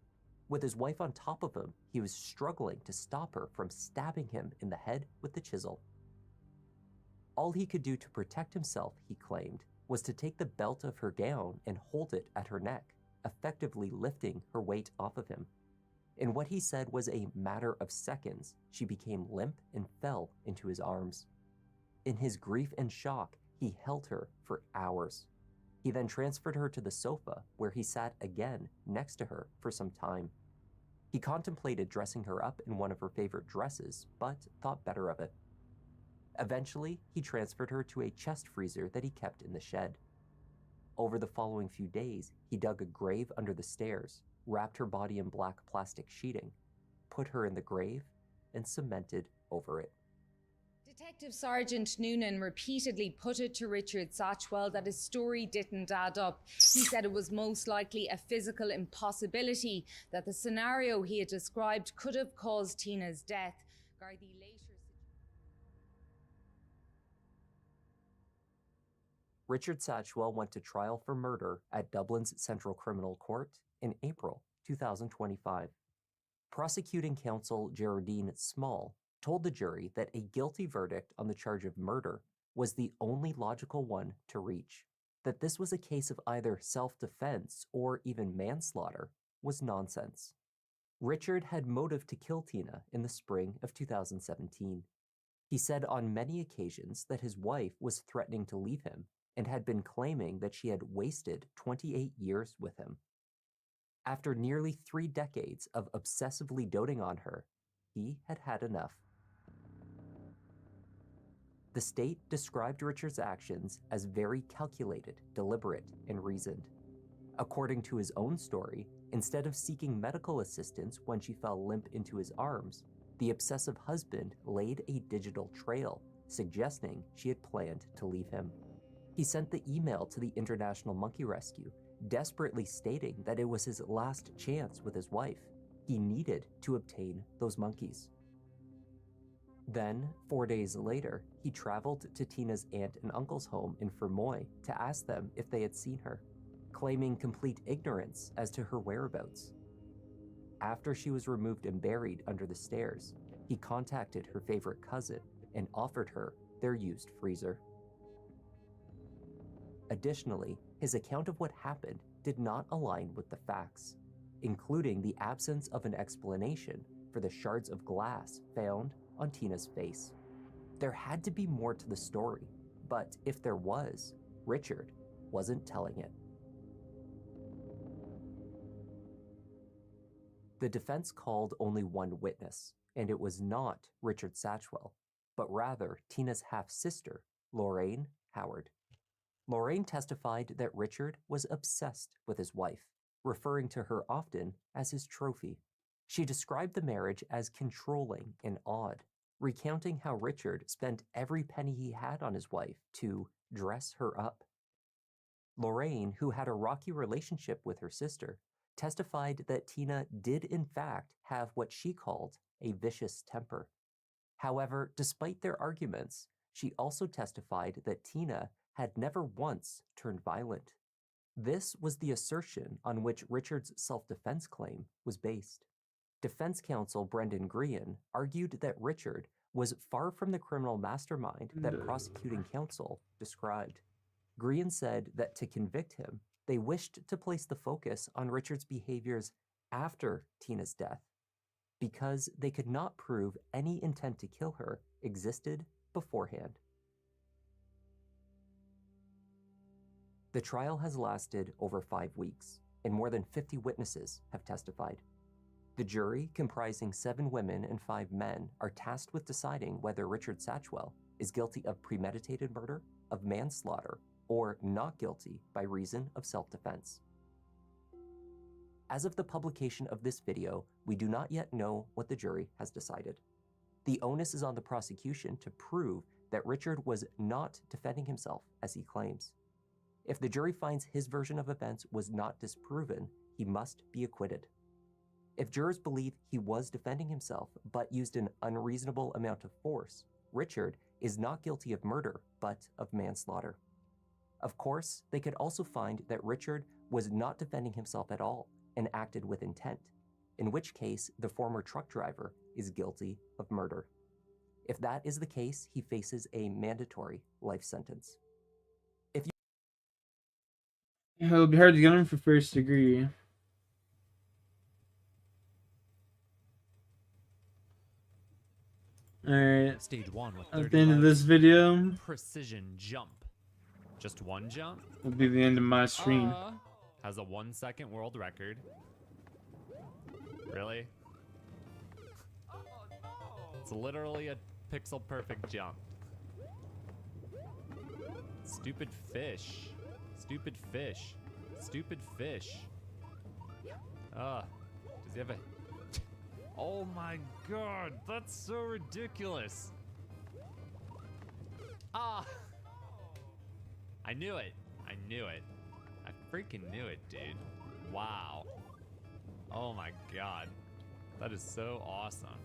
With his wife on top of him, he was struggling to stop her from stabbing him in the head with the chisel. All he could do to protect himself, he claimed, was to take the belt of her gown and hold it at her neck, effectively lifting her weight off of him. In what he said was a matter of seconds, she became limp and fell into his arms. In his grief and shock, he held her for hours. He then transferred her to the sofa, where he sat again next to her for some time. He contemplated dressing her up in one of her favorite dresses, but thought better of it. Eventually, he transferred her to a chest freezer that he kept in the shed. Over the following few days, he dug a grave under the stairs, wrapped her body in black plastic sheeting, put her in the grave, and cemented over it. Detective Sergeant Noonan repeatedly put it to Richard Satchwell that his story didn't add up. He said it was most likely a physical impossibility, that the scenario he had described could have caused Tina's death. Gardaí later... Richard Satchwell went to trial for murder at Dublin's Central Criminal Court in April 2025. Prosecuting counsel Gerardine Small told the jury that a guilty verdict on the charge of murder was the only logical one to reach. That this was a case of either self-defense or even manslaughter was nonsense. Richard had motive to kill Tina in the spring of 2017. He said on many occasions that his wife was threatening to leave him and had been claiming that she had wasted 28 years with him. After nearly 3 decades of obsessively doting on her, he had had enough. The state described Richard's actions as very calculated, deliberate, and reasoned. According to his own story, instead of seeking medical assistance when she fell limp into his arms, the obsessive husband laid a digital trail, suggesting she had planned to leave him. He sent the email to the International Monkey Rescue, desperately stating that it was his last chance with his wife. He needed to obtain those monkeys. Then, 4 days later, he traveled to Tina's aunt and uncle's home in Fermoy to ask them if they had seen her, claiming complete ignorance as to her whereabouts. After she was removed and buried under the stairs, he contacted her favorite cousin and offered her their used freezer. Additionally, his account of what happened did not align with the facts, including the absence of an explanation for the shards of glass found on Tina's face. There had to be more to the story, but if there was, Richard wasn't telling it. The defense called only one witness, and it was not Richard Satchwell, but rather Tina's half-sister, Lorraine Howard. Lorraine testified that Richard was obsessed with his wife, referring to her often as his trophy. She described the marriage as controlling and odd, recounting how Richard spent every penny he had on his wife to dress her up. Lorraine, who had a rocky relationship with her sister, testified that Tina did in fact have what she called a vicious temper. However, despite their arguments, she also testified that Tina had never once turned violent. This was the assertion on which Richard's self-defense claim was based. Defense counsel Brendan Greene argued that Richard was far from the criminal mastermind that prosecuting counsel described. Greene said that to convict him, they wished to place the focus on Richard's behaviors after Tina's death, because they could not prove any intent to kill her existed beforehand. The trial has lasted over 5 weeks, and more than 50 witnesses have testified. The jury, comprising 7 women and 5 men, are tasked with deciding whether Richard Satchwell is guilty of premeditated murder, of manslaughter, or not guilty by reason of self-defense. As of the publication of this video, we do not yet know what the jury has decided. The onus is on the prosecution to prove that Richard was not defending himself as he claims. If the jury finds his version of events was not disproven, he must be acquitted. If jurors believe he was defending himself but used an unreasonable amount of force, Richard is not guilty of murder but of manslaughter. Of course, they could also find that Richard was not defending himself at all and acted with intent, in which case the former truck driver is guilty of murder. If that is the case, he faces a mandatory life sentence. It'll be hard to get him for first degree. Alright. Stage 1 with At 30 the end of lives. this video, Precision jump. Just one jump? will be the end of my stream. Has a 1-second world record. Really? It's literally a pixel perfect jump. Stupid fish. Stupid fish. Stupid fish. Does he have a... Oh my god, that's so ridiculous. I knew it. I knew it. I freaking knew it, dude. Wow. Oh my god. That is so awesome.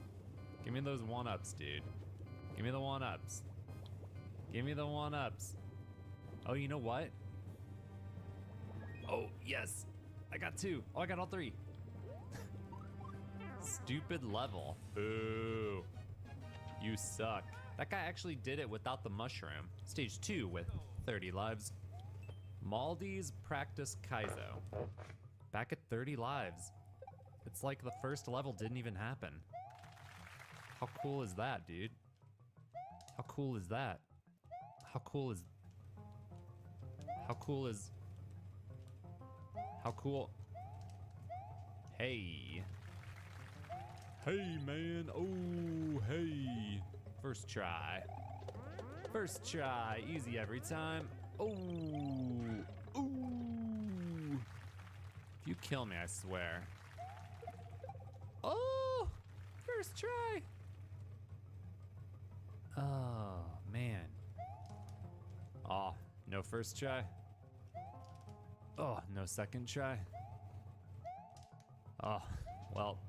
Give me those 1-ups, dude. Give me the 1-ups. Give me the 1-ups. Oh, you know what? Oh, yes. I got 2. Oh, I got all 3. Stupid level. Boo. You suck. That guy actually did it without the mushroom. Stage 2 with 30 lives. Maldi's Practice Kaizo. Back at 30 lives. It's like the first level didn't even happen. How cool is that, dude? How cool is that? How cool is... How cool is... How cool... Hey. Hey, man. Oh, hey. First try. First try. Easy every time. Oh. Ooh. If you kill me, I swear. Oh. First try. Oh, man. Oh, no first try. Oh, no second try. Oh, well.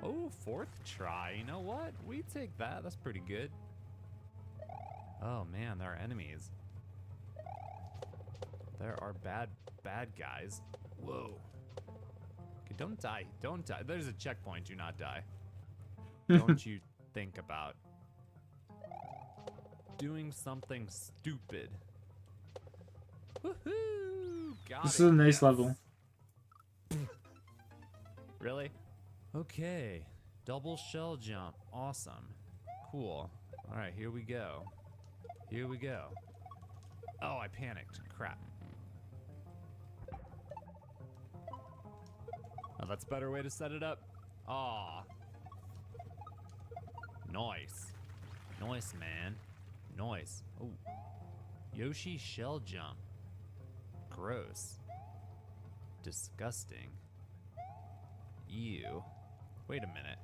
Oh, 4th try. You know what? We take that. That's pretty good. Oh, man, there are enemies. There are bad guys. Whoa. Okay, don't die. Don't die. There's a checkpoint. Do not die. Don't you think about doing something stupid. Woohoo! Got This it. is a nice level. Really? Okay. Double shell jump. Awesome. Cool. Alright, here we go. Here we go. Oh, I panicked. Crap. Oh, that's a better way to set it up. Aw. Nice. Nice, man. Nice. Oh. Yoshi shell jump. Gross. Disgusting. Ew. Wait a minute.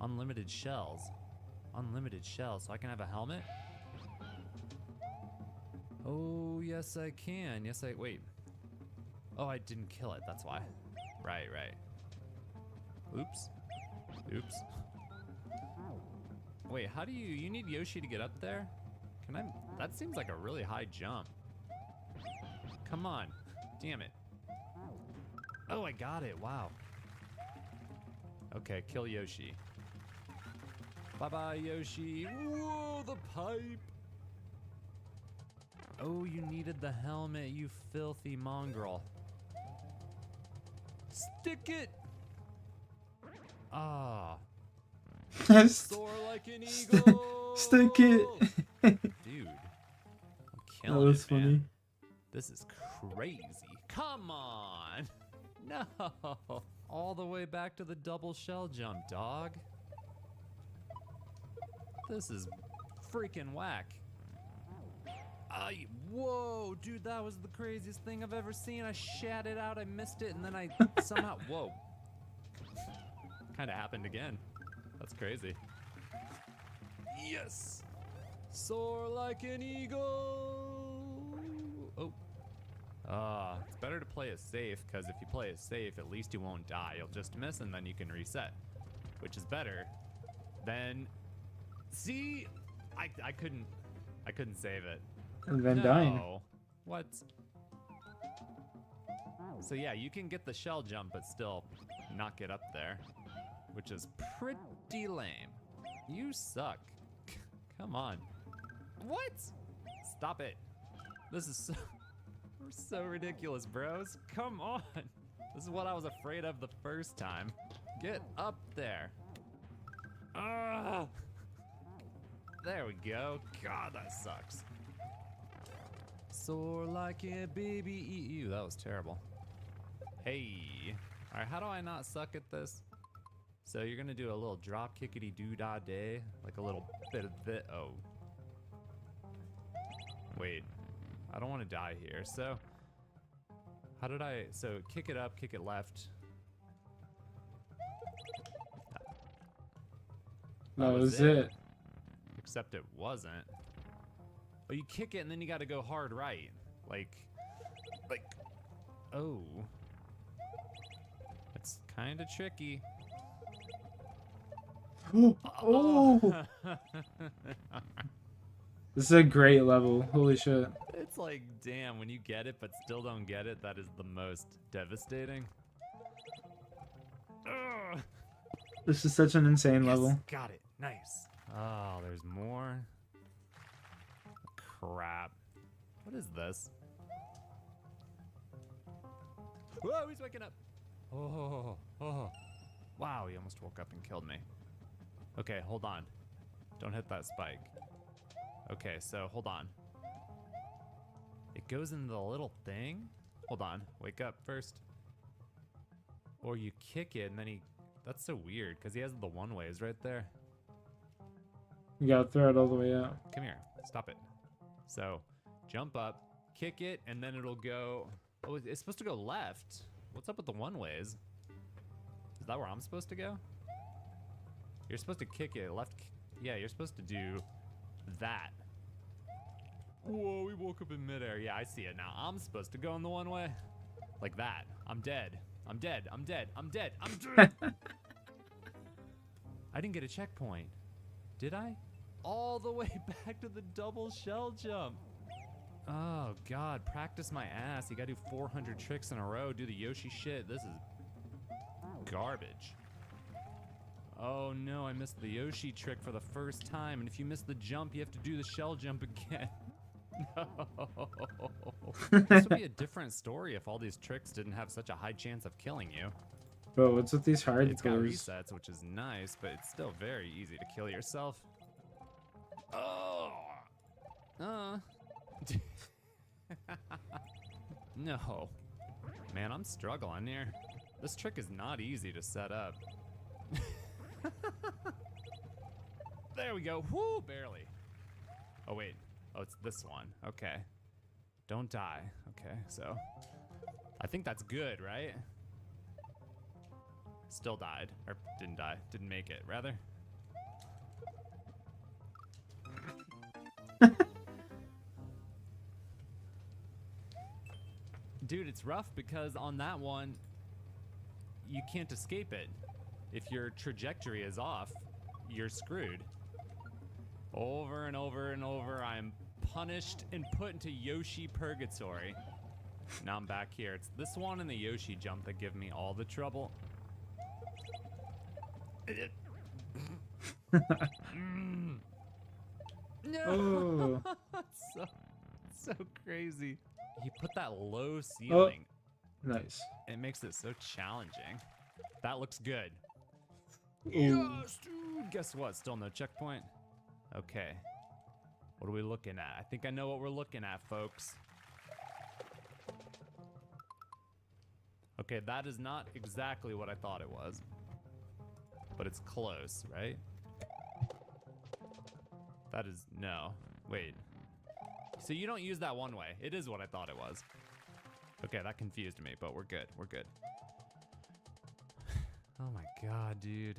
Unlimited shells. Unlimited shells, so I can have a helmet? Oh, yes I can. Yes, wait. Oh, I didn't kill it, that's why. Right. Oops. Wait, how do you need Yoshi to get up there? That seems like a really high jump. Come on, damn it. Oh, I got it, wow. Okay, kill Yoshi. Bye-bye, Yoshi. Whoa, the pipe. Oh, you needed the helmet, you filthy mongrel. Stick it! Ah. Soar like an eagle! Stick it! Dude. I'm killing That was it, man. funny. This is crazy. Come on! No! All the way back to the double shell jump, dog. This is freaking whack. Whoa, dude, that was the craziest thing I've ever seen. I shat it out, I missed it, and then I somehow, whoa. Kinda happened again. That's crazy. Yes! Soar like an eagle! Oh. It's better to play it safe, because if you play it safe, at least you won't die. You'll just miss, and then you can reset. Which is better than... See? I couldn't save it. And then dying. What? So yeah, you can get the shell jump, but still not get up there. Which is pretty lame. You suck. Come on. What? Stop it. This is so ridiculous, bros. Come on. This is what I was afraid of the first time. Get up there. There we go. God, that sucks. Soar like a baby. Ew, that was terrible. Hey. Alright, how do I not suck at this? So you're gonna do a little drop kickity doo dah day, like a little bit of it. Oh. Wait. I don't want to die here. So how did I? So kick it up, kick it left. That was it. Except it wasn't. Oh, you kick it and then you got to go hard right. Like, oh. It's kind of tricky. Oh! This is a great level. Holy shit. It's like, damn, when you get it but still don't get it, that is the most devastating. Ugh. This is such an insane level. Got it. Nice. Oh, there's more. Crap. What is this? Whoa, he's waking up. Oh. Wow, he almost woke up and killed me. Okay, hold on. Don't hit that spike. Okay, so hold on. It goes into the little thing? Hold on, wake up first. Or you kick it and then he... That's so weird, because he has the one-ways right there. You gotta throw it all the way out. Come here, stop it. So, jump up, kick it, and then it'll go... Oh, it's supposed to go left. What's up with the one-ways? Is that where I'm supposed to go? You're supposed to kick it left. Yeah, you're supposed to do that. Whoa, we woke up in midair. Yeah, I see it now. I'm supposed to go in the one way. Like that. I'm dead. I'm dead. I'm dead. I'm dead. I'm dead. I didn't get a checkpoint. Did I? All the way back to the double shell jump. Oh, God. Practice my ass. You gotta do 400 tricks in a row. Do the Yoshi shit. This is garbage. Oh no, I missed the Yoshi trick for the first time, and if you miss the jump, you have to do the shell jump again. No. This would be a different story if all these tricks didn't have such a high chance of killing you. Bro, what's with these hard It's got goes? resets, which is nice, but it's still very easy to kill yourself. Oh! No. Man, I'm struggling here. This trick is not easy to set up. There we go. Whoo, barely. Oh, wait. Oh, it's this one. Okay. Don't die. Okay, so I think that's good, right? Still died. Or didn't die. Didn't make it, rather. Dude, it's rough because on that one, you can't escape it. If your trajectory is off, you're screwed. Over and over and over, I'm punished and put into Yoshi purgatory. Now I'm back here. It's this one and the Yoshi jump that give me all the trouble. No! so crazy. He put that low ceiling. Oh, nice. It makes it so challenging. That looks good. Ooh. Yes, dude. Guess what? Still no checkpoint. Okay. What are we looking at? I think I know what we're looking at, folks. Okay, that is not exactly what I thought it was. But it's close, right? That is... no. Wait. So you don't use that one way. It is what I thought it was. Okay, that confused me, but we're good. We're good. Oh my god, dude.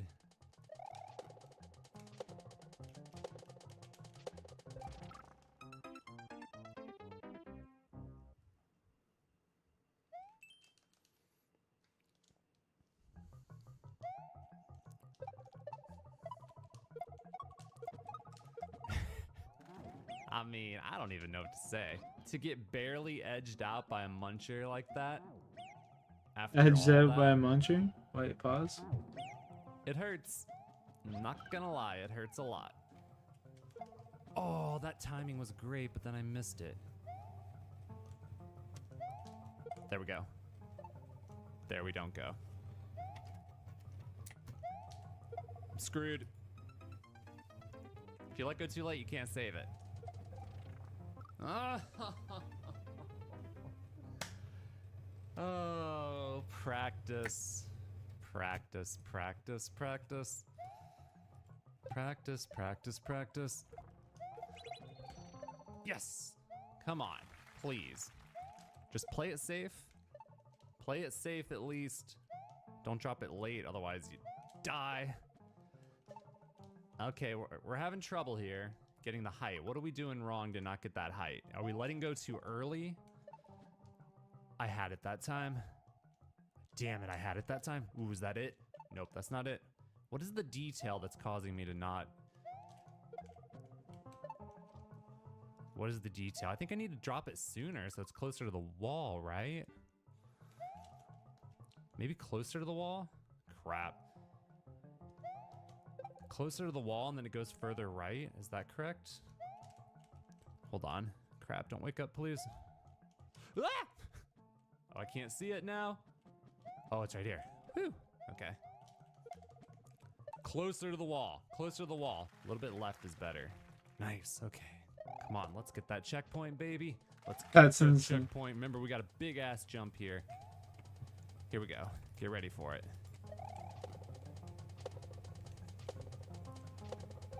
I mean, I don't even know what to say. To get barely edged out by a muncher like that. After Edged all out that, by a muncher? Wait, pause. it hurts. Not gonna lie, it hurts a lot. Oh, that timing was great, but then I missed it. There we go. There we don't go. I'm screwed. If you let go too late, you can't save it. Oh, practice. Practice, practice, practice. Practice, practice, practice. Yes! Come on, please. Just play it safe. Play it safe at least. Don't drop it late, otherwise you die. Okay, we're having trouble here getting the height. What are we doing wrong to not get that height? Are we letting go too early? I had it that time. Damn it, I had it that time. Ooh, is that it? Nope, that's not it. What is the detail that's causing me to not... What is the detail? I think I need to drop it sooner so it's closer to the wall, right? Maybe closer to the wall? Crap. Closer to the wall and then it goes further right? Is that correct? Hold on. Crap, don't wake up, please. Ah! Oh, I can't see it now. Oh, it's right here. Whew. Okay. Closer to the wall. Closer to the wall. A little bit left is better. Nice. Okay. Come on, let's get that checkpoint, baby. Let's get That's that insane. checkpoint. Remember, we got a big ass jump here. Here we go. Get ready for it.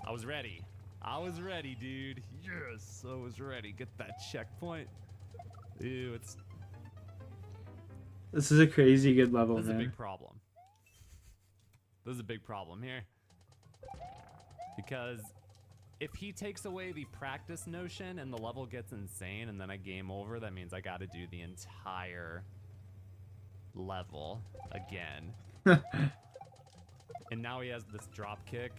I was ready. I was ready, dude. Yes, I was ready. Get that checkpoint. Ew, it's... This is a crazy good level, This is a man. big problem. This is a big problem here. Because if he takes away the practice notion and the level gets insane and then I game over, that means I gotta do the entire level again. And now he has this drop kick.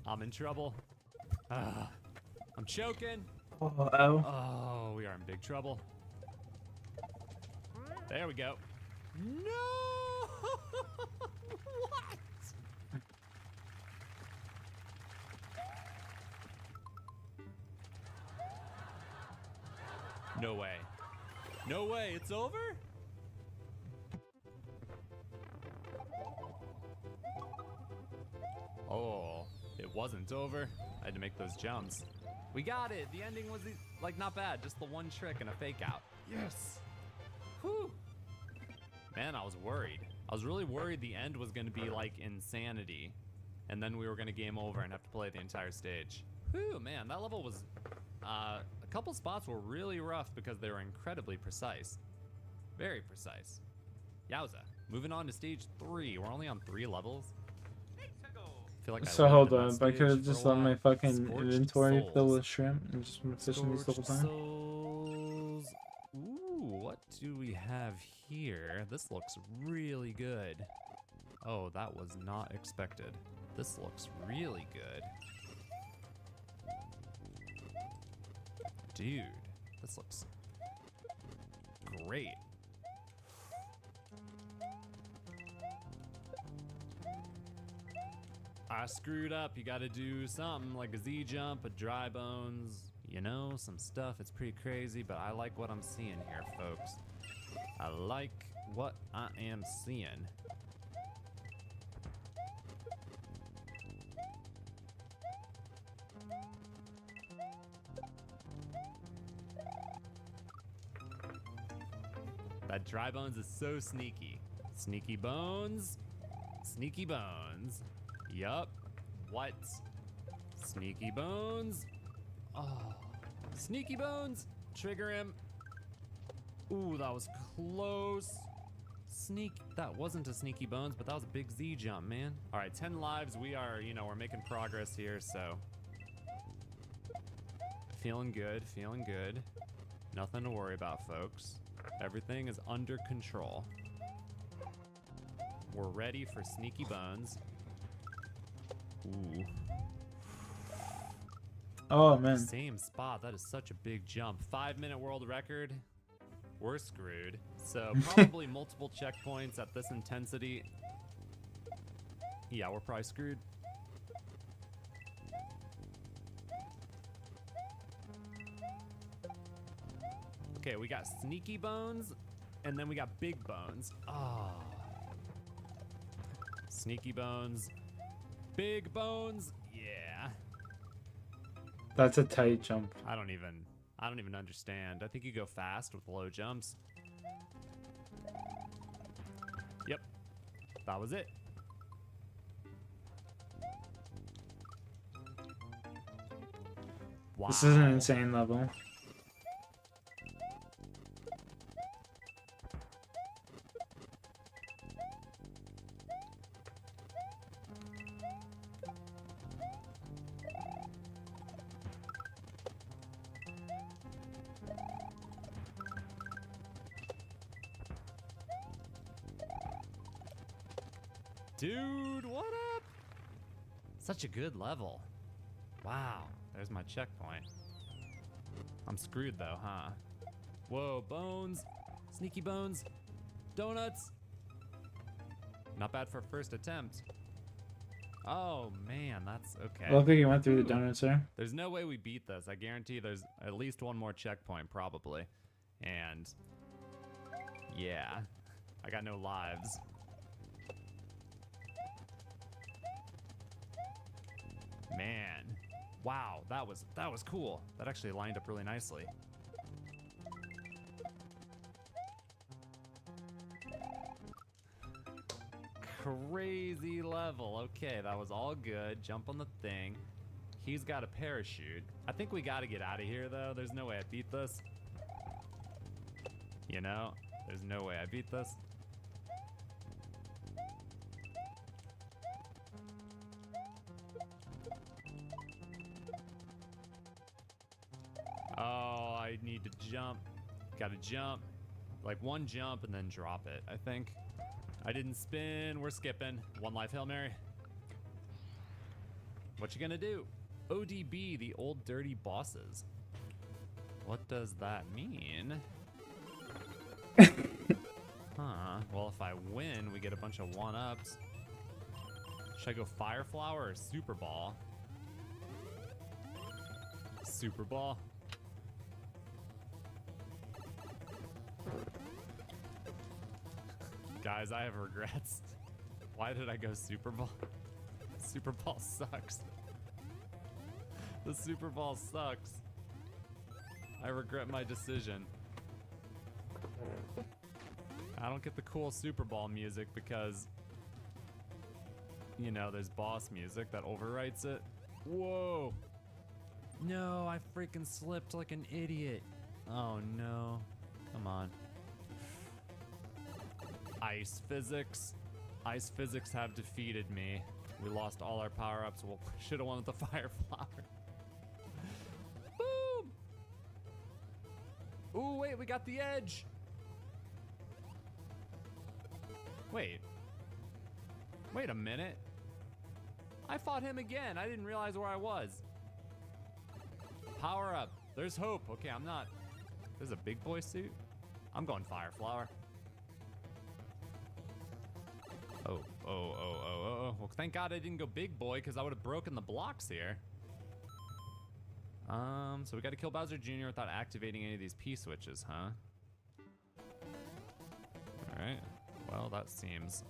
I'm in trouble. I'm choking. Oh, ow. Oh, we are in big trouble. There we go. No! What? No way. No way, it's over? Oh, it wasn't over. I had to make those jumps. We got it. The ending was like not bad. Just the one trick and a fake out. Yes. Whew. Man, I was worried. I was really worried the end was going to be like insanity. And then we were going to game over and have to play the entire stage. Whew, man, that level was... a couple spots were really rough because they were incredibly precise. Very precise. Yowza. Moving on to stage 3. We're only on 3 levels. I feel like So I hold lived in on, that if I stage could for have just a let while. my fucking Scorched inventory fill souls. with shrimp and just been fishing these the whole Scorched time. souls. Ooh, what do we have here? This looks really good. Oh, that was not expected. This looks really good. Dude, this looks great. I screwed up. You gotta do something like a Z jump, a dry bones, you know, some stuff. It's pretty crazy, but I like what I'm seeing here, folks. I like what I am seeing. That dry bones is so sneaky. Sneaky bones. Sneaky bones. Yup. What? Sneaky bones. Oh. Sneaky bones. Trigger him. Ooh, that was close. That wasn't a sneaky bones, but that was a big Z jump, man. All right, 10 lives. We are, we're making progress here, so. Feeling good, feeling good. Nothing to worry about, folks. Everything is under control. We're ready for sneaky bones. Ooh. Oh man. Same spot. That is such a big jump. 5-minute world record. We're screwed. So probably multiple checkpoints at this intensity. Yeah, we're probably screwed. Okay, we got sneaky bones, and then we got big bones. Oh. Sneaky bones. Big bones. Yeah. That's a tight jump. I don't even understand. I think you go fast with low jumps. Yep. That was it. Wow. This is an insane level. Dude, what up? Such a good level. Wow, there's my checkpoint. I'm screwed though, huh? Whoa, bones. Sneaky bones. Donuts. Not bad for first attempt. Oh man, that's okay. Luckily you went through the donuts there. There's no way we beat this. I guarantee there's at least one more checkpoint, probably. And yeah, I got no lives. Man, wow, that was cool. That actually lined up really nicely. Crazy level. Okay, that was all good. Jump on the thing. He's got a parachute. I think we got to get out of here, though. There's no way I beat this. You know, there's no way I beat this. Oh, I need to jump. Gotta jump. Like one jump and then drop it, I think. I didn't spin. We're skipping. One life Hail Mary. What you gonna do? ODB, the old dirty bosses. What does that mean? Huh. Well, if I win, we get a bunch of one-ups. Should I go Fire Flower or Super Ball? Super Ball. Guys, I have regrets. Why did I go Super Ball? Super Ball sucks. The Super Ball sucks. I regret my decision. I don't get the cool Super Ball music because, you know, there's boss music that overwrites it. Whoa. No, I freaking slipped like an idiot. Oh no. Come on. Ice physics. Ice physics have defeated me. We lost all our power-ups. Well, should have won with the fire flower. Boom! Ooh, wait, we got the edge. Wait. Wait a minute. I fought him again. I didn't realize where I was. Power up. There's hope. Okay, I'm not. There's a big boy suit. I'm going fire flower. Oh. Well, thank God I didn't go big boy because I would have broken the blocks here. So we got to kill Bowser Jr. without activating any of these P switches, huh? All right. Well, that seems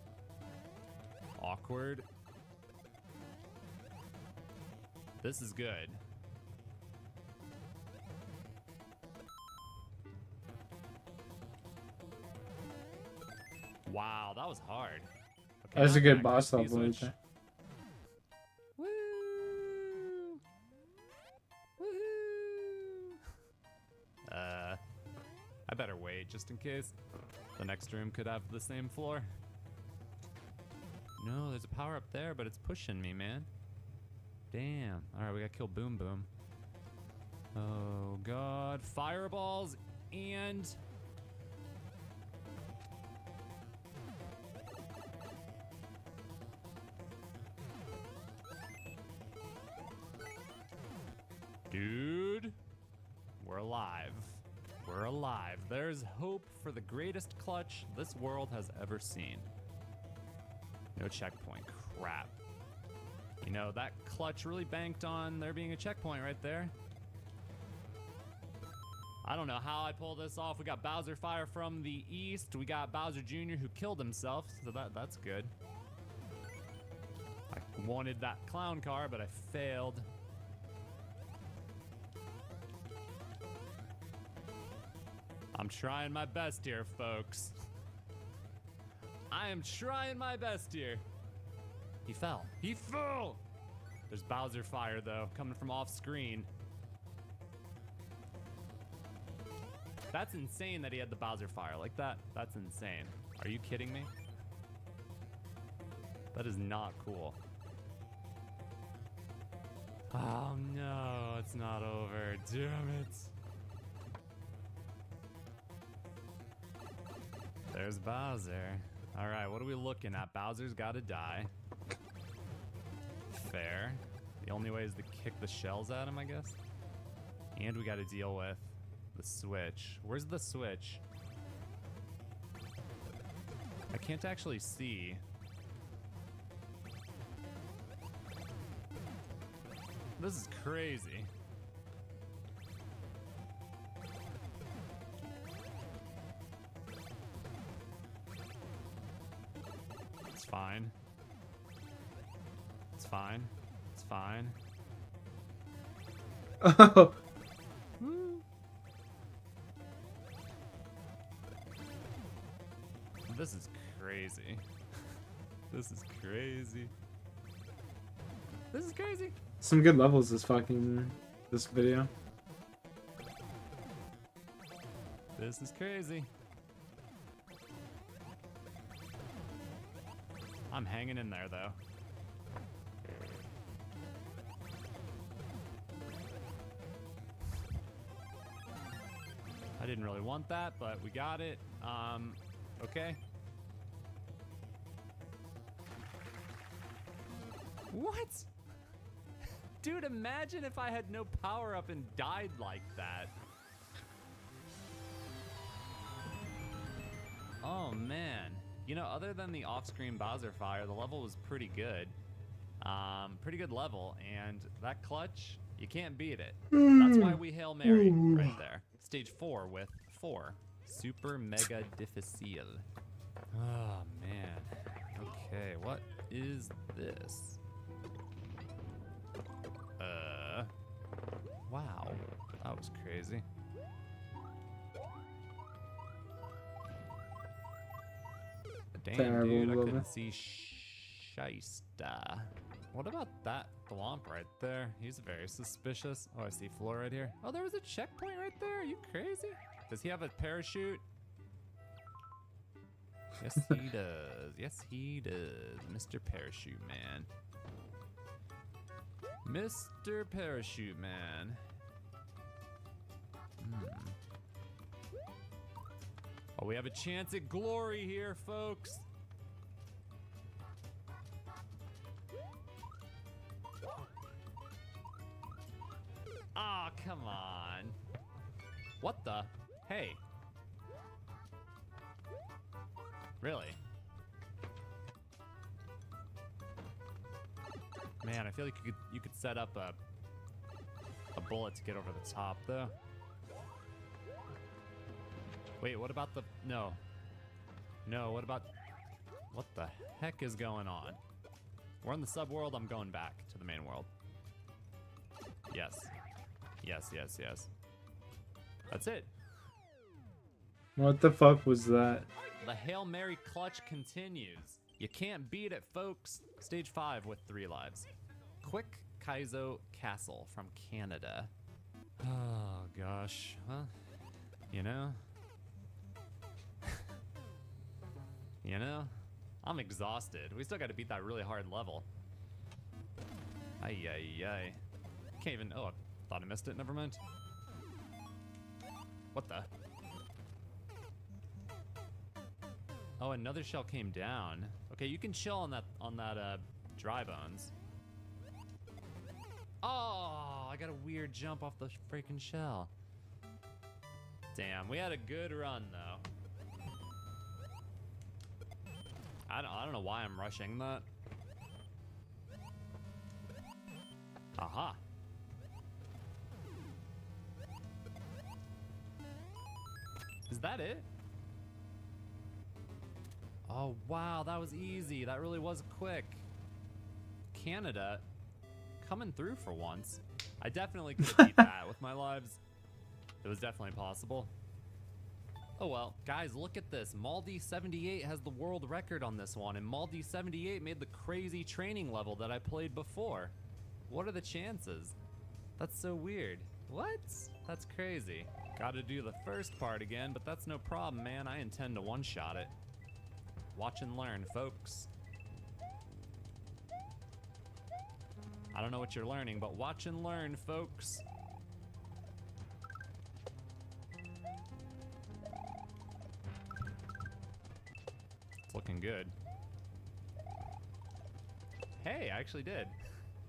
awkward. This is good. Wow, that was hard. Okay, That's a good now boss activate level right P-switch. there. Woo! Woohoo! I better wait just in case. The next room could have the same floor. No, there's a power up there, but it's pushing me, man. Damn. Alright, we gotta kill Boom Boom. Oh god. Fireballs and... Dude, we're alive. We're alive. There's hope for the greatest clutch this world has ever seen. No checkpoint. Crap. You know, that clutch really banked on there being a checkpoint right there. I don't know how I pull this off. We got Bowser Fire from the east. We got Bowser Jr. who killed himself, so that's good. I wanted that clown car, but I failed. I'm trying my best here, folks. I am trying my best here. He fell. He fell! There's Bowser Fire, though, coming from off screen. That's insane that he had the Bowser Fire like that. That's insane. Are you kidding me? That is not cool. Oh no, it's not over. Damn it. There's Bowser. Alright, what are we looking at? Bowser's gotta die. Fair. The only way is to kick the shells at him, I guess. And we gotta deal with the switch. Where's the switch? I can't actually see. This is crazy. It's fine. It's fine. It's fine. Oh. This is crazy. This is crazy. This is crazy. Some good levels this video. This is crazy. I'm hanging in there though. I didn't really want that, but we got it. Okay. What? Dude, imagine if I had no power up and died like that. Oh man. You know, other than the off-screen Bowser Fire, the level was pretty good. Pretty good level, and that clutch, you can't beat it. That's why we Hail Mary right there. Stage 4 with 4. Super Mega Difficile. Oh man. Okay, what is this? Wow. That was crazy. Damn, Terrible dude, I level. couldn't see Shiesta. What about that Thwomp right there? He's very suspicious. Oh, I see floor right here. Oh, there was a checkpoint right there. Are you crazy? Does he have a parachute? Yes, he does. Yes, he does. Mr. Parachute Man. Mr. Parachute Man. Oh, we have a chance at glory here, folks. Ah, come on. What the? Hey. Really? Man, I feel like you could set up a bullet to get over the top, though. Wait, what about the... No. No, what about... What the heck is going on? We're in the subworld, I'm going back to the main world. Yes. Yes, yes, yes. That's it. What the fuck was that? The Hail Mary clutch continues. You can't beat it, folks. Stage 5 with 3 lives. Quick Kaizo Castle from Canada. Oh, gosh. Well, you know... You know, I'm exhausted. We still got to beat that really hard level. Ay, ay, ay. Can't even... Oh, I thought I missed it. Never mind. What the? Oh, another shell came down. Okay, you can chill on that dry bones. Oh, I got a weird jump off the freaking shell. Damn, we had a good run, though. I don't know why I'm rushing that. Aha. Is that it? Oh, wow, that was easy. That really was quick. Canada coming through for once. I definitely could have beat that with my lives. It was definitely possible. Oh well, guys, look at this. Maldi78 has the world record on this one, and Maldi78 made the crazy training level that I played before. What are the chances? That's so weird. What? That's crazy. Gotta do the first part again, but that's no problem, man. I intend to one-shot it. Watch and learn, folks. I don't know what you're learning, but watch and learn, folks. It's looking good. Hey, I actually did.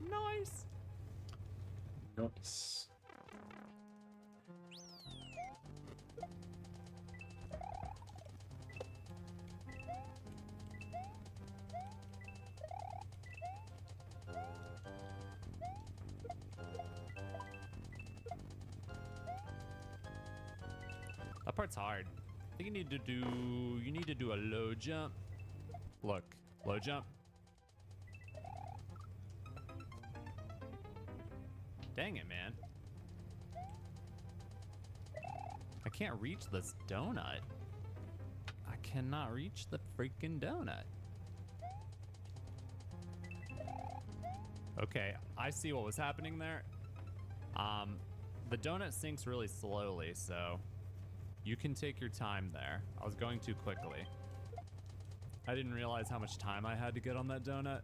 Nice. Nice. That part's hard. I think you need to do a low jump. Look, low jump. Dang it, man. I can't reach this donut. I cannot reach the freaking donut. Okay, I see what was happening there. The donut sinks really slowly, so you can take your time there. I was going too quickly. I didn't realize how much time I had to get on that donut.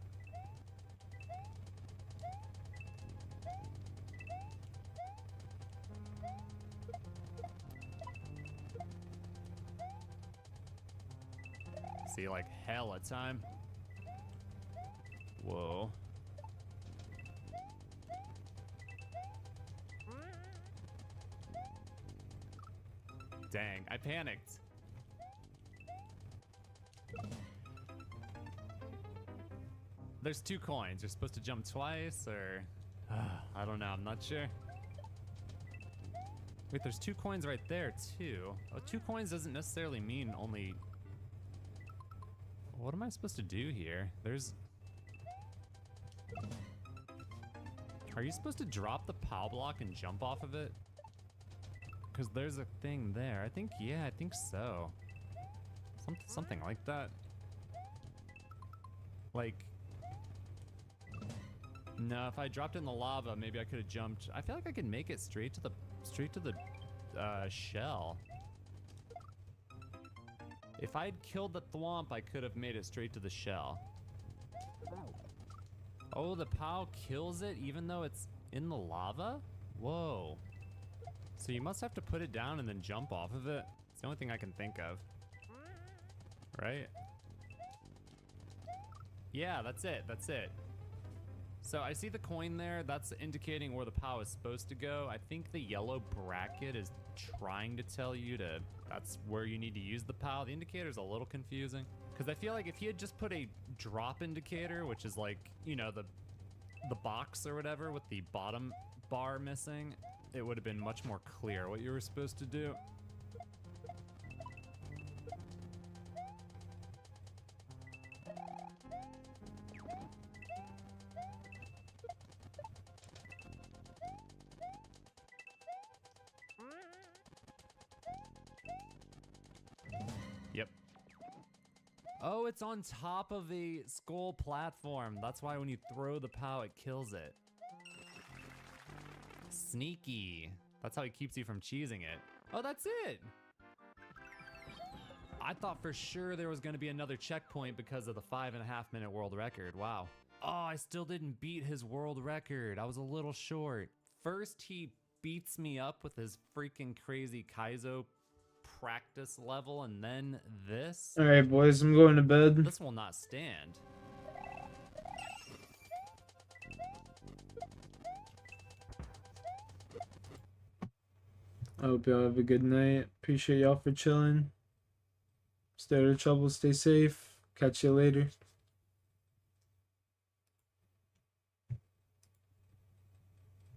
See, like hella time. Whoa. Dang, I panicked. There's 2 coins. You're supposed to jump twice, or... I don't know, I'm not sure. Wait, there's 2 coins right there, too. Oh, 2 coins doesn't necessarily mean only... What am I supposed to do here? There's... Are you supposed to drop the POW block and jump off of it? Because there's a thing there. I think, yeah, I think so. Something like that. Like... No, if I dropped in the lava, maybe I could have jumped. I feel like I could make it straight to the shell. If I'd killed the thwomp, I could have made it straight to the shell. Oh, the POW kills it even though it's in the lava? Whoa. So you must have to put it down and then jump off of it. It's the only thing I can think of. Right? Yeah, that's it. That's it. So I see the coin there. That's indicating where the POW is supposed to go. I think the yellow bracket is trying to tell you to, that's where you need to use the POW. The indicator's a little confusing. Because I feel like if he had just put a drop indicator, which is like, you know, the box or whatever with the bottom bar missing, it would have been much more clear what you were supposed to do. Yep. Oh, it's on top of the skull platform. That's why when you throw the POW, it kills it. Sneaky. That's how he keeps you from cheesing it. Oh, that's it. I thought for sure there was going to be another checkpoint because of the 5.5-minute world record. Wow. Oh, I still didn't beat his world record. I was a little short. First, he beats me up with his freaking crazy Kaizo practice level, and then this. All right, boys, I'm going to bed. This will not stand. I hope y'all have a good night. Appreciate y'all for chilling. Stay out of trouble. Stay safe. Catch you later.